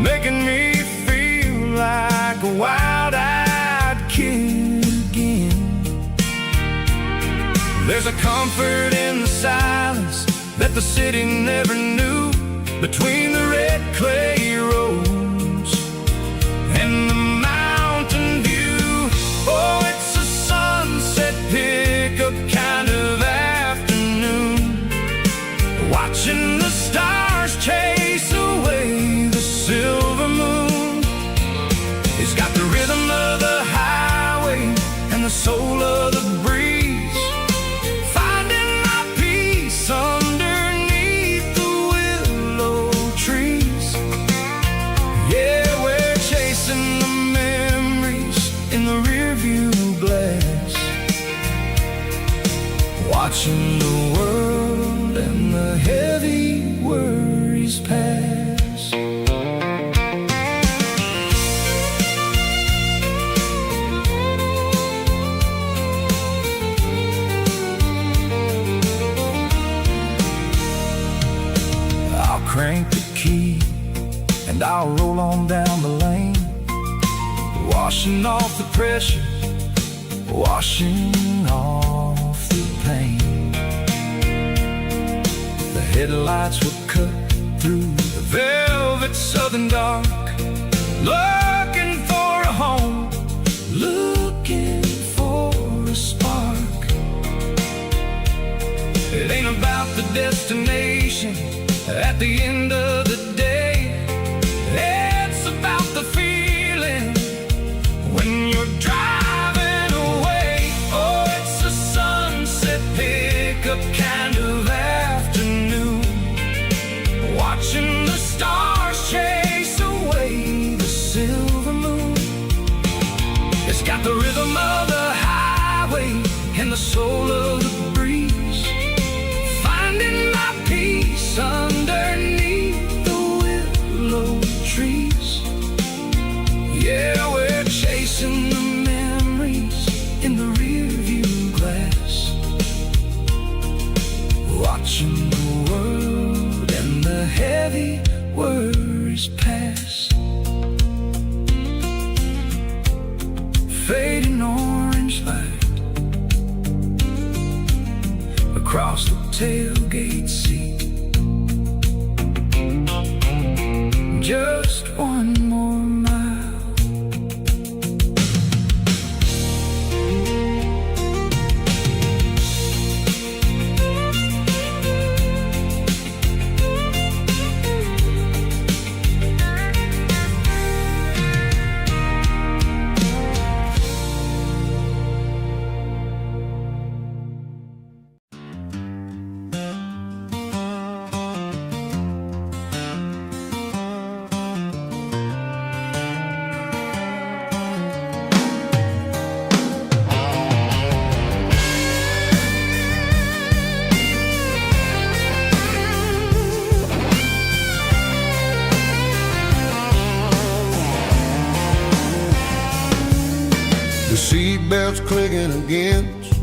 making me feel like a wild-eyed kid again. There's a comfort in the silence that the city never knew, between the red clay roads and the mountain view. Oh, it's a sunset pickup kind of afternoon, watching the stars chase away the silver moon. It's got the rhythm of the highway and the soul of the breeze, finding my peace underneath the willow trees. Yeah, we're chasing the memories in the rearview glass, watching the world and the heavy worries pass. I'll crank the key and I'll roll on down the lane, washing off the pressure, washing off the pain. The headlights will cut through the velvet southern dark, looking for a home, looking for a spark. It ain't about the destination at the end of the day, it's about the feeling when you're driving away. Oh, it's a sunset pickup kind of afternoon, watching the stars chase away the silver moon. It's got the rhythm of the highway and the soul of the breeze, finding my peace underneath the willow trees. Yeah, we're chasing the memories in the rearview glass, watching the world and the fading orange light across the tailgate seat. Just one more mile. The seatbelt's clicking against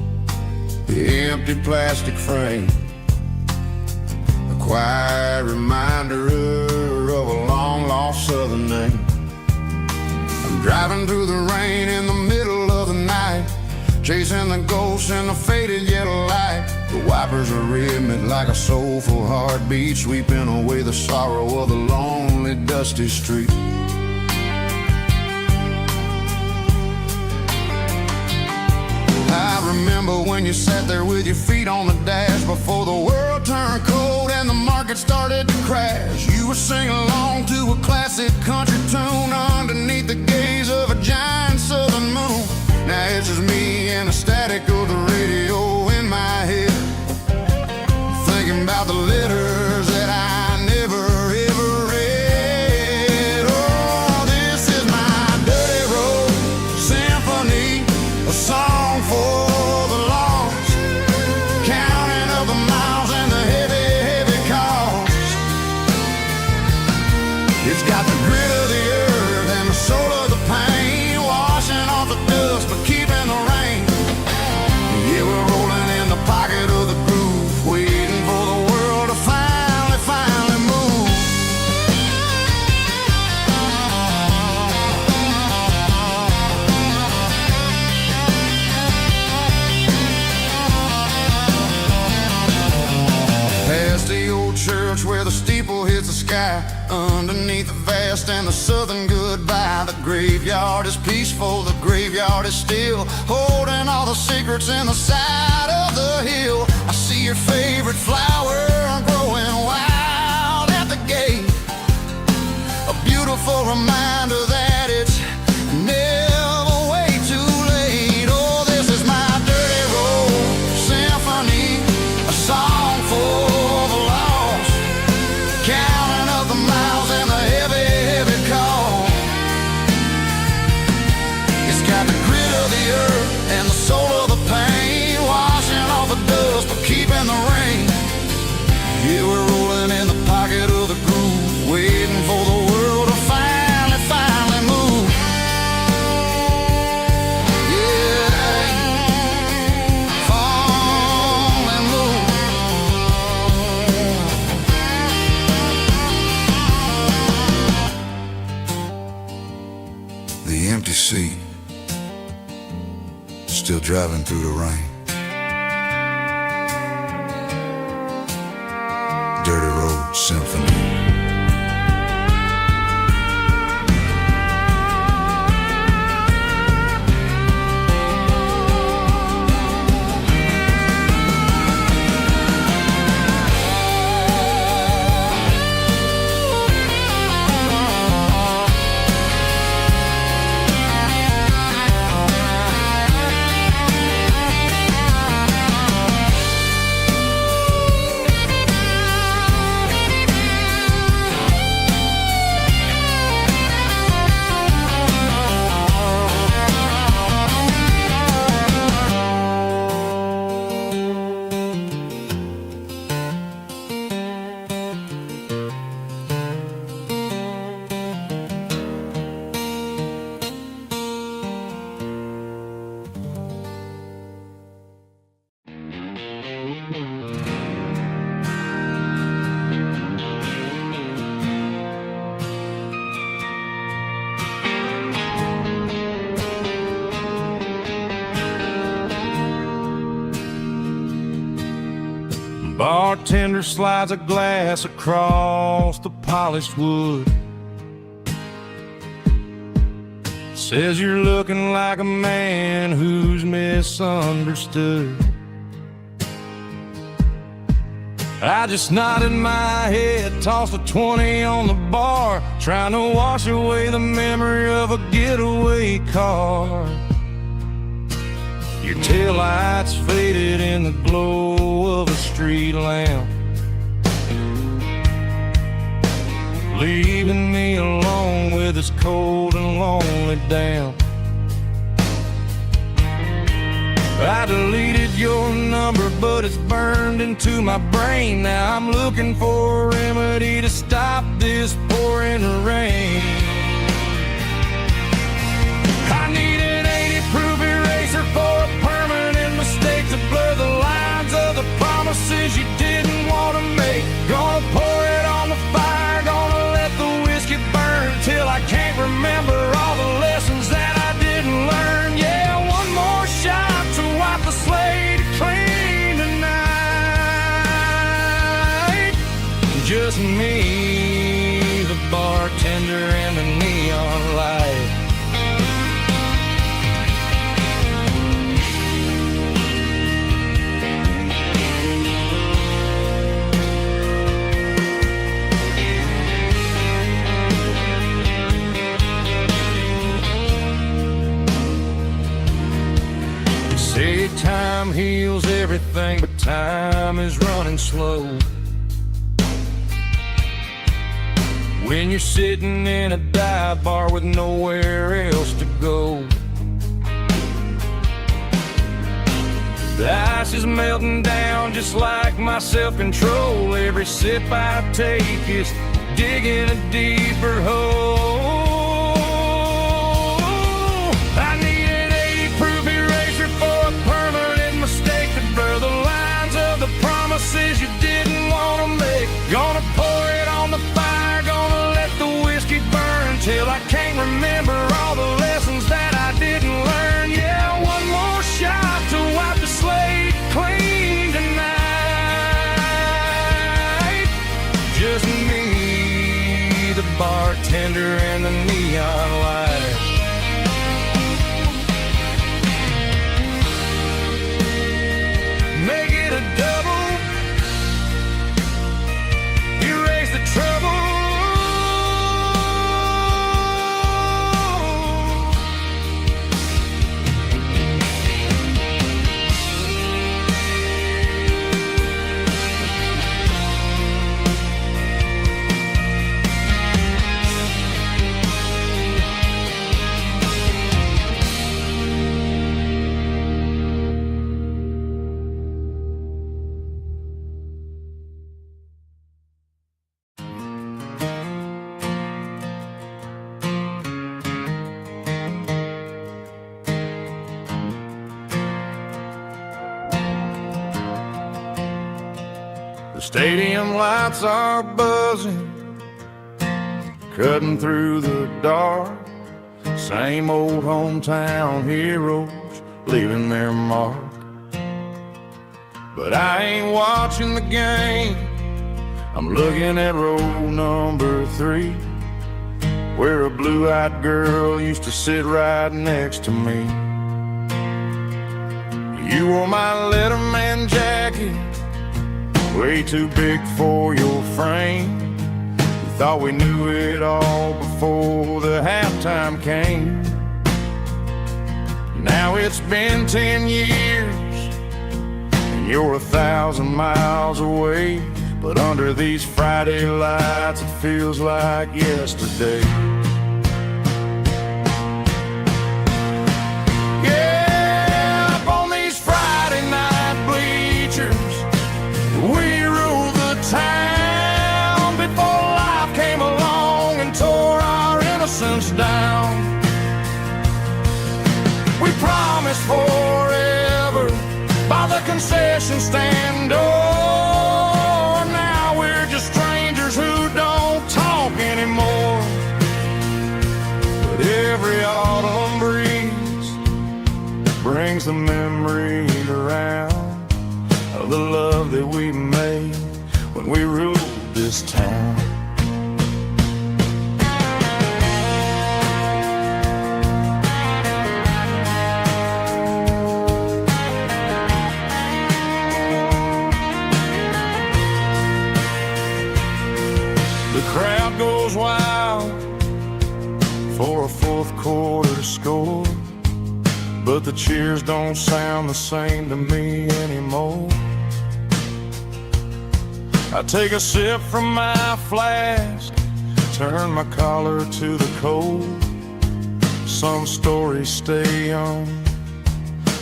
the empty plastic frame, a quiet reminder of a long-lost southern name. I'm driving through the rain in the middle of the night, chasing the ghosts in the faded yellow light. The wipers are rhythmic like a soulful heartbeat, sweeping away the sorrow of the lonely, dusty street. I remember when you sat there with your feet on the dash before the world turned cold and the market started to crash. You were singing along to a classic country tune underneath the gaze of a giant southern moon. Now it's just me and the static of the radio in my head, thinking about the letters that I never ever read. Oh, this is my dirty road symphony, a song for the lost, counting up the miles and the heavy, heavy cost. It's got the grit of the earth and the soul of the pain, washing off the dust but keeping the rain. Yeah, we're rolling in the pocket of the groove, waiting for the world to finally move. Past the old church where the steeple hits the sky, underneath the vast and the southern goodbye. The graveyard is peaceful, the graveyard is still, holding all the secrets in the side of the hill. I see your favorite flower growing wild at the gate, a beautiful reminder that it's never way too late. Oh, this is my dirty road symphony, a song for the lost, counting up the miles and the heavy, heavy call. It's got the grit of the earth and the soul of the pain, washing off the dust but keeping the rain. Yeah, we're rolling in the pocket of the groove, waiting for the world to finally move. Yeah, finally move. The empty seat, still driving through the rain. Dirty road symphony. bartender slides a glass across the polished wood. Says you're looking like a man who's misunderstood. I just nodded my head, tossed a 20 on the bar, trying to wash away the memory of a getaway car. Your taillights faded in the glow of a street lamp, leaving me alone with this cold and lonely damp. I deleted your number, but it's burned into my brain. Now I'm looking for a remedy to stop this pouring rain. I need an 80-proof eraser for a permanent mistake to blur the lines of the promises you didn't want to make. Gonna pour it on the fire, gonna let the whiskey burn till I can't remember all the lessons that I didn't learn. Yeah, one more shot to wipe the slate clean tonight. Just me, the bartender, and the neon light. Say time heals everything, but time is running slow. When you're sitting in a dive bar with nowhere else to go, the ice is melting down just like my self-control. Every sip I take is digging a deeper hole. I need an 80-proof eraser for a permanent mistake to blur the lines of the promises you didn't want to make. Gonna pour it on the fire, gonna let the whiskey burn till I can't remember all the lessons that I didn't learn. Yeah, one more shot to wipe the slate clean tonight. Just me, the bartender, and the neon light. Make it a double, erase the trouble. The stadium lights are buzzing, cutting through the dark. Same old hometown heroes leaving their mark. But I ain't watching the game, I'm looking at row number 3, where a blue-eyed girl used to sit right next to me. You wore my Letterman jacket, way too big for your frame. We thought we knew it all before the halftime came. Now it's been 10 years and you're 1,000 miles away, but under these Friday lights it feels like yesterday. Yeah, up on these Friday night bleachers, we ruled the town before life came along and tore our innocence down. We promised forever by the concession stand door. Now we're just strangers who don't talk anymore. But every autumn breeze brings the memory around of the love that we made when we ruled this town. The crowd goes wild for a fourth quarter score, but the cheers don't sound the same to me anymore. I take a sip from my flask, turn my collar to the cold. Some stories stay young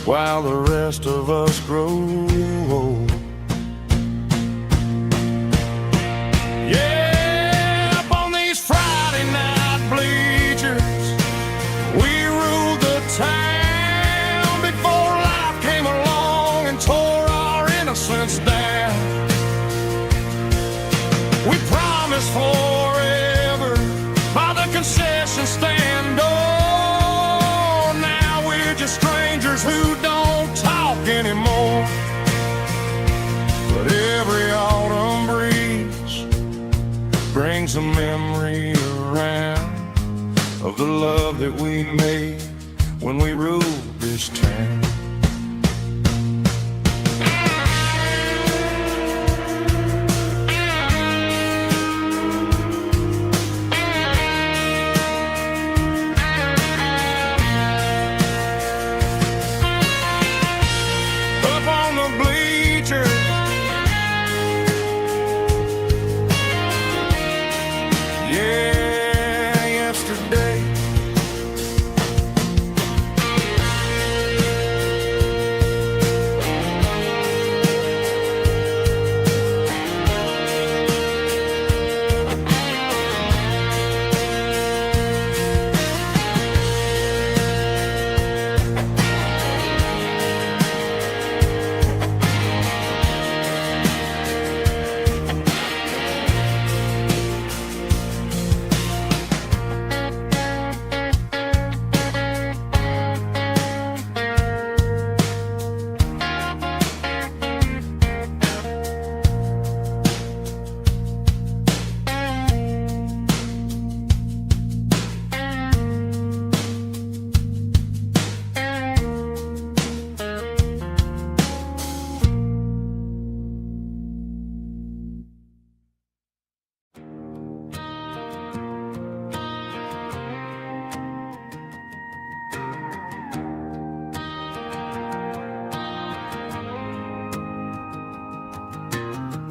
while the rest of us grow old. Yeah, up on these Friday night bleachers, we ruled the town before life came along and tore our innocence down. We promised forever by the concession stand door. Now we're just strangers who don't talk anymore. But every autumn breeze brings a memory around of the love that we made when we ruled this town.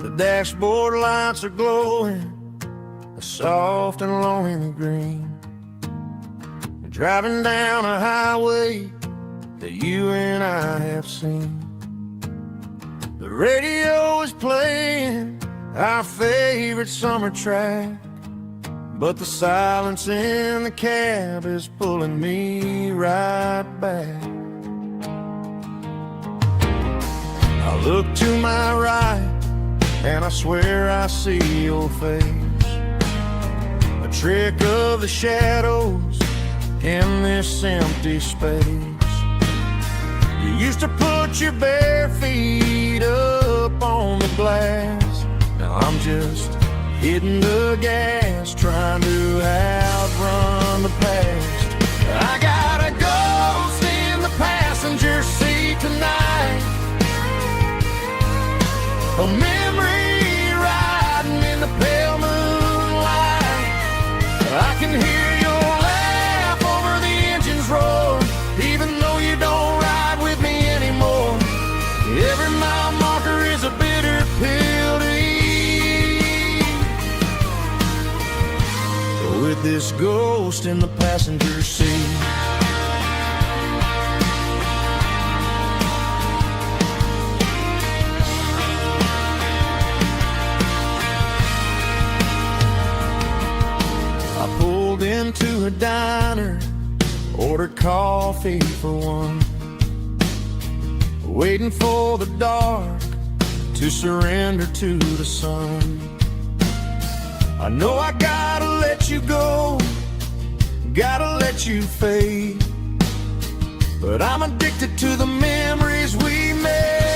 The dashboard lights are glowing, a soft and lonely green. You're driving down a highway that you and I have seen. The radio is playing our favorite summer track, but the silence in the cab is pulling me right back. I look to my right and I swear I see your face, a trick of the shadows in this empty space. You used to put your bare feet up on the glass. Now I'm just hitting the gas, trying to outrun the past. I got a ghost in the passenger seat tonight, a memory riding in the pale moonlight. I can hear your laugh over the engine's roar, even though you don't ride with me anymore. Every mile marker is a bitter pill to eat. With this ghost in the passenger seat, into a diner, ordered coffee for one, waiting for the dark to surrender to the sun. I know I gotta let you go, gotta let you fade, but I'm addicted to the memories we made.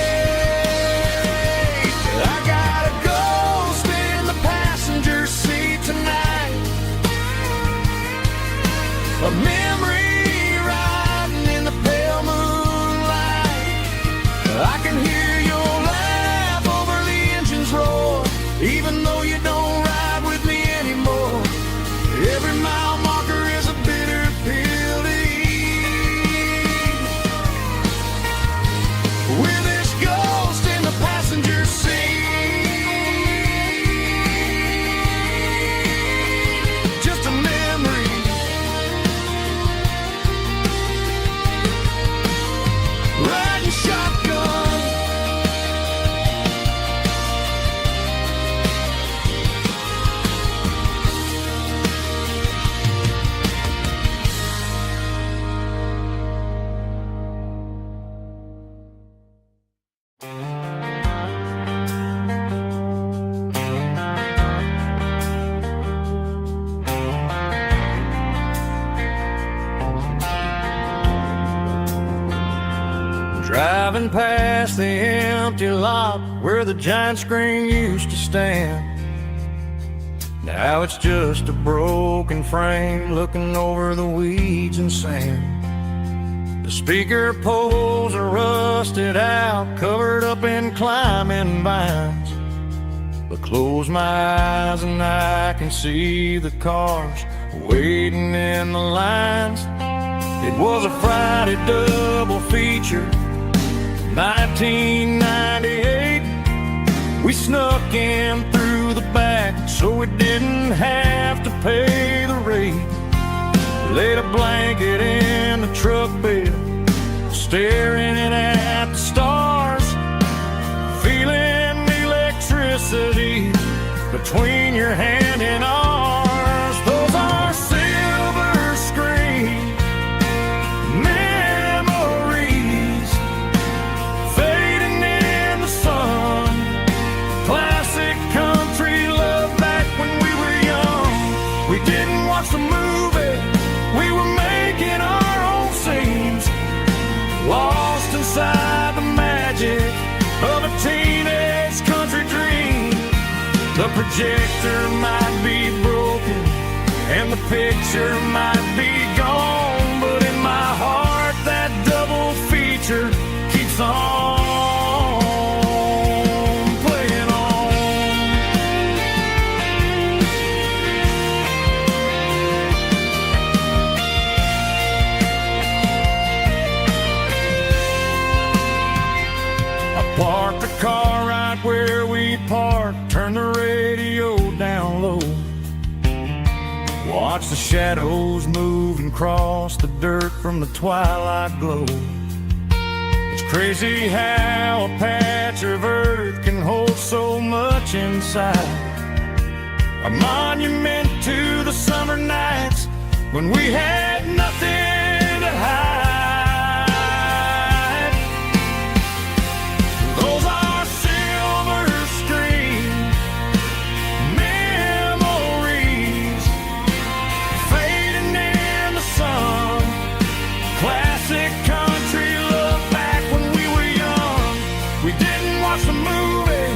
Driving past the empty lot where the giant screen used to stand. Now it's just a broken frame looking over the weeds and sand. The speaker poles are rusted out, covered up in climbing vines. But close my eyes and I can see the cars waiting in the lines. It was a Friday double feature, 1998. We snuck in through the back so we didn't have to pay the rate. Laid a blanket in the truck bed, staring at the stars, feeling the electricity between your hand and ours. Those are silver screen memories fading in the sun. Classic country love back when we were young. We didn't watch the movie, we were making our own scenes, lost inside the magic of a teenage country dream. The projector might be broken and the picture might be gone, but in my heart that double feature keeps on playing on. I parked the car right where we parked, turned the radio down low, watch the shadows move and cross the dirt from the twilight glow. It's crazy how a patch of earth can hold so much inside. A monument to the summer nights when we had nothing to hide. Those are silver screen memories fading in the sun. Classic country love back when we were young. We didn't watch the movie,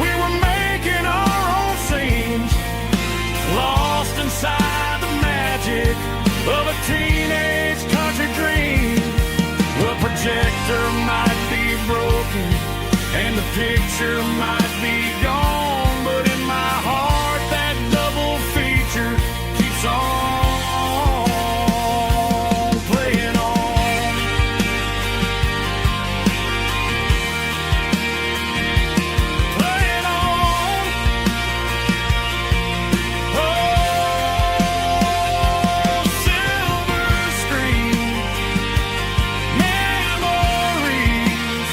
we were making our own scenes, lost inside the magic of a teenage country dream. The projector might be broken and the picture might be gone, but in my heart that double feature keeps on playing on. Playing on. Oh, silver screen memories.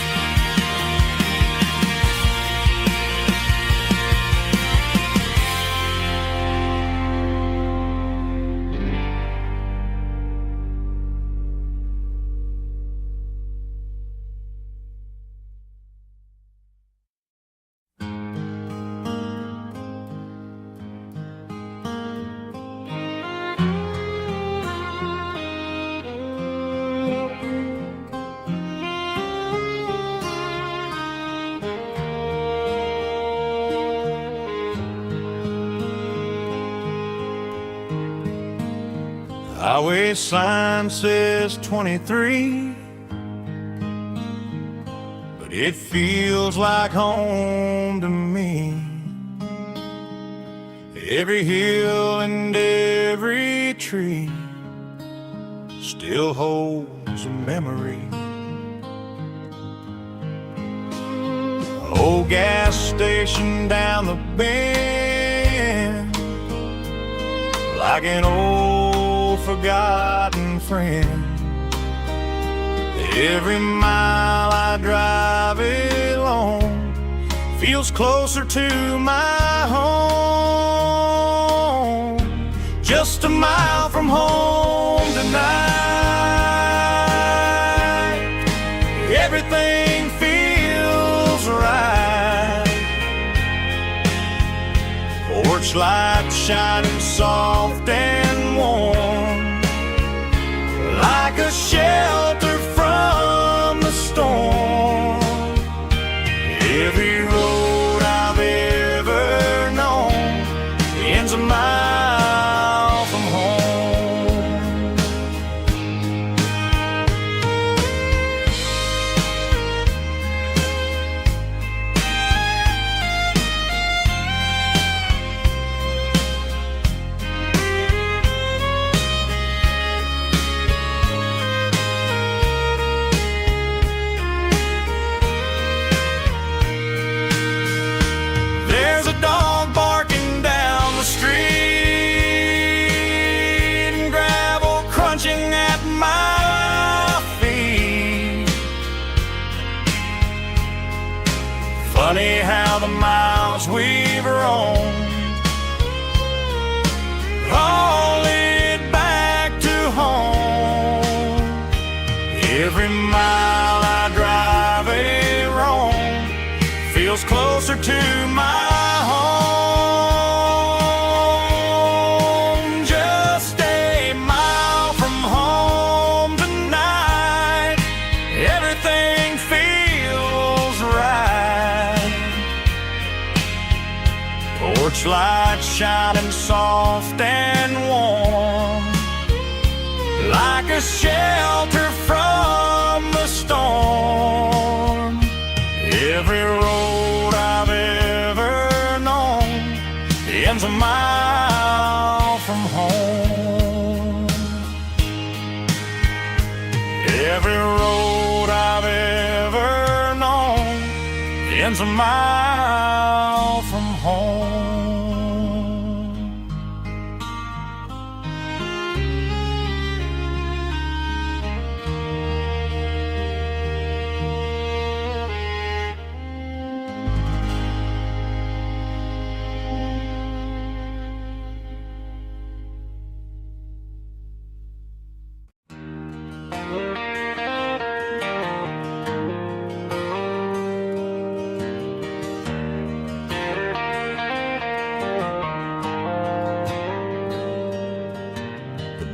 Highway sign says 23, but it feels like home to me. Every hill and every tree still holds a memory. Old gas station down the bend, like an old forgotten friend. Every mile I drive it alone feels closer to my home. Just a mile from home tonight, everything feels right. Porch light shining soft and warm, like a shelter from the storm. Funny how the miles we've roamed all lead back to home. Every mile I drive a roam feels closer to my home. Just a mile from home tonight, everything feels right. Porch lights shining soft and warm, like a shelter from the storm. Every road I've ever known ends a mile from home. Every road I've ever known ends a mile from home.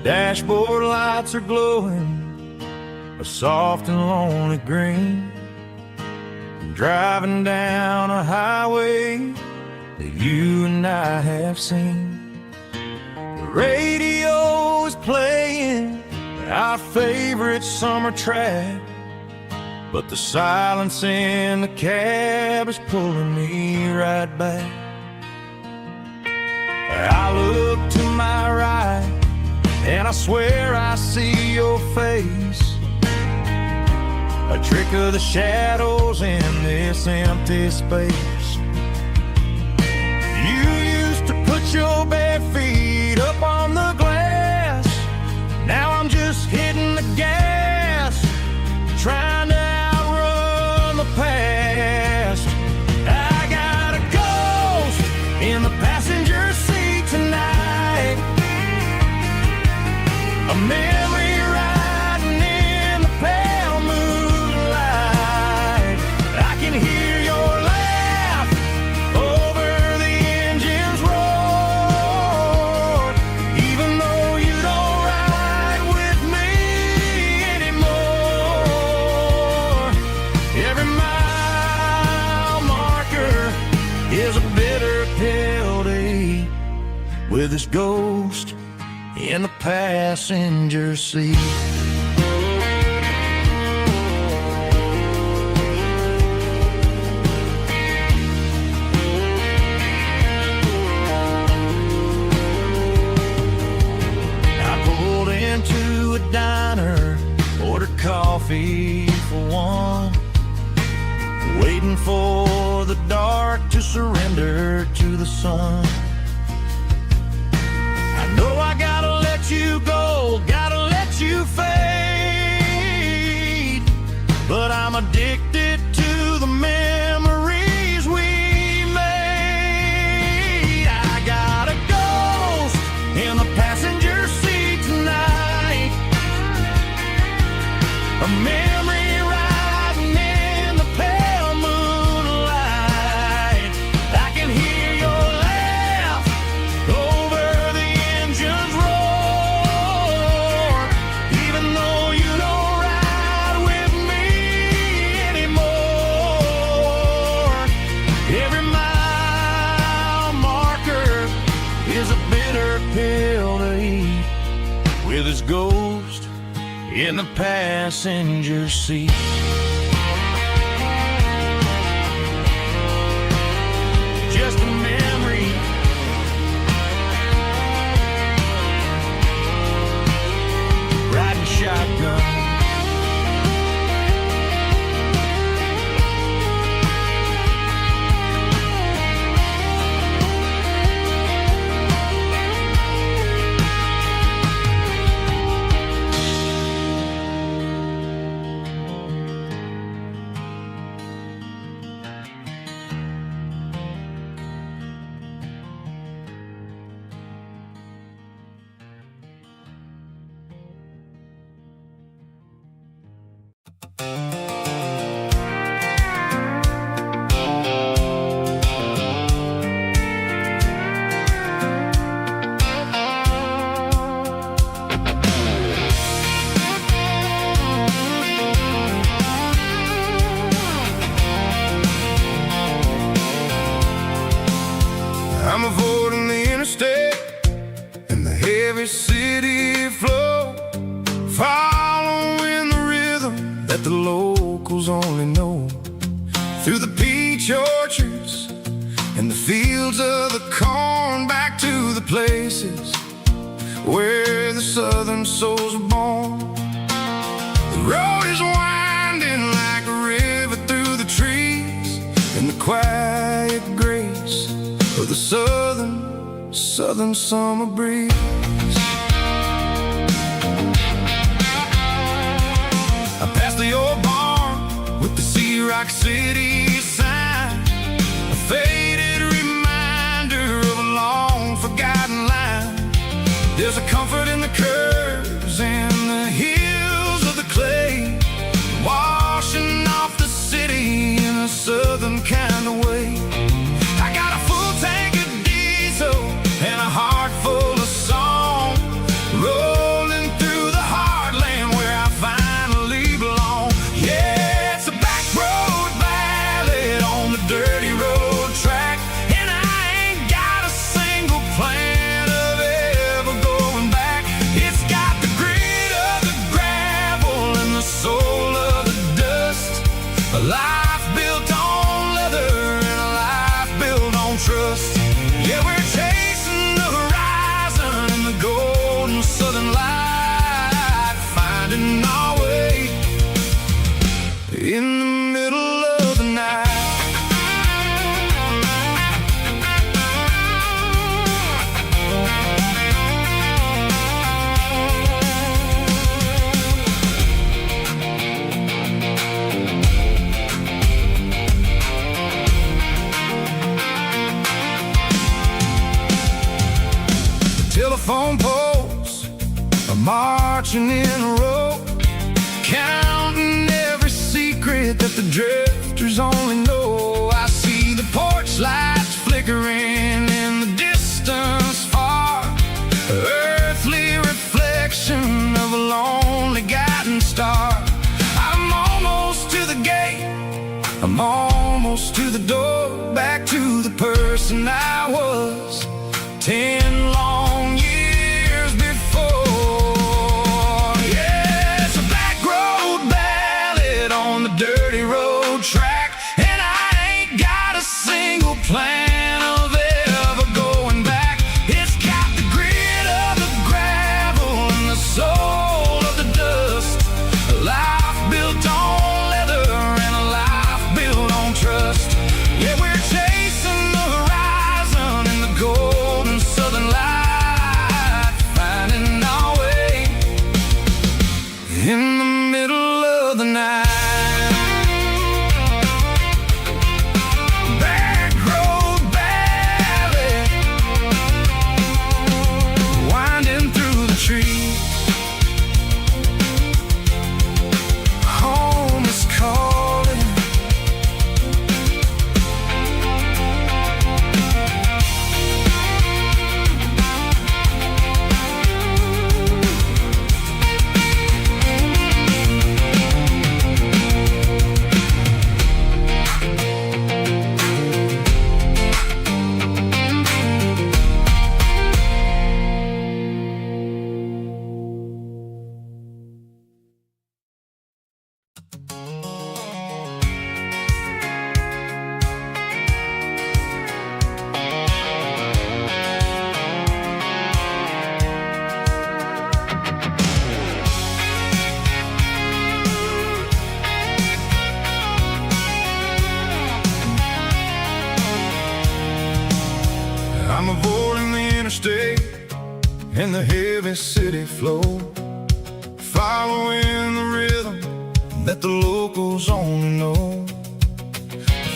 Dashboard lights are glowing a soft and lonely green. I'm driving down a highway that you and I have seen. The radio is playing our favorite summer track, but the silence in the cab is pulling me right back. I look to my right and I swear I see your face, a trick of the shadows in this empty space. You used to put your bare feet up on the glass. Now I'm just hitting the gas, trying to outrun the past. I got a ghost in the passenger seat tonight, a memory riding in the pale moonlight. I can hear your laugh over the engine's roar, even though you don't ride with me anymore. Every mile marker is a bitter pill to eat, with this ghost in the passenger seat. I pulled into a diner, ordered coffee for one, waiting for the dark to surrender to the sun. I know I gotta let you go, gotta let you fade, but I'm addicted to the memories we made. I got a ghost in the passenger seat tonight, a memory riding in the pale moonlight. I can hear your laugh over the engine's roar, even though you don't ride with me anymore. Every mile marker is a bitter pill to eat, with his ghost in the passenger seat. Just a memory, riding shotgun. locals only know. Through the peach orchards and the fields of the corn, back to the places where the southern souls were born. The road is winding like a river through the trees, in the quiet grace of the southern summer breeze. I passed the old barn with the Rock City sign, a faded reminder of a long forgotten line. There's a comfort in the curves and the hills of the clay, washing off the city in a southern kind of way. I got a full tank of diesel and a heart full of song, rolling through the heartland where I finally belong. Yeah, it's a back road ballad on the dirty road track, and I ain't got a single plan of ever going back. It's got the grit of the gravel and the soul of the dust, a life built on leather and a life built on trust. Yeah, we're chasing the horizon in the golden southern light, finding our way in the middle of the night. Telephone poles are marching in a row, counting every secret that the drifters only know. I see the porch lights flickering in the distance far, earthly reflection of a lonely guiding star. I'm almost to the gate, I'm almost to the door, back to the person I was 10 long years before. Yeah, it's a back road ballad on the dirty road track, and I ain't got a single plan of ever going back. It's got the grit of the gravel and the soul of the dust, a life built on leather and a life built on trust. Yeah, we're chasing the horizon in the golden southern light, finding our way in the middle of the night. Back road ballad, winding through the trees. Home is calling. I'm avoiding the interstate and the heavy city flow, following the rhythm that the locals only know.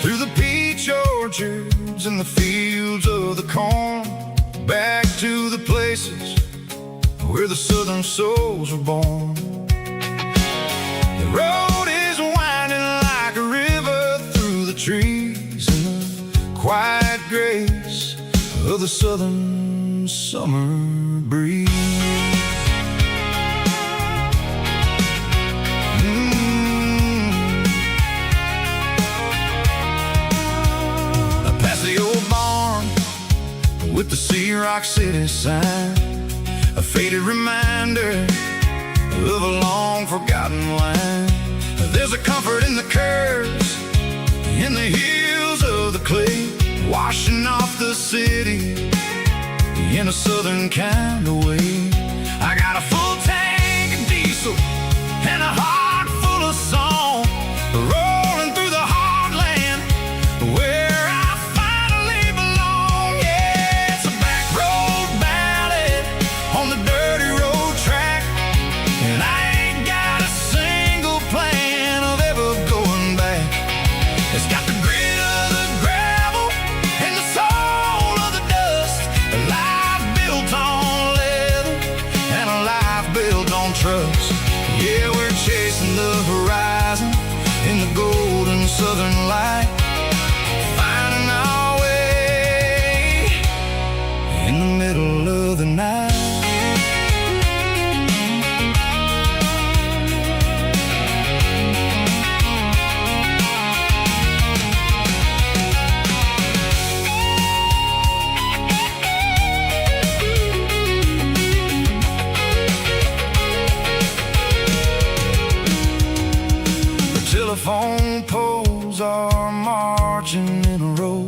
Through the peach orchards and the fields of the corn, back to the places where the southern souls were born. The road is winding like a river through the trees in the quiet grace of the southern summer breeze. I passed the old barn with the Rock City sign, a faded reminder of a long forgotten line. There's a comfort in the curves, in the heels of the clay, washing off the city in a southern kind of way. I got a full tank of diesel and a heart full of song, rolling through the heartland where I finally belong. Yeah, it's a back road ballad on the dirty road track, and I ain't got a single plan of ever going back. It's got the grit of the gravel and the soul of the dust, a life built on leather and a life built on trust. Yeah, we're chasing the horizon in the golden southern light, finding our way in the middle of the night. Telephone poles are marching in a row,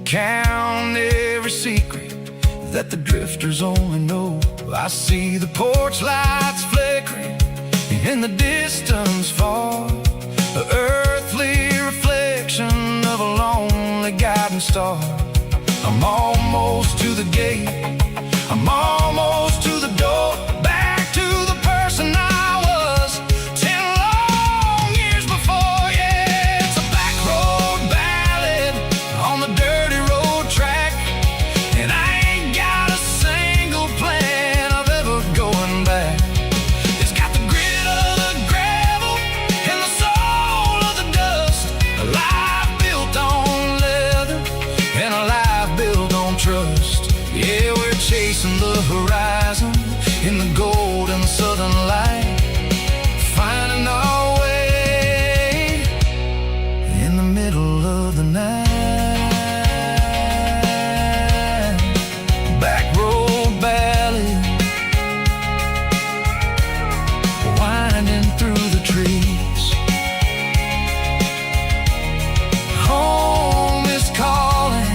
count every secret that the drifters only know. I see the porch lights flickering in the distance far, an earthly reflection of a lonely guiding star. I'm almost to the gate, I'm almost to the door, back to the person I was 10 long years before. Yeah, it's a back road ballad on the dirty road track, and I ain't got a single plan of ever going back. It's got the grit of the gravel and the soul of the dust, a life built on leather and a life built on trust. Yeah, we're chasing the horizon in the golden southern light, finding our way in the middle of the night. Back road ballad, winding through the trees. Home is calling,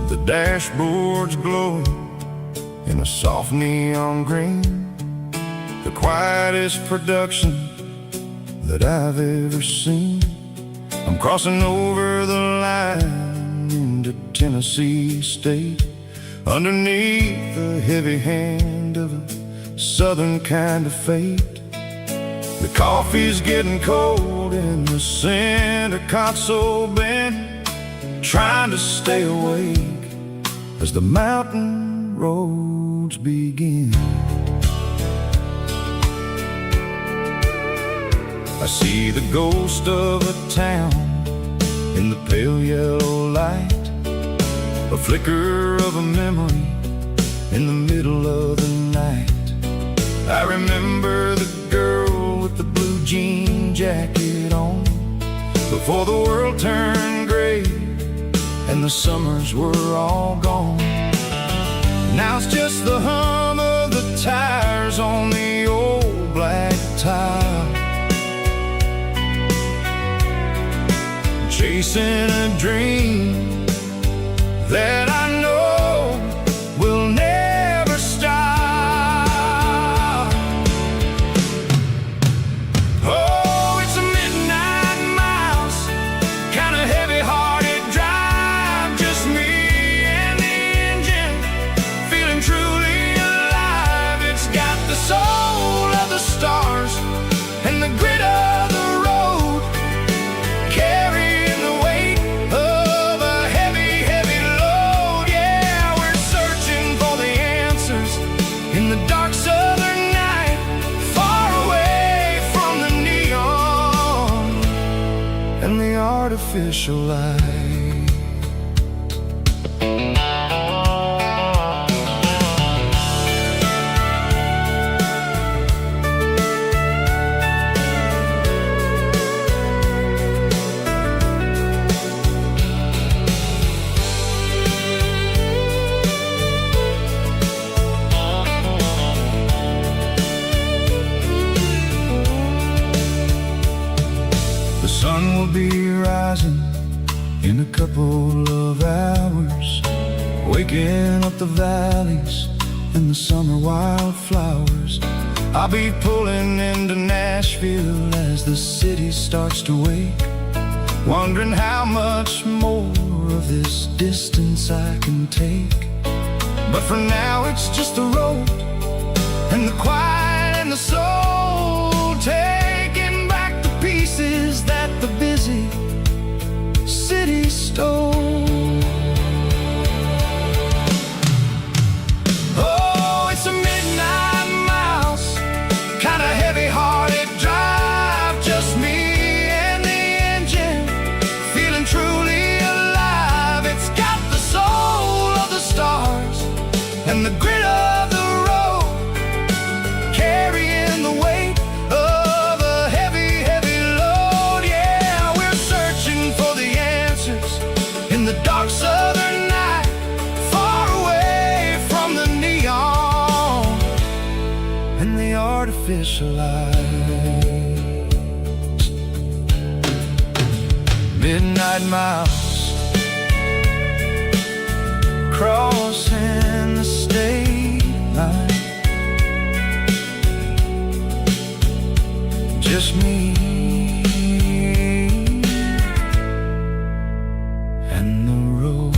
the dashboard's glowing in a soft neon green, the quietest production that I've ever seen. I'm crossing over the line into Tennessee State, underneath the heavy hand of a southern kind of fate. The coffee's getting cold in the center console bin, trying to stay awake as the mountain roads begin. I see the ghost of a town in the pale yellow light, a flicker of a memory in the middle of the night. I remember the girl with the blue jean jacket on, before the world turned gray and the summers were all gone. Now it's just the hum of the tires on the old black tile, chasing a dream that I know will never stop. Oh, it's a midnight miles, kind of heavy-hearted drive, just me and the engine, feeling truly alive. artificial light. The sun will be rising in a couple of hours, waking up the valleys and the summer wildflowers. I'll be pulling into Nashville as the city starts to wake, wondering how much more of this distance I can take. But for now it's just the road and the quiet and the soul, taking back the pieces that the busy city stole. Oh, it's a midnight mouse, kinda heavy-hearted drive, just me and the engine, feeling truly alive. It's got the soul of the stars and the grit of the road, carrying the weight of a heavy, heavy load. Yeah, we're searching for the answers in the dark southern night, far away from the neon and the artificial lights. Midnight mouse, crossing the state line, just me and the road.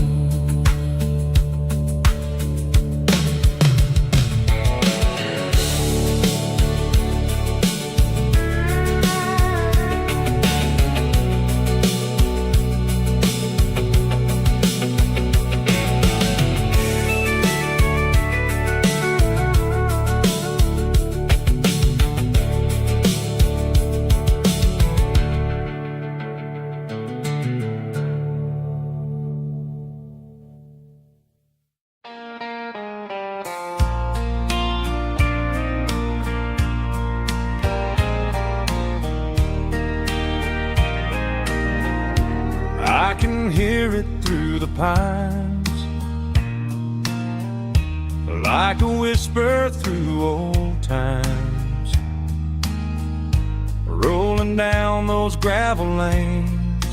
I can hear it through the pines, like a whisper through old times, rolling down those gravel lanes,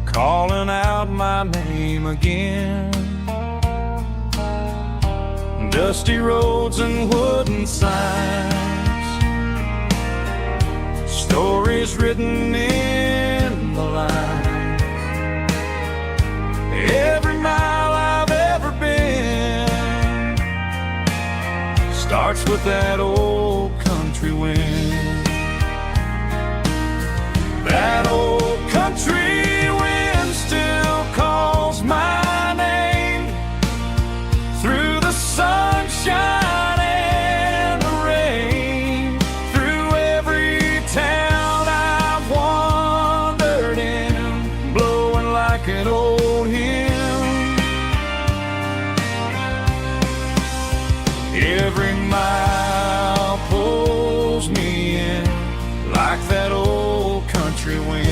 calling out my name again. Dusty roads and wooden signs, stories written in the lines. Every mile I've ever been starts with that old country wind. That old country wind still calls my name through the sunshine and the rain, through every town I've wandered in, blowing like an old hymn. Every mile pulls me in like that old country wind.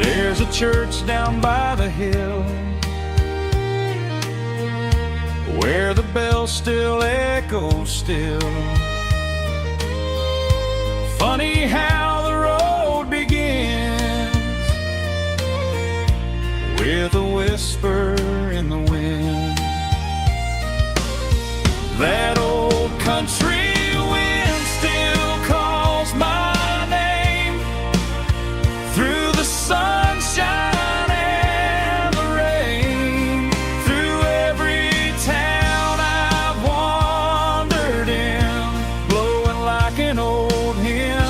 There's a church down by the hill where the bell still echoes still. Funny how the road begins with a whisper in the wind. That old country wind still calls my name through the sunshine and the rain, through every town I've wandered in, blowing like an old hymn.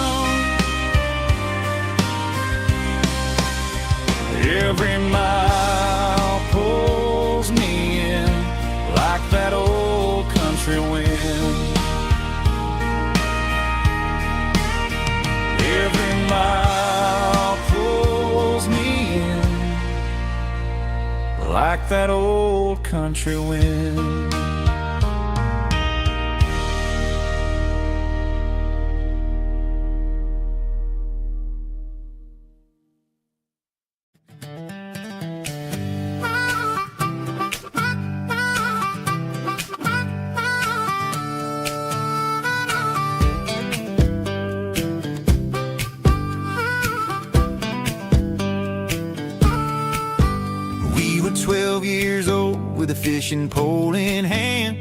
wind. Every mile pulls me in like that old country wind. We were 12 years old with a fishing pole in hand,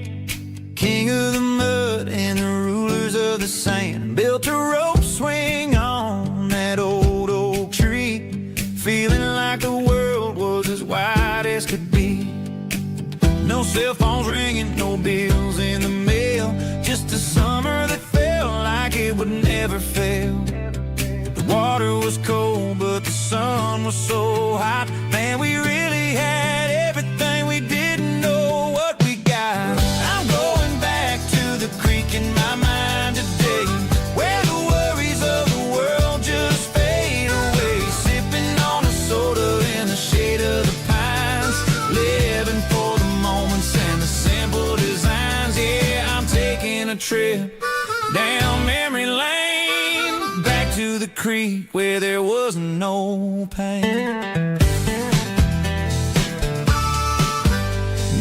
king of the mud and the rulers of the sand. Built a rope swing on that old oak tree, feeling like the world was as wide as could be. No cell phones ringing, no bills in the mail, just a summer that felt like it would never fail. The water was cold, but the sun was so hot. Man, we really had everything, we didn't know what we got. I'm going back to the creek in my mind today, where the worries of the world just fade away. Sipping on a soda in the shade of the pines, living for the moments and the simple designs. Yeah, I'm taking a trip down memory lane, back to the creek where there was no pain.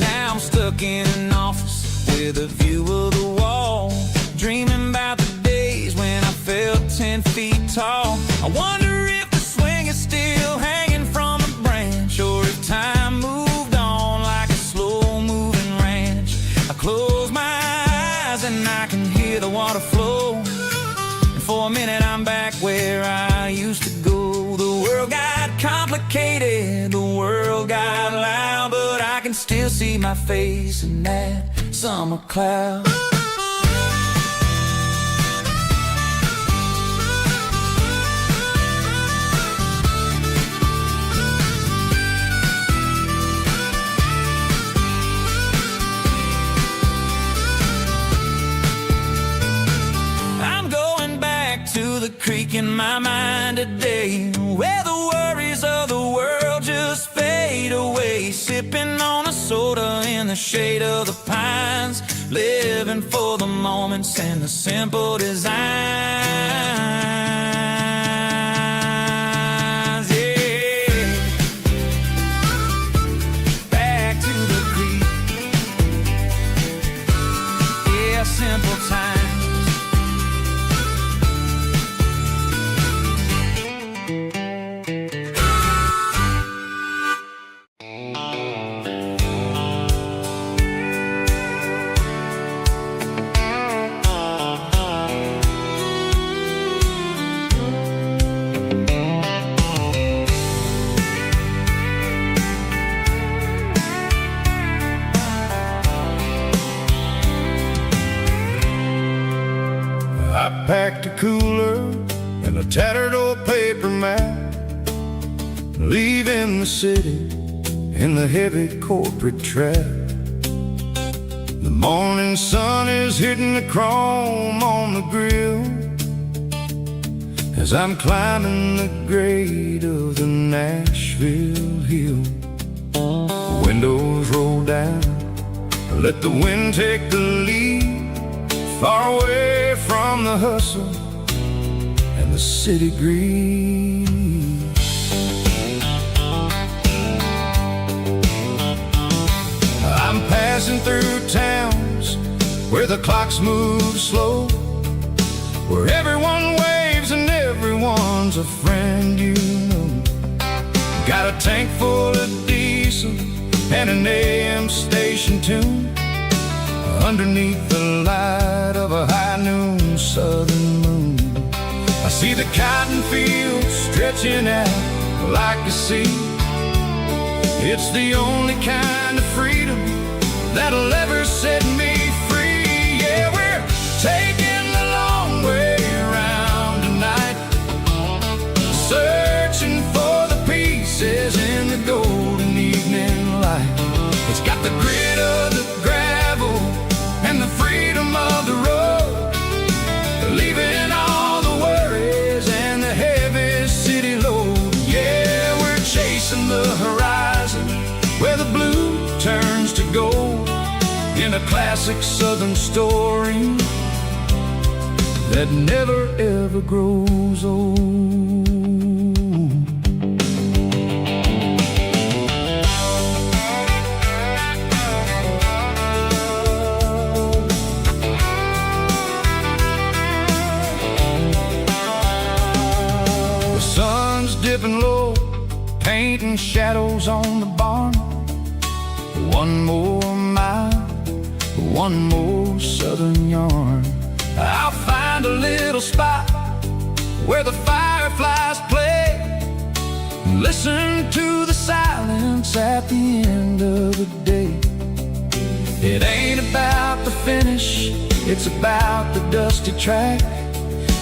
Now I'm stuck in an office with a view of the wall, dreaming about the days when I felt 10 feet tall. I wonder if the swing is still hanging from a branch, or if time moved on like a slow-moving ranch. I close my eyes and I can hear the water flow, and for a minute I'm back where I used to go. The world got complicated, the world got loud, but I can still see my face in that summer cloud. I'm going back to the creek in my mind today, where the worries of the world just fade away. Sipping on a soda in the shade of the pines, living for the moments and the simple designs. Yeah, back to the creek. Yeah, simple times. I packed a cooler and a tattered old paper map, leaving the city in the heavy corporate trap. The morning sun is hitting the chrome on the grill as I'm climbing the grade of the Nashville hill. Windows roll down, let the wind take the lead, far away from the hustle and the city greed. I'm passing through towns where the clocks move slow, where everyone waves and everyone's a friend you know. Got a tank full of diesel and an AM station tune, underneath the light of a high noon southern moon. I see the cotton fields stretching out like a sea. It's the only kind of freedom that'll ever set me free. Yeah, we're taking the long way around tonight, searching for the pieces in the golden evening light. It's got the grit of the gravel and the freedom a classic southern story that never ever grows old. The sun's dipping low, painting shadows on the barn. One more mile, one more southern yarn. I'll find a little spot where the fireflies play, listen to the silence at the end of the day. It ain't about the finish, it's about the dusty track.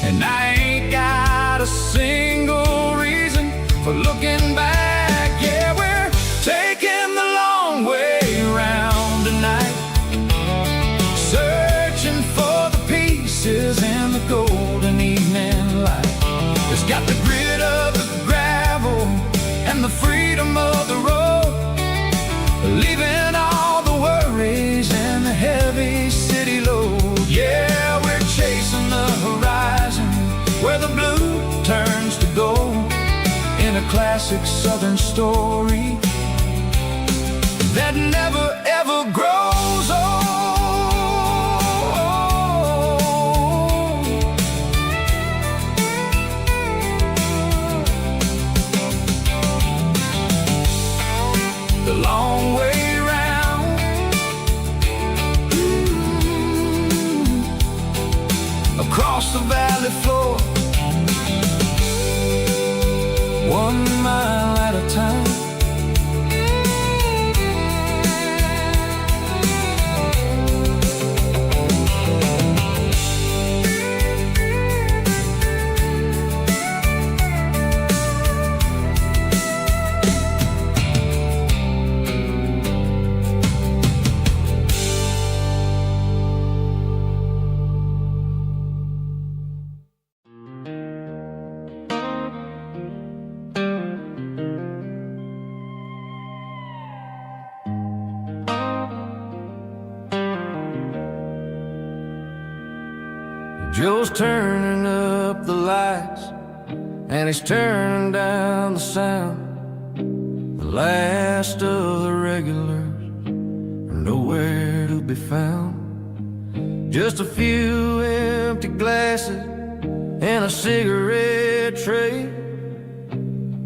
And I ain't got a single reason for looking back. Yeah, we're taking the long way round tonight, searching for the pieces in the golden evening light. It's got the grit of the gravel and the freedom of the road, leaving all the worries and the heavy city load. Yeah, we're chasing the horizon where the blue turns to gold, in a classic southern story that never ever grows old. The long way round, across the valley floor, 1 mile at a time. Joe's turning up the lights, and he's turning down the sound. The last of the regulars are nowhere to be found. Just a few empty glasses and a cigarette tray,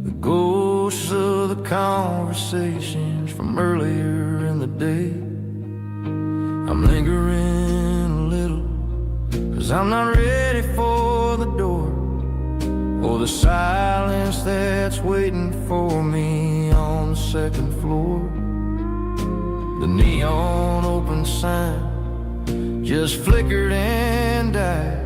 the ghosts of the conversations from earlier in the day. I'm lingering a little, 'cause I'm not ready for the door, or the silence that's waiting for me on the second floor. The neon open sign just flickered and died,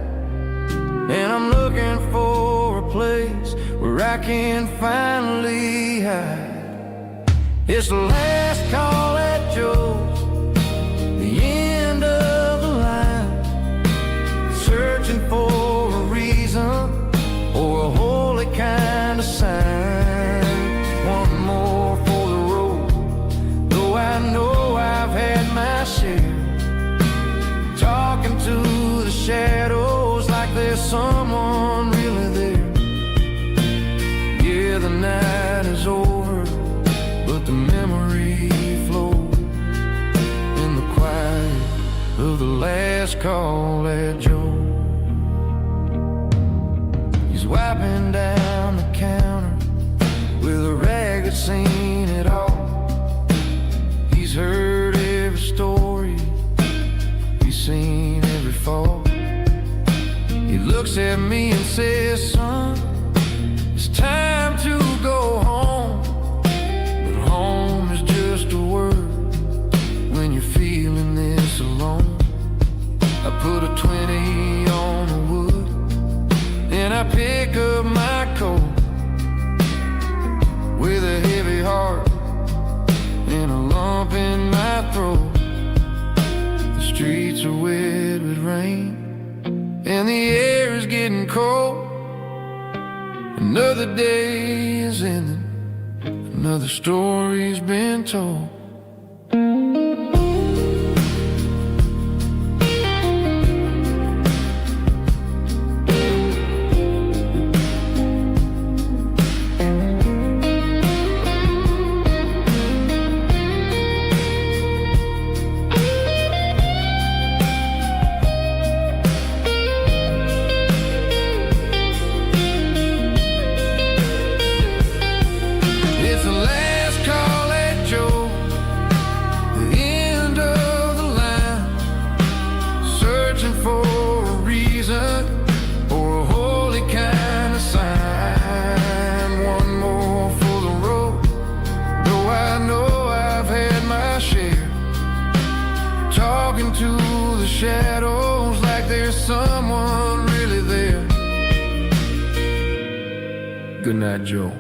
and I'm looking for a place where I can finally hide. It's the last call at Joe's, the end of the line, searching for a reason or a holy kind of sign. One more for the road, though I know I've had my share, talking to the shadows like there's someone really there. Yeah, the night is over, but the memory flows in the quiet of the last call at Joe. He's wiping down the counter with a rag that's seen it all. He's heard every story, he's seen every fall. He looks at me and says, son, it's time to go home. But home is just a word when you're feeling this alone. I put a 20 on the wood, and I pick up my coat with a heavy heart and a lump in my throat. The streets are wet with rain, and the air is getting cold. Another day is ending, another story's been told. someone really there. Good night, Joe.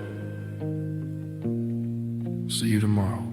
See you tomorrow.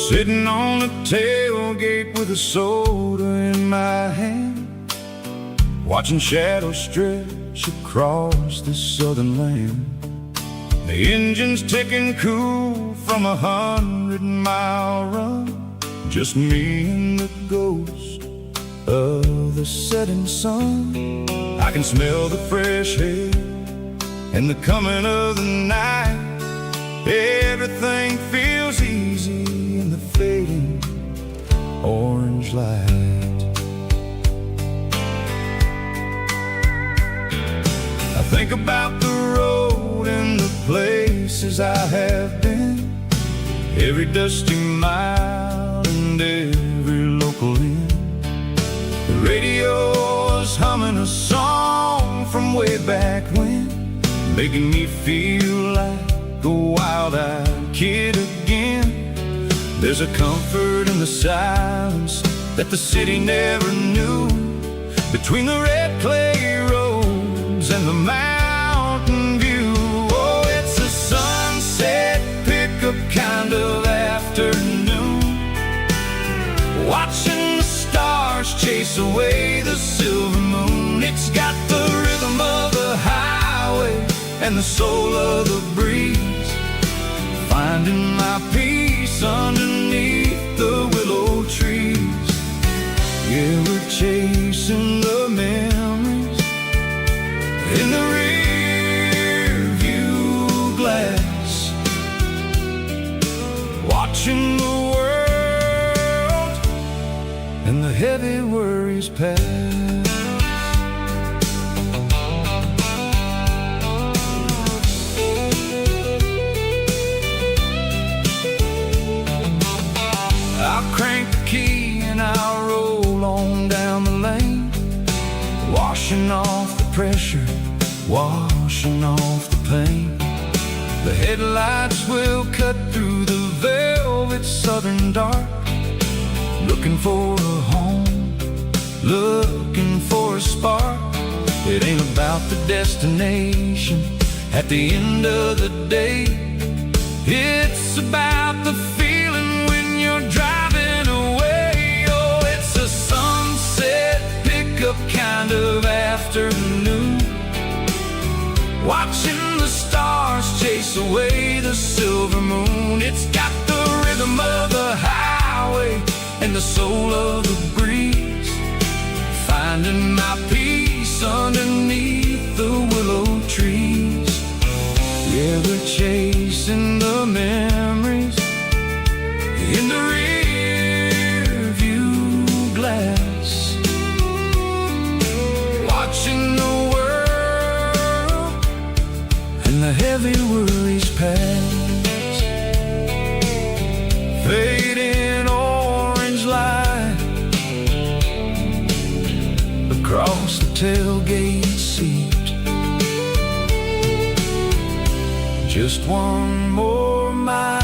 Sitting on the tailgate with a soda in my hand, watching shadows stretch across this southern land. The engine's ticking cool from 100-mile run, just me and the ghost of the setting sun. I can smell the fresh air and the coming of the night. Everything feels easy in the fading orange light. I think about the road and the places I have been, every dusty mile and every local inn. The radio is humming a song from way back when, making me feel like a wild-eyed kid again. There's a comfort in the silence that the city never knew, between the red clay roads and the mountain view. Oh, it's a sunset pickup kind of afternoon, watching the stars chase away the silver moon. It's got the rhythm of the highway and the soul of the breeze, finding my peace underneath the willow trees. Yeah, we're chasing the memories in the rear view glass, watching the world and the heavy worries pass. Crank the key and I'll roll on down the lane, washing off the pressure, washing off the pain. The headlights will cut through the velvet southern dark, looking for a home, looking for a spark. It ain't about the destination at the end of the day, it's about the feeling when you're driving away. Oh, it's a sunset pickup kind of afternoon, watching the stars chase away the silver moon. It's got the rhythm of the highway and the soul of the breeze, finding my peace underneath the willow trees. Yeah, we're chasing the memories in the rear view glass, watching the world and the heavy worries pass. Fading orange light across the tailgate seat, just one more mile.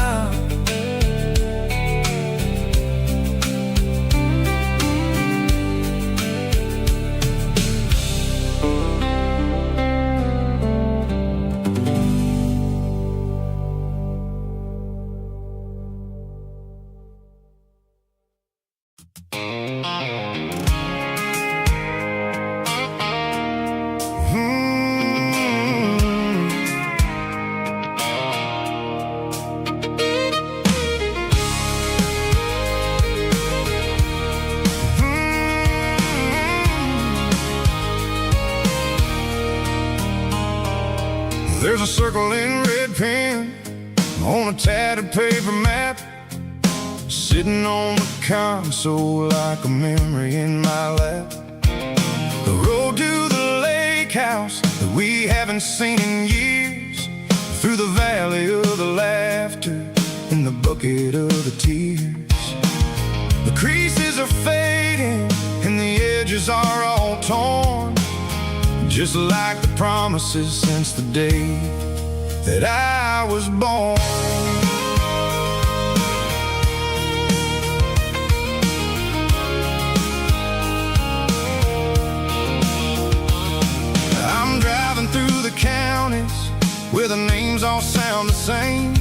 There's a circle in red pen on a tattered paper map, sitting on the console like a memory in my lap. ain't seen in years. Through the valley of the laughter, in the bucket of the tears. The creases are fading and the edges are all torn, just like the promises since the day that I was born. I'm driving through the counties where the names all sound the same,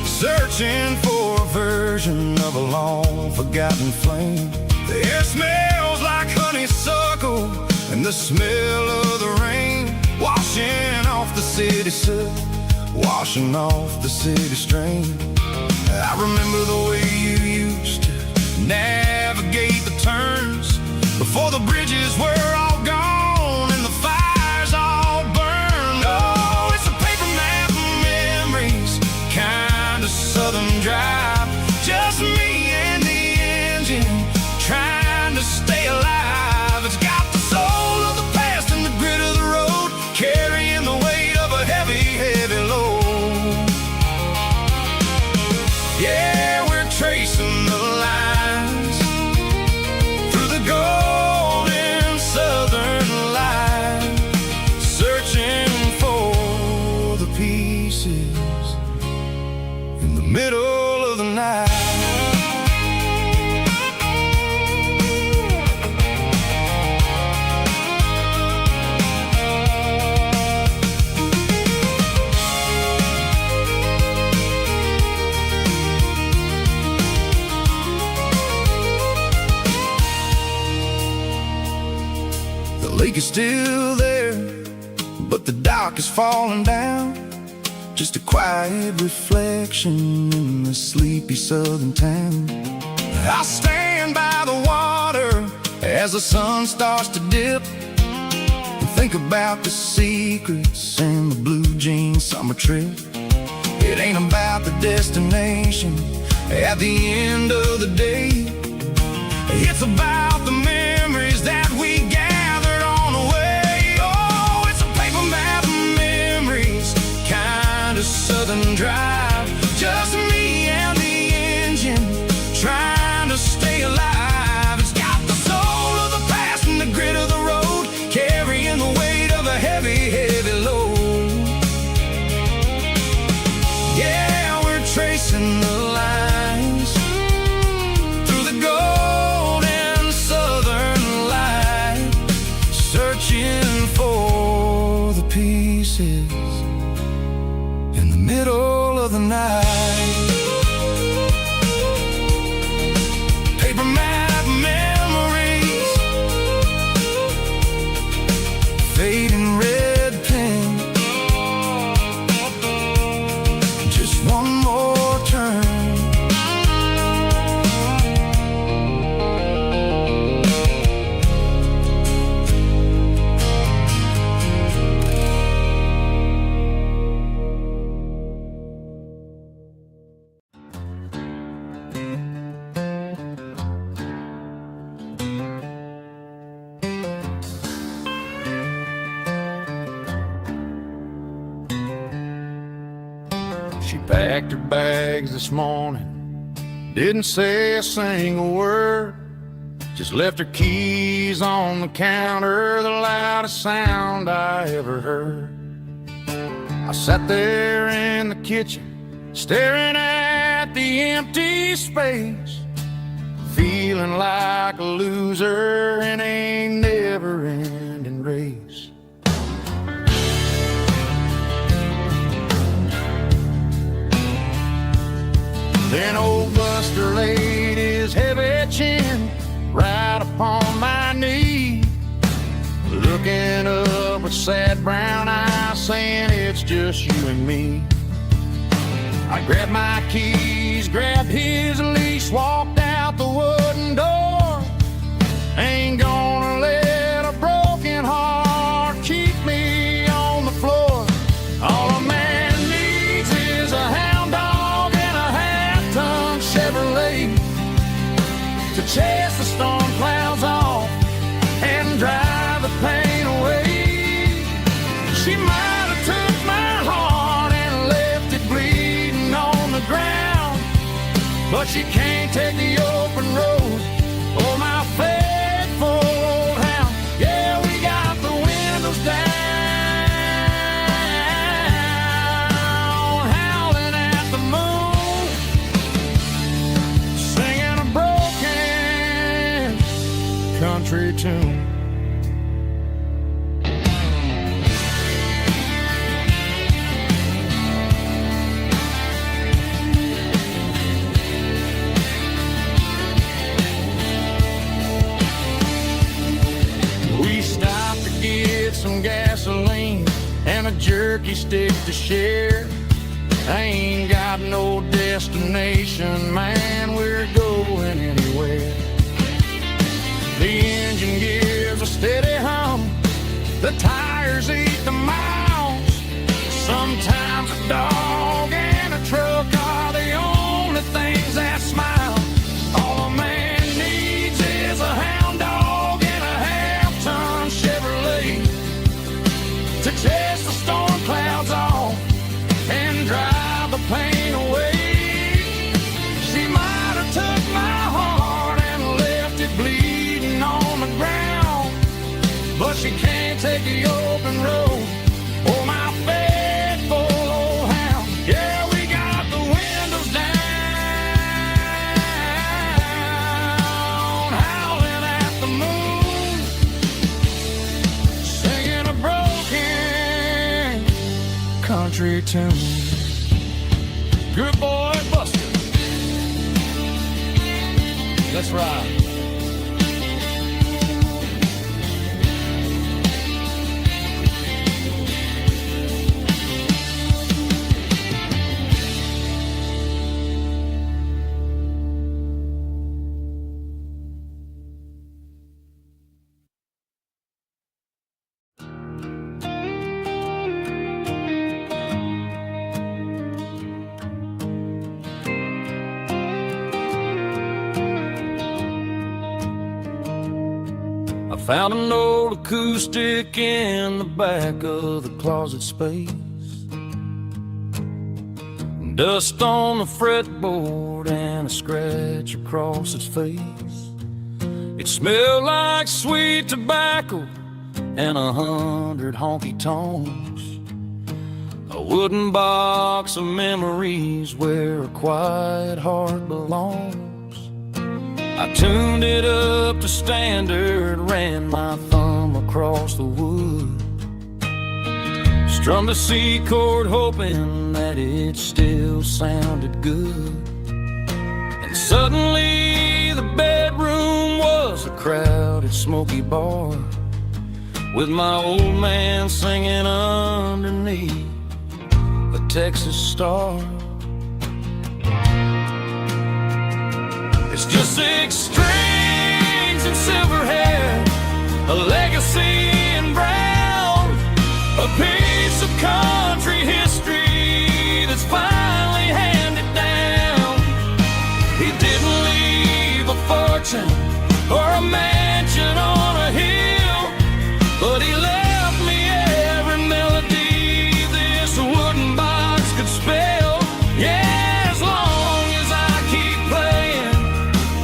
searching for a version of a long forgotten flame. The air smells like honeysuckle and the smell of the rain, washing off the city soot, washing off the city strain. I remember the way you used to navigate the turns before the bridges were all gone and the fires all burned. Oh, it's a paper map of memories, kind of southern drive, just me and the engine trying to stay alive. It's got the soul of the past and the grit of the road, carrying the weight of a heavy, heavy load. Yeah, we're tracing the lines through the golden southern light, searching for the pieces in the middle of the night. The lake is still there, but the dock is falling down, just a quiet reflection in the sleepy southern town. I stand by the water as the sun starts to dip and think about the secrets and the blue jean summer trip. It ain't about the destination at the end of the day, it's about the memories that we gathered on the way. Oh, it's a paper map of memories, kind of southern drive, just me and the engine trying to stay alive. It's got the soul of the past and the grit of the road, carrying the weight of a heavy, heavy load. Yeah, we're tracing the lines through the golden southern light, searching for the pieces in the middle of the night. Paper map memories, fading red pen, just one more turn. She packed her bags this morning, didn't say a single word, just left her keys on the counter, the loudest sound I ever heard. I sat there in the kitchen, staring at the empty space, feeling like a loser in a never-ending race. Then old Buster laid his heavy chin right upon my knee, looking up with sad brown eyes, saying it's just you and me. I grabbed my keys, grabbed his leash, walked out the wooden door. Ain't gonna let a broken heart keep me on the floor. All a man needs is a hound dog and a half-ton Chevrolet to chase the storm clouds off and drive the pain away. She might have she can't take the open road. Oh, my faithful old hound. Yeah, we got the windows down, howling at the moon, singing a broken country tune. Some gasoline and a jerky stick to share. I ain't got no destination, man, we're going anywhere. The engine gives a steady hum, the tires eat the miles. Sometimes a dog and a truck are the only things that smile. All a man needs is a hound dog and a half-ton Chevrolet to chase the storm clouds off and drive the pain away. She might have took my heart and left it bleeding on the ground, but she can't take the open road. Oh, my faithful old hound. Yeah, we got the windows down, howling at the moon, singing a broken country tune. Good boy, Buster. Let's ride. Found an old acoustic in the back of the closet space. Dust on the fretboard and a scratch across its face. It smelled like sweet tobacco and 100 honky tonks. A wooden box of memories where a quiet heart belongs. I tuned it up to standard, ran my thumb across the wood, strummed a C chord hoping that it still sounded good. And suddenly the bedroom was a crowded smoky bar, with my old man singing underneath a Texas star. It's just 6 strings and silver hair, a legacy in brown, a piece of country history that's finally handed down. He didn't leave a fortune or a mansion on a hill, but he left me every melody this wooden box could spell. Yeah, as long as I keep playing,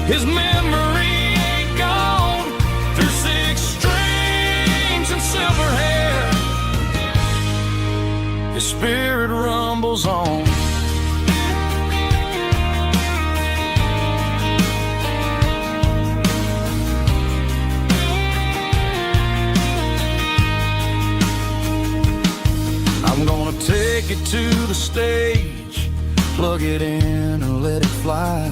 his memory ain't gone. Through 6 strings and silver hair, his spirit rumbles on. I'm gonna take it to the stage, plug it in and let it fly.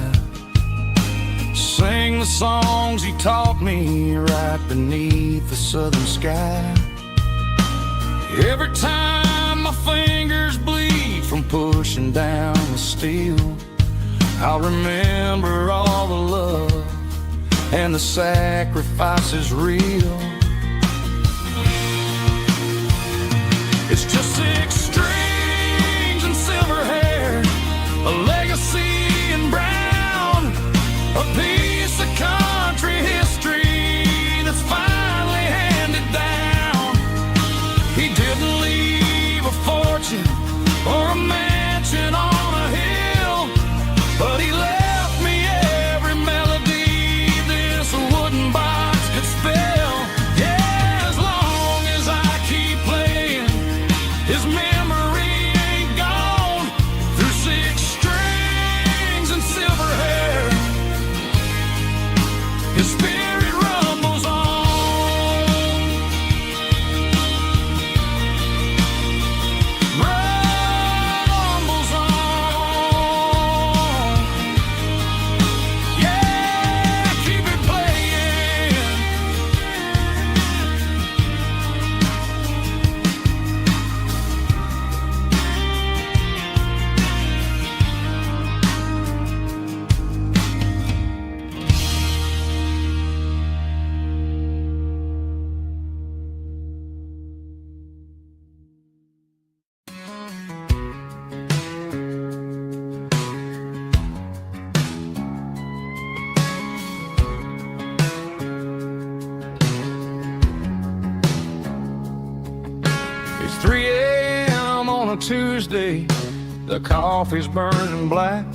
Sing the songs he taught me right beneath the southern sky. Every time my fingers bleed from pushing down the steel, I'll remember all the love and the sacrifices real. It's just 6 strings and silver hair, a legacy in brown, a piece of country history that's finally handed down. He didn't leave a fortune or a mansion on a hill, but he left me Tuesday, the coffee's burning black.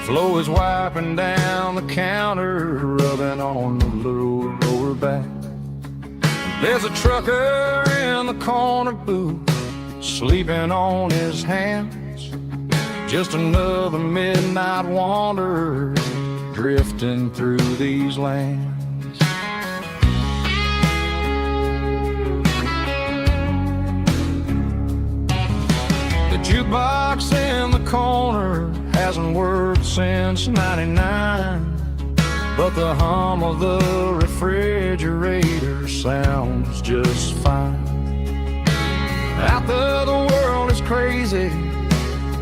Flo is wiping down the counter, rubbing on the little lower back. There's a trucker in the corner booth, sleeping on his hands. Just another midnight wanderer, drifting through these lands. The jukebox in the corner hasn't worked since '99, but the hum of the refrigerator sounds just fine. Out there the world is crazy,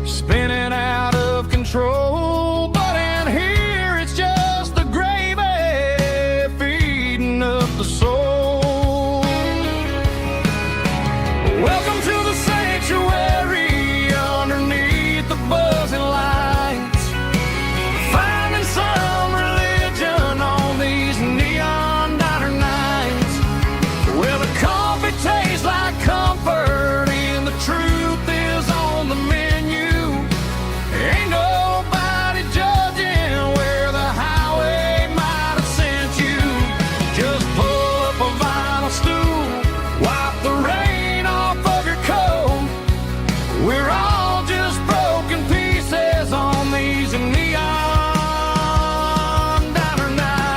spinning out of control, but in here it's just the gravy feeding up the soul. Welcome to the sanctuary underneath the buzzing lights, finding some religion on these neon diner nights, where the coffee tastes like comfort and the truth is on the menu. Ain't nobody judging where the highway might have sent you. Just pull up a vinyl stool, wipe the rain off of your coat. We're all just broken pieces on these neon diner nights.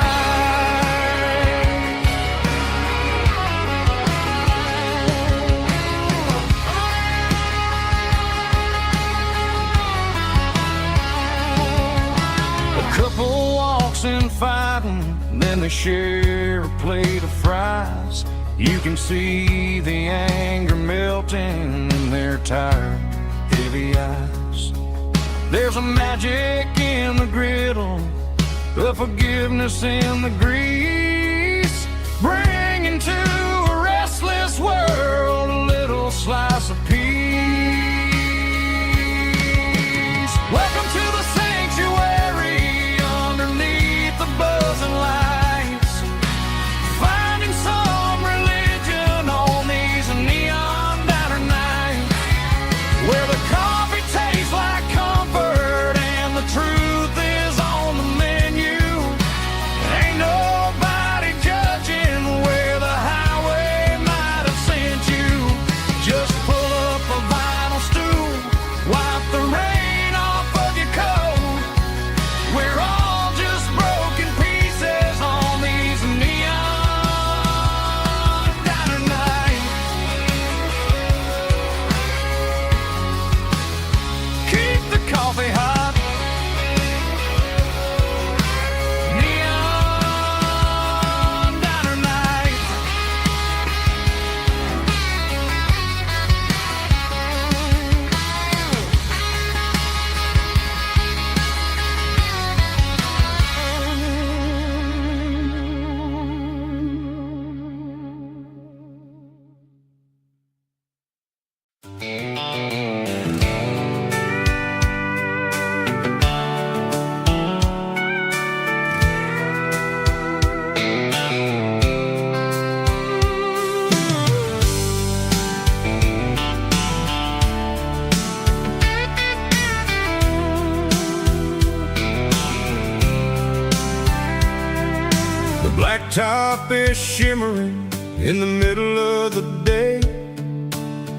A couple walks in fighting, then they share a plate of fries. You can see the anger melting in their tired, heavy eyes. There's a magic in the griddle, a forgiveness in the grease, bringing to a restless world a little slice of peace. Welcome to the sanctuary underneath the buzzing lights, finding some religion on these neon diner nights, where the coffee tastes like comfort and the truth is on the menu. Ain't nobody judging where the highway might have sent you. Just pull up a vinyl stool, wipe the rain off of your coat. We're all just broken pieces on these neon diner nights. Keep the coffee hot. Neon diner nights. The blacktop is shimmering in the middle of the day.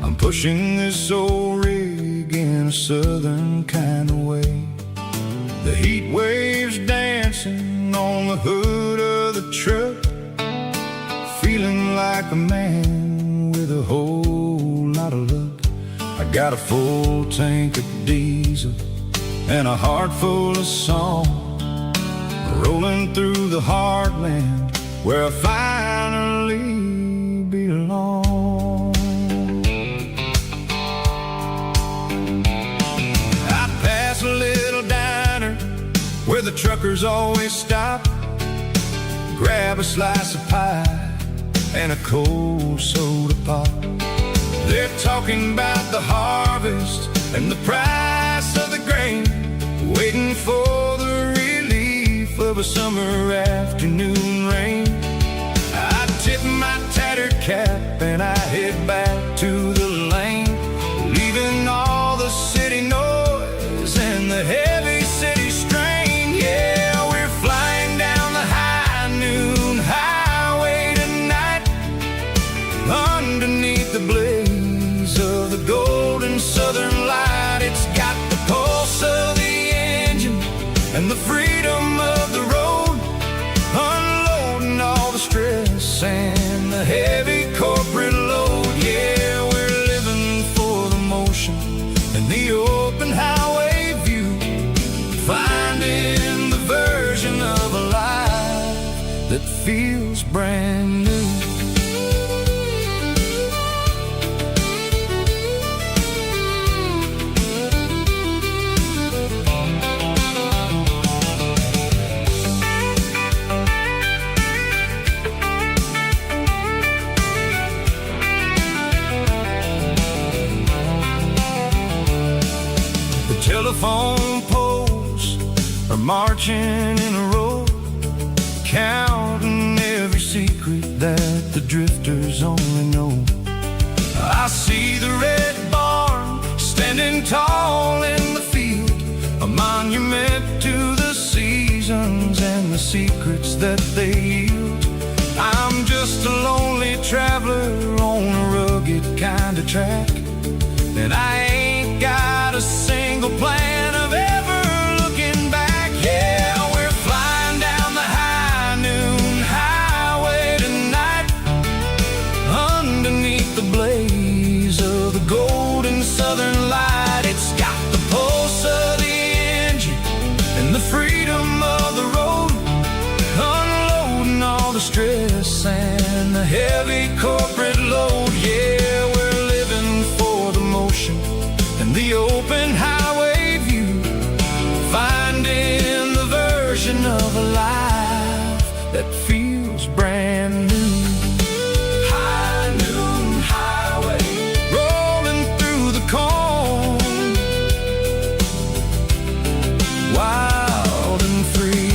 I'm pushing this old rig in a southern kind of way. The heat waves dancing on the hood of the truck, feeling like a man with a whole lot of luck. I got a full tank of diesel and a heart full of song, rolling through the heartland where I finally belong. I pass a little diner where the truckers always stop, grab a slice of pie and a cold soda pop. They're talking about the harvest and the price of the grain, waiting for the relief of a summer afternoon rain. I tip my tattered cap and I head back to the lane, leaving brand new. The telephone poles are marching in a row, counting every secret that the drifters only know. I see the red barn standing tall in the field, a monument to the seasons and the secrets that they yield. I'm just a lonely traveler on a rugged kind of track, and I ain't got a single plan of ever looking back. Yeah, we're flying down the high noon highway tonight, underneath the blaze of the golden southern light. It's got the pulse of the engine and the freedom of the road, unloading all the stress and the heavy corporate load. Yeah, we're living for the motion and the open highway view, finding the version of a life that feels brand new. High noon highway, rolling through the corn, wild and free.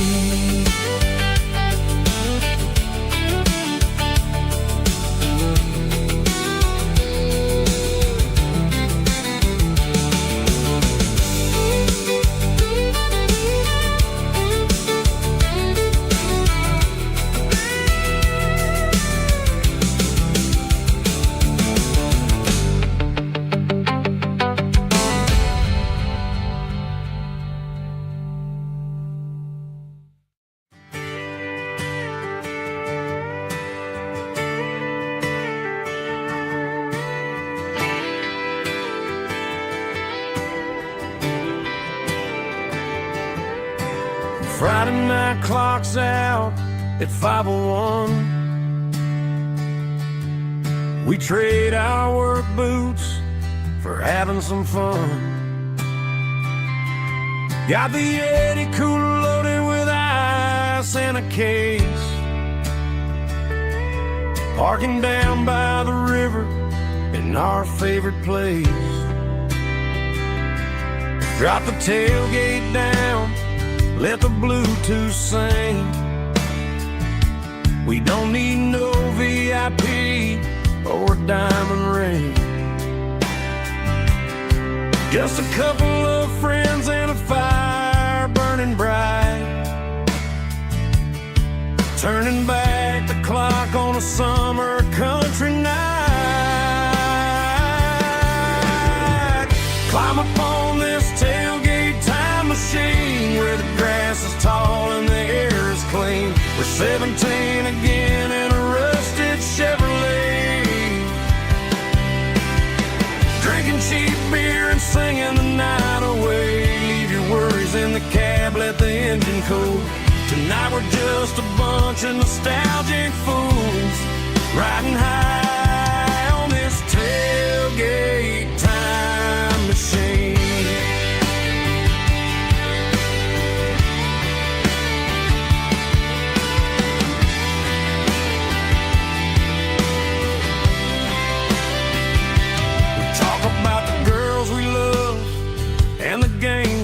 Friday night clock's out at 5:01. We trade our work boots for having some fun. Got the Yeti cooler loaded with ice and a case, parking down by the river in our favorite place. Drop the tailgate down, let the Bluetooth sing. We don't need no VIP or diamond ring, just a couple of friends and a fire burning bright, turning back the clock on a summer country night. Climb up on this tailgate time machine where the grass is tall and the air is clean. We're 17 again in a rusted Chevrolet, drinking cheap beer and singing the night away. Leave your worries in the cab, let the engine cool. Tonight we're just a bunch of nostalgic fools, riding high on this tailgate time machine.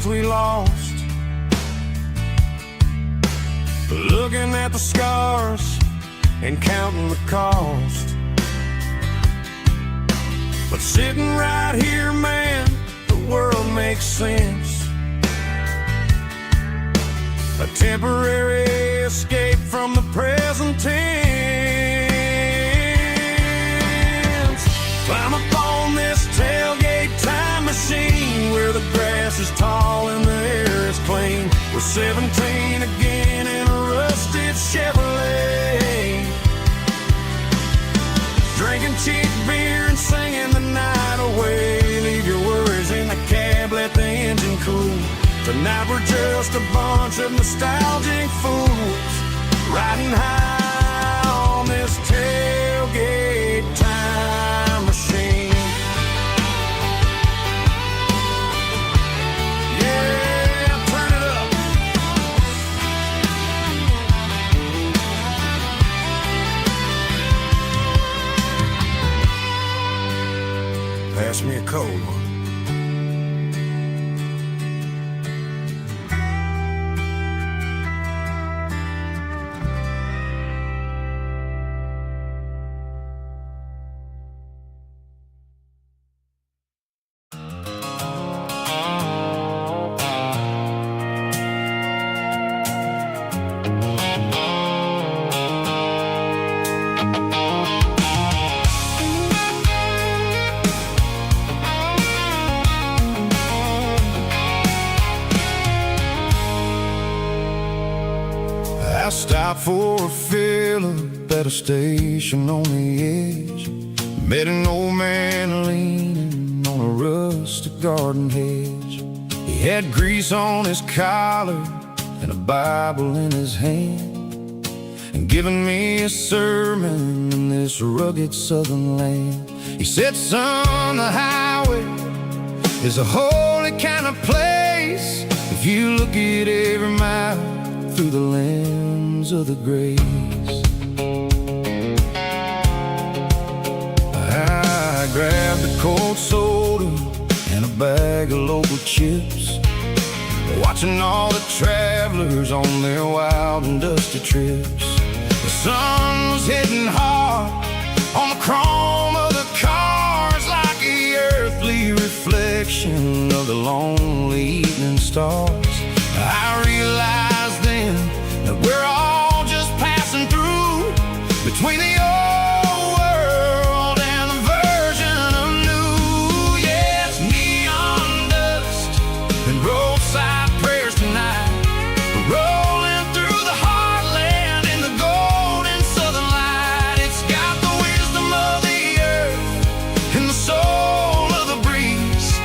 We lost, looking at the scars and counting the cost. But sitting right here, man, the world makes sense. A temporary escape from the present tense. Climb up on this tailgate time machine where the grass is tall and the air is clean. We're 17 again in a rusted Chevrolet, drinking cheap beer and singing the night away. Leave your worries in the cab, let the engine cool. Tonight we're just a bunch of nostalgic fools, riding high on Pass me a cold one. I stopped for a fill-up at a station on the edge. Met an old man leaning on a rustic garden hedge. He had grease on his collar and a Bible in his hand, and giving me a sermon in this rugged southern land. He said, son, the highway is a holy kind of place if you look at every mile through the lens of the grace. I grabbed a cold soda and a bag of local chips, watching all the travelers on their wild and dusty trips. The sun was hitting hard on the chrome of the cars, like the earthly reflection of the lonely evening stars. I realized then that we're all just passing through between the old world and the version of new. Yeah, it's neon dust and roadside prayers tonight. We're rolling through the heartland in the golden southern light. It's got the wisdom of the earth and the soul of the breeze,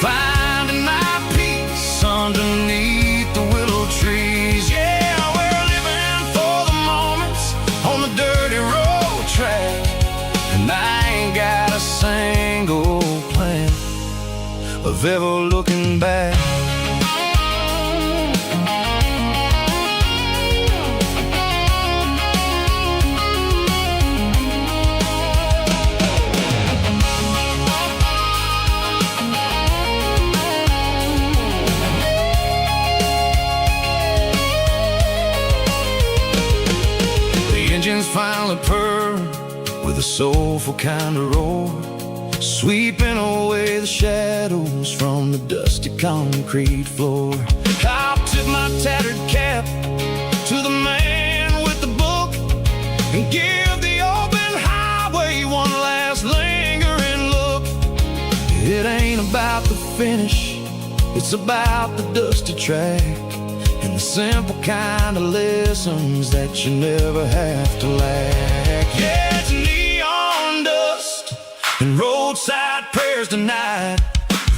finding my peace underneath the willow trees. Yeah, we're living for the moments on the dirty road track, and I ain't got a single plan of ever looking back. Engines finally purr with a soulful kind of roar, sweeping away the shadows from the dusty concrete floor. I'll tip my tattered cap to the man with the book and give the open highway one last lingering look. It ain't about the finish, it's about the dusty track and the simple kind of lessons that you never have to lack. Yeah, it's neon dust and roadside prayers tonight,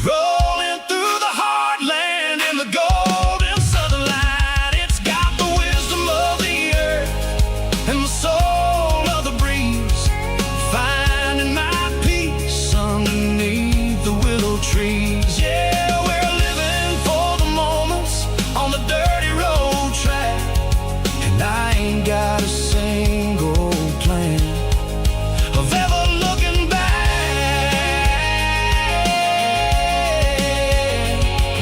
rolling through the heartland in the golden southern light. It's got the wisdom of the earth and the soul of the breeze, finding my peace underneath the willow trees. Yeah, we're living for the moments on the dirty road track, and I ain't got a single plan of ever looking back.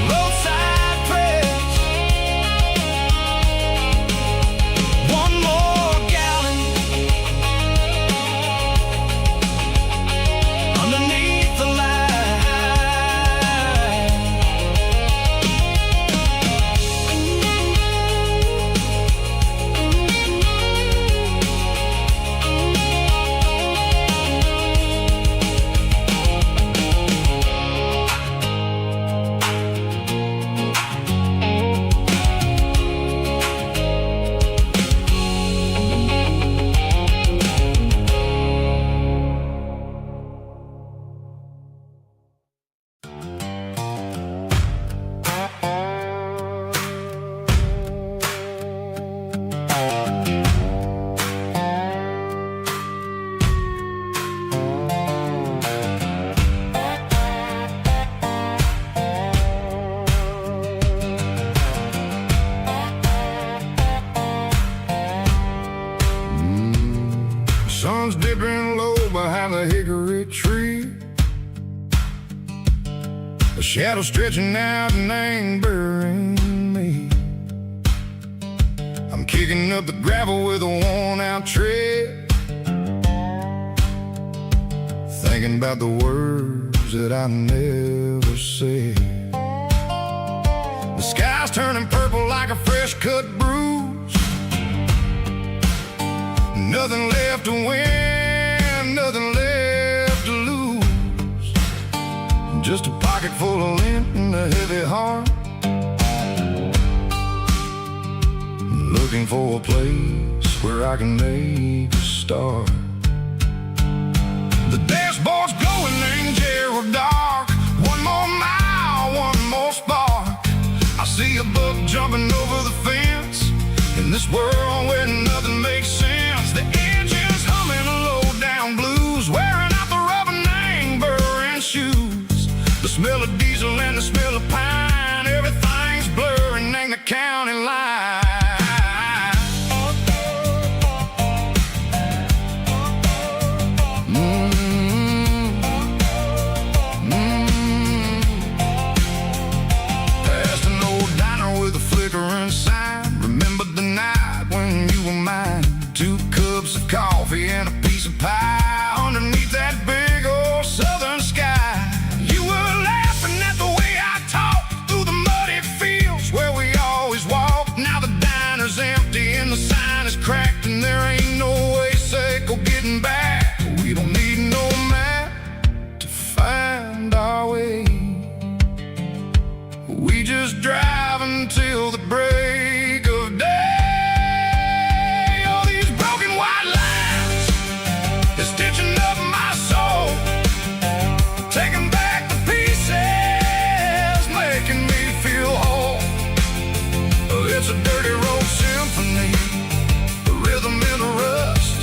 Roadside prayers, one more gallon underneath the light. Sun's dipping low behind the hickory tree. shadow stretching out and ain't burying me. I'm kicking up the gravel with a worn-out tread, thinking about the words that I never said. The sky's turning purple like a fresh-cut bruise. Nothing left to win, nothing left to lose. Just a pocket full of lint and a heavy heart, looking for a place where I can make a start. The dashboard's glowing, angel dark. One more mile, one more spark. I see a buck jumping over the fence in this world where nothing makes sense. The engine's humming a low-down blues, wearing out the rubber name burring shoes. The smell of diesel and the smell of pine, everything's blurring, ain't the county line. Coffee and a piece of pie underneath that big old southern sky. You were laughing at the way I talked through the muddy fields where we always walked. Now the diner's empty and the sign is cracked, and there ain't no way safe or getting back. We don't need no map to find our way. We just drive until the break of day. It's a dirty road symphony, a rhythm in the rust,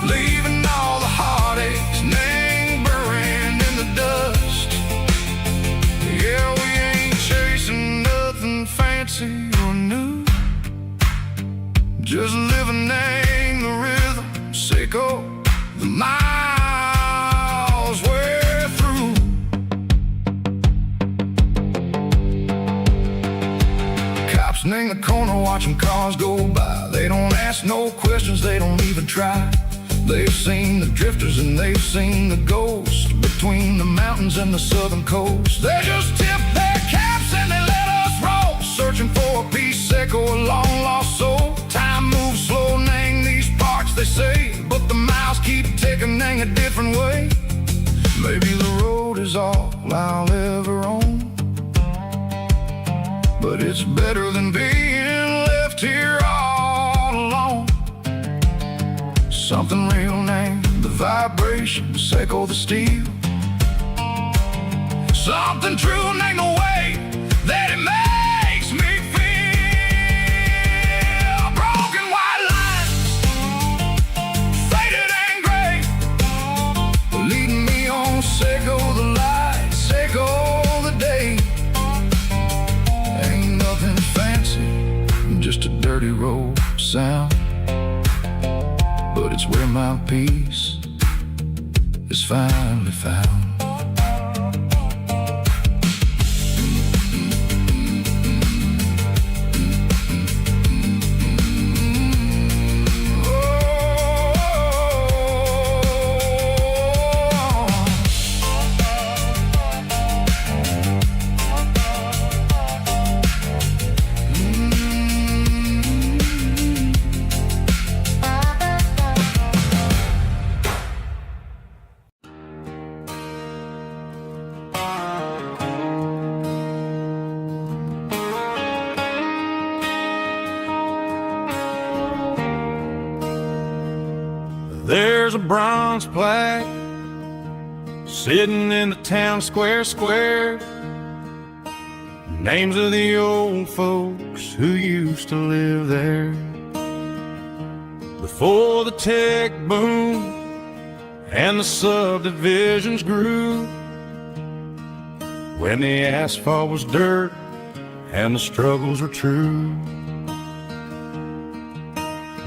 leaving all the heartaches, name burning in the dust. Yeah, we ain't chasing nothing fancy or new, just living in the rhythm, sicko, the miles we're through. In the corner watching cars go by, they don't ask no questions, they don't even try. They've seen the drifters and they've seen the ghosts between the mountains and the southern coast. They just tip their caps and they let us roll, searching for a piece sick or a long lost soul. Time moves slow, nang these parts they say, but the miles keep ticking, nang a different way. Maybe the road is all I'll ever own, but it's better than being left here all alone. Something real named the vibration, echo the steel. Something true named the way that it makes me feel. Broken white lines, faded and gray, leading me on, echo the light, echo the day. Just a dirty road sound, but it's where my peace is finally found. There's a bronze plaque sitting in the town square. Names of the old folks who used to live there before the tech boom and the subdivisions grew, when the asphalt was dirt and the struggles were true.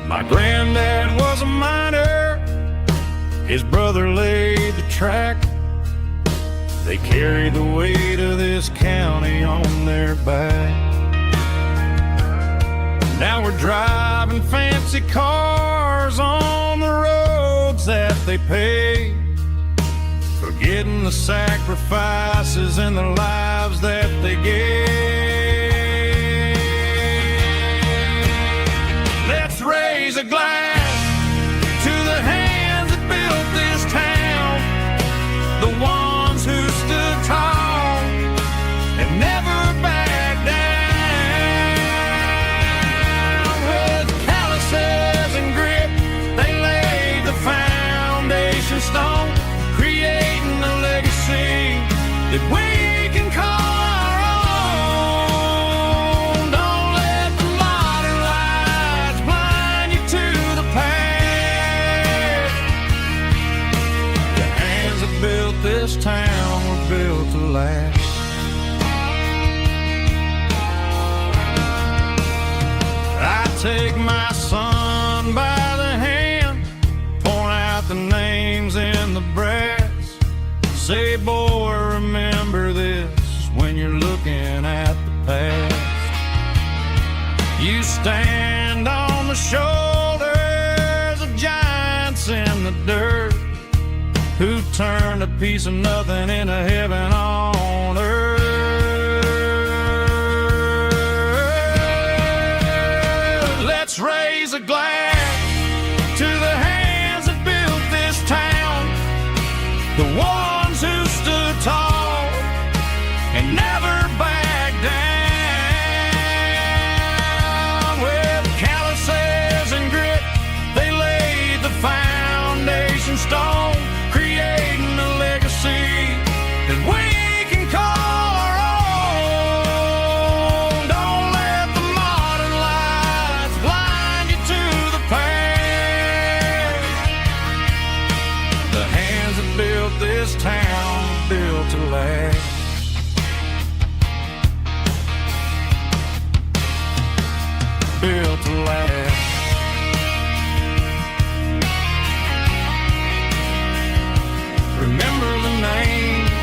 My granddad was a miner, his brother laid the track. They carry the weight of this county on their back. Now we're driving fancy cars on the roads that they pay, forgetting the sacrifices and the lives that they gave. Let's raise a glass to the hands that built this town, the ones who stood tall and never backed down. With calluses and grit, they laid the foundation stone, creating a legacy that we can call our own. Don't let the modern lights blind you to the past. The hands that built this town were built to last. I take my son by the hand, point out the names in the brass. Say, boy, remember this when you're looking at the past. You stand on the shoulders of giants in the dirt, who turned a piece of nothing into heaven on earth. Let's raise a glass to the hands that built this town, the ones who stood tall and never backed down. With calluses and grit, they laid the foundation stone, creating a legacy that we can call our own. Don't let the modern lights blind you to the past. The hands that built this town built to last. Built to last. Remember the names.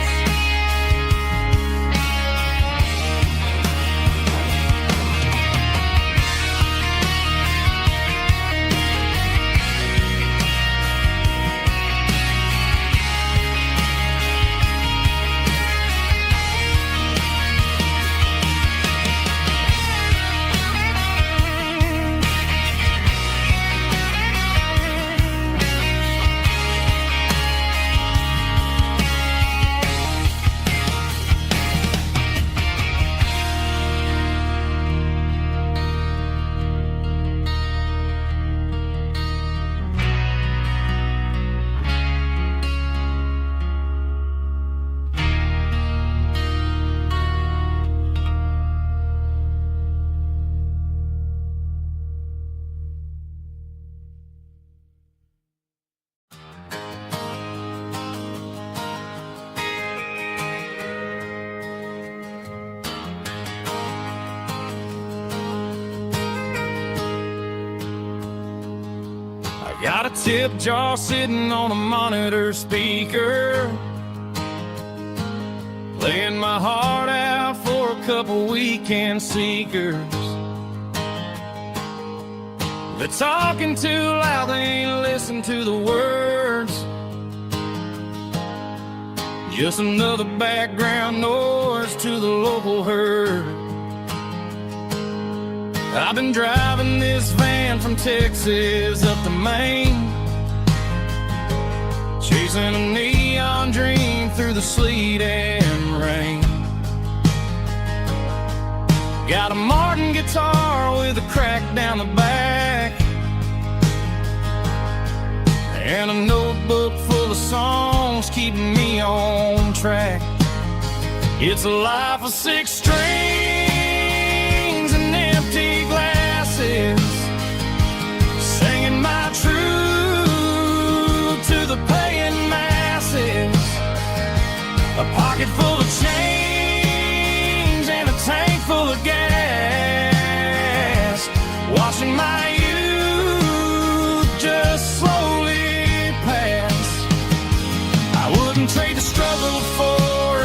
Got a tip jar sitting on a monitor speaker, playing my heart out for a couple weekend seekers. They're talking too loud, they ain't listen to the words. Just another background noise to the local herd. I've been driving this van from Texas up to Maine, chasing a neon dream through the sleet and rain. Got a Martin guitar with a crack down the back, and a notebook full of songs keeping me on track. It's a life of 6 strings and empty glasses, singing my truth to the paying masses. A pocket full of change and a tank full of gas, watching my youth just slowly pass. I wouldn't trade the struggle for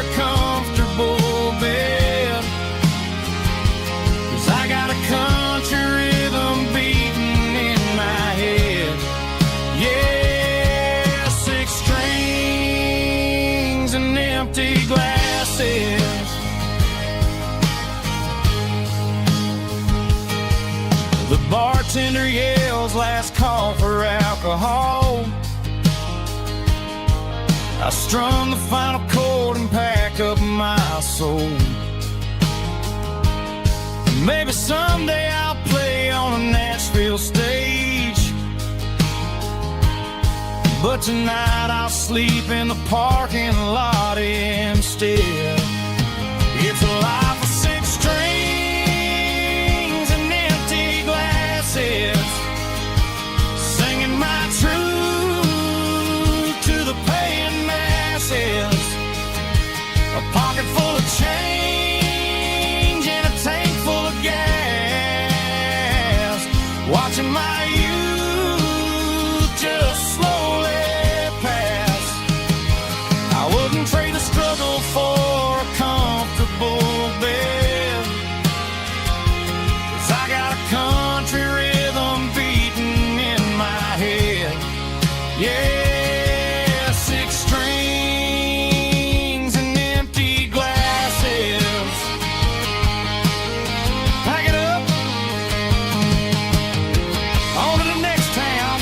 bartender yells last call for alcohol. I strummed the final chord and packed up my soul. Maybe someday I'll play on a Nashville stage, but tonight I'll sleep in the parking lot instead. It's a life of six strings and empty glasses, singing my truth to the paying masses. A pocket full of change and a tank full of gas, watching my youth just slowly pass. I wouldn't trade the struggle for a comfortable bed, 'cause I got a country rhythm beating in my head. Yeah, six strings and empty glasses. Pack it up, on to the next town.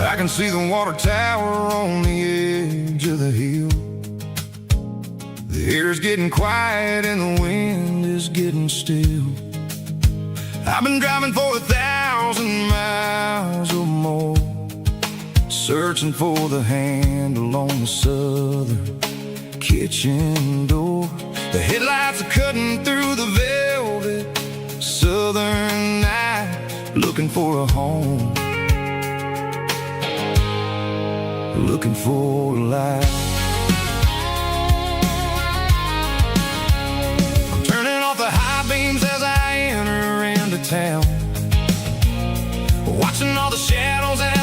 I can see the water tower on the edge of the hill. The air's getting quiet and the wind is getting still. I've been driving for 1,000 miles or more, searching for the handle on the southern kitchen door. The headlights are cutting through the velvet southern night, looking for a home, looking for a life. I'm turning off the high beams as I enter into town, watching all the shadows and